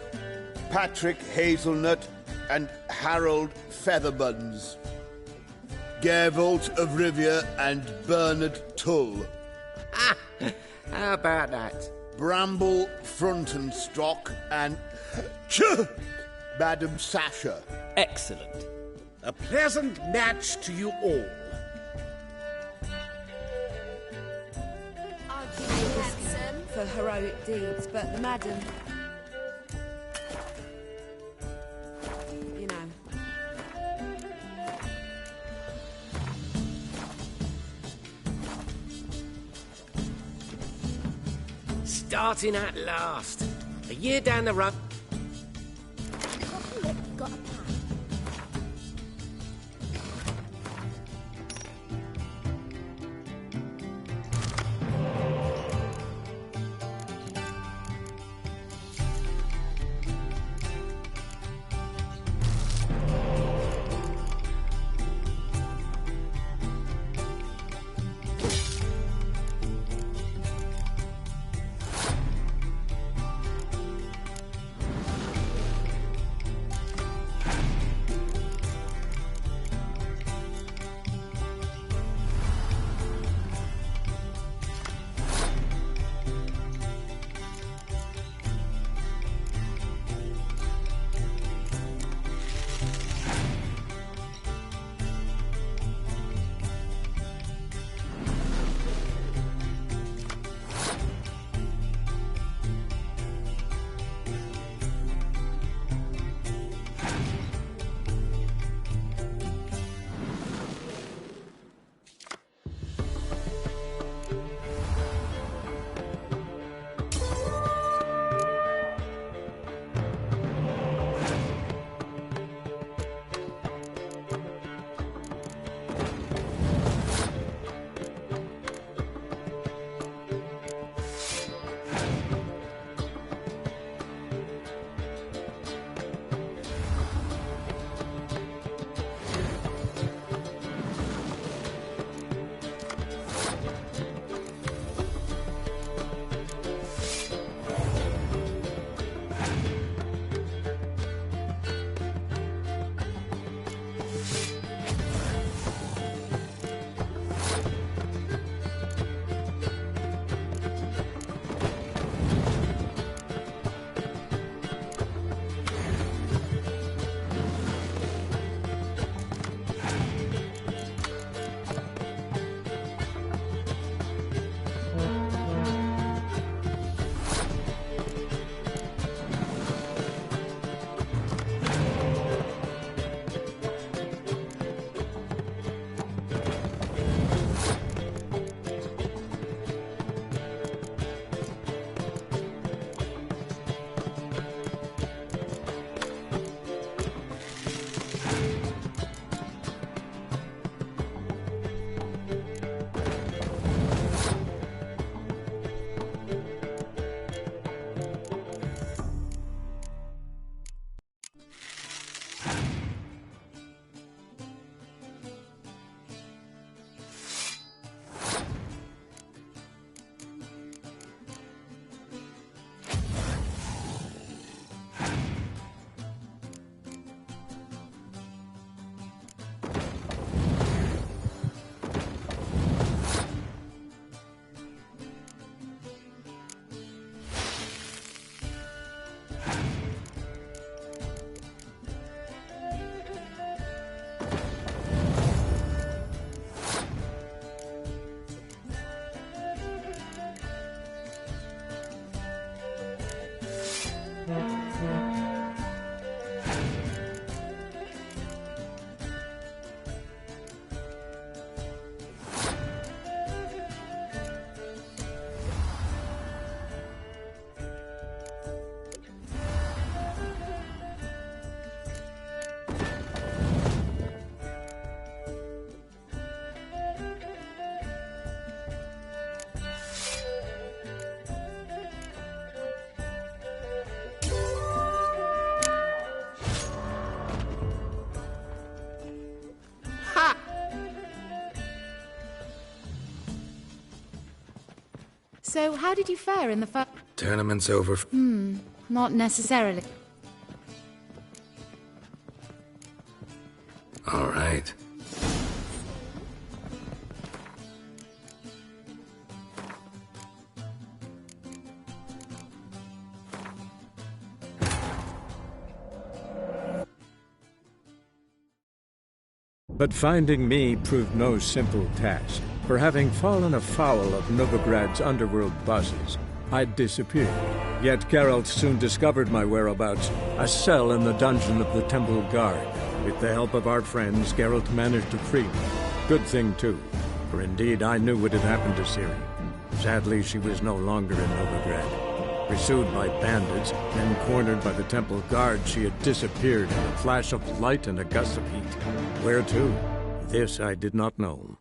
Patrick Hazelnut and Harold Featherbuns. Gervolt of Rivia and Bernard Tull. How about that? Bramble Frontenstock and Madam Sasha. Excellent. A pleasant match to you all. Handsome for heroic deeds, but the madam, you know. Starting at last. A year down the road. Got a plan. So, how did you fare in the first... Tournament's over. Not necessarily. All right. But finding me proved no simple task. For having fallen afoul of Novigrad's underworld bosses, I'd disappeared. Yet Geralt soon discovered my whereabouts, a cell in the dungeon of the Temple Guard. With the help of our friends, Geralt managed to free me. Good thing, too, for indeed I knew what had happened to Ciri. Sadly, she was no longer in Novigrad. Pursued by bandits, then cornered by the Temple Guard, she had disappeared in a flash of light and a gust of heat. Where to? This I did not know.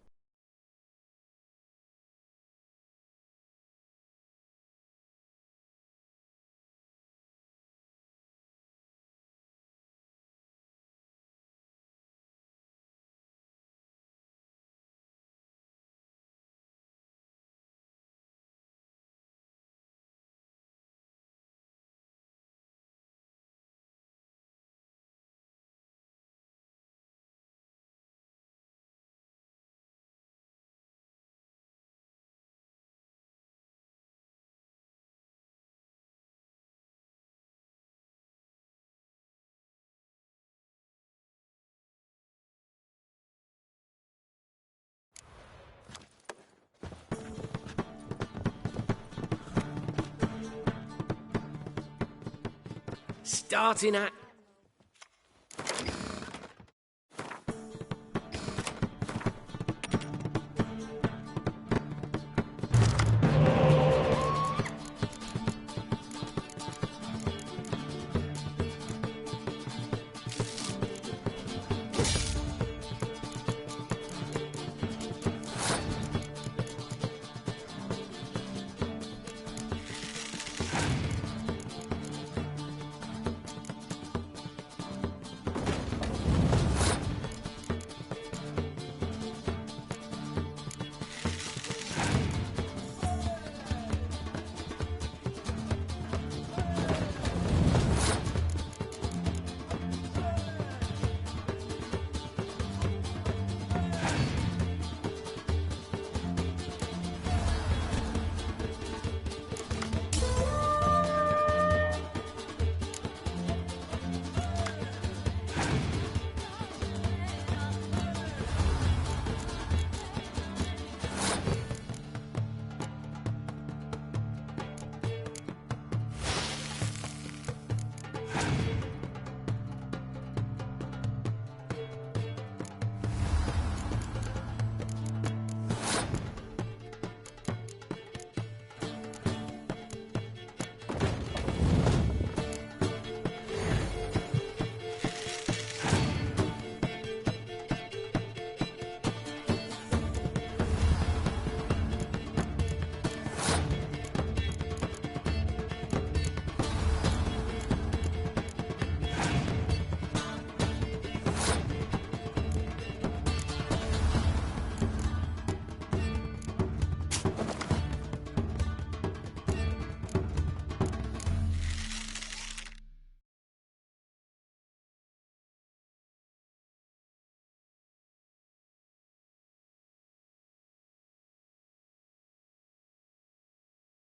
Starting at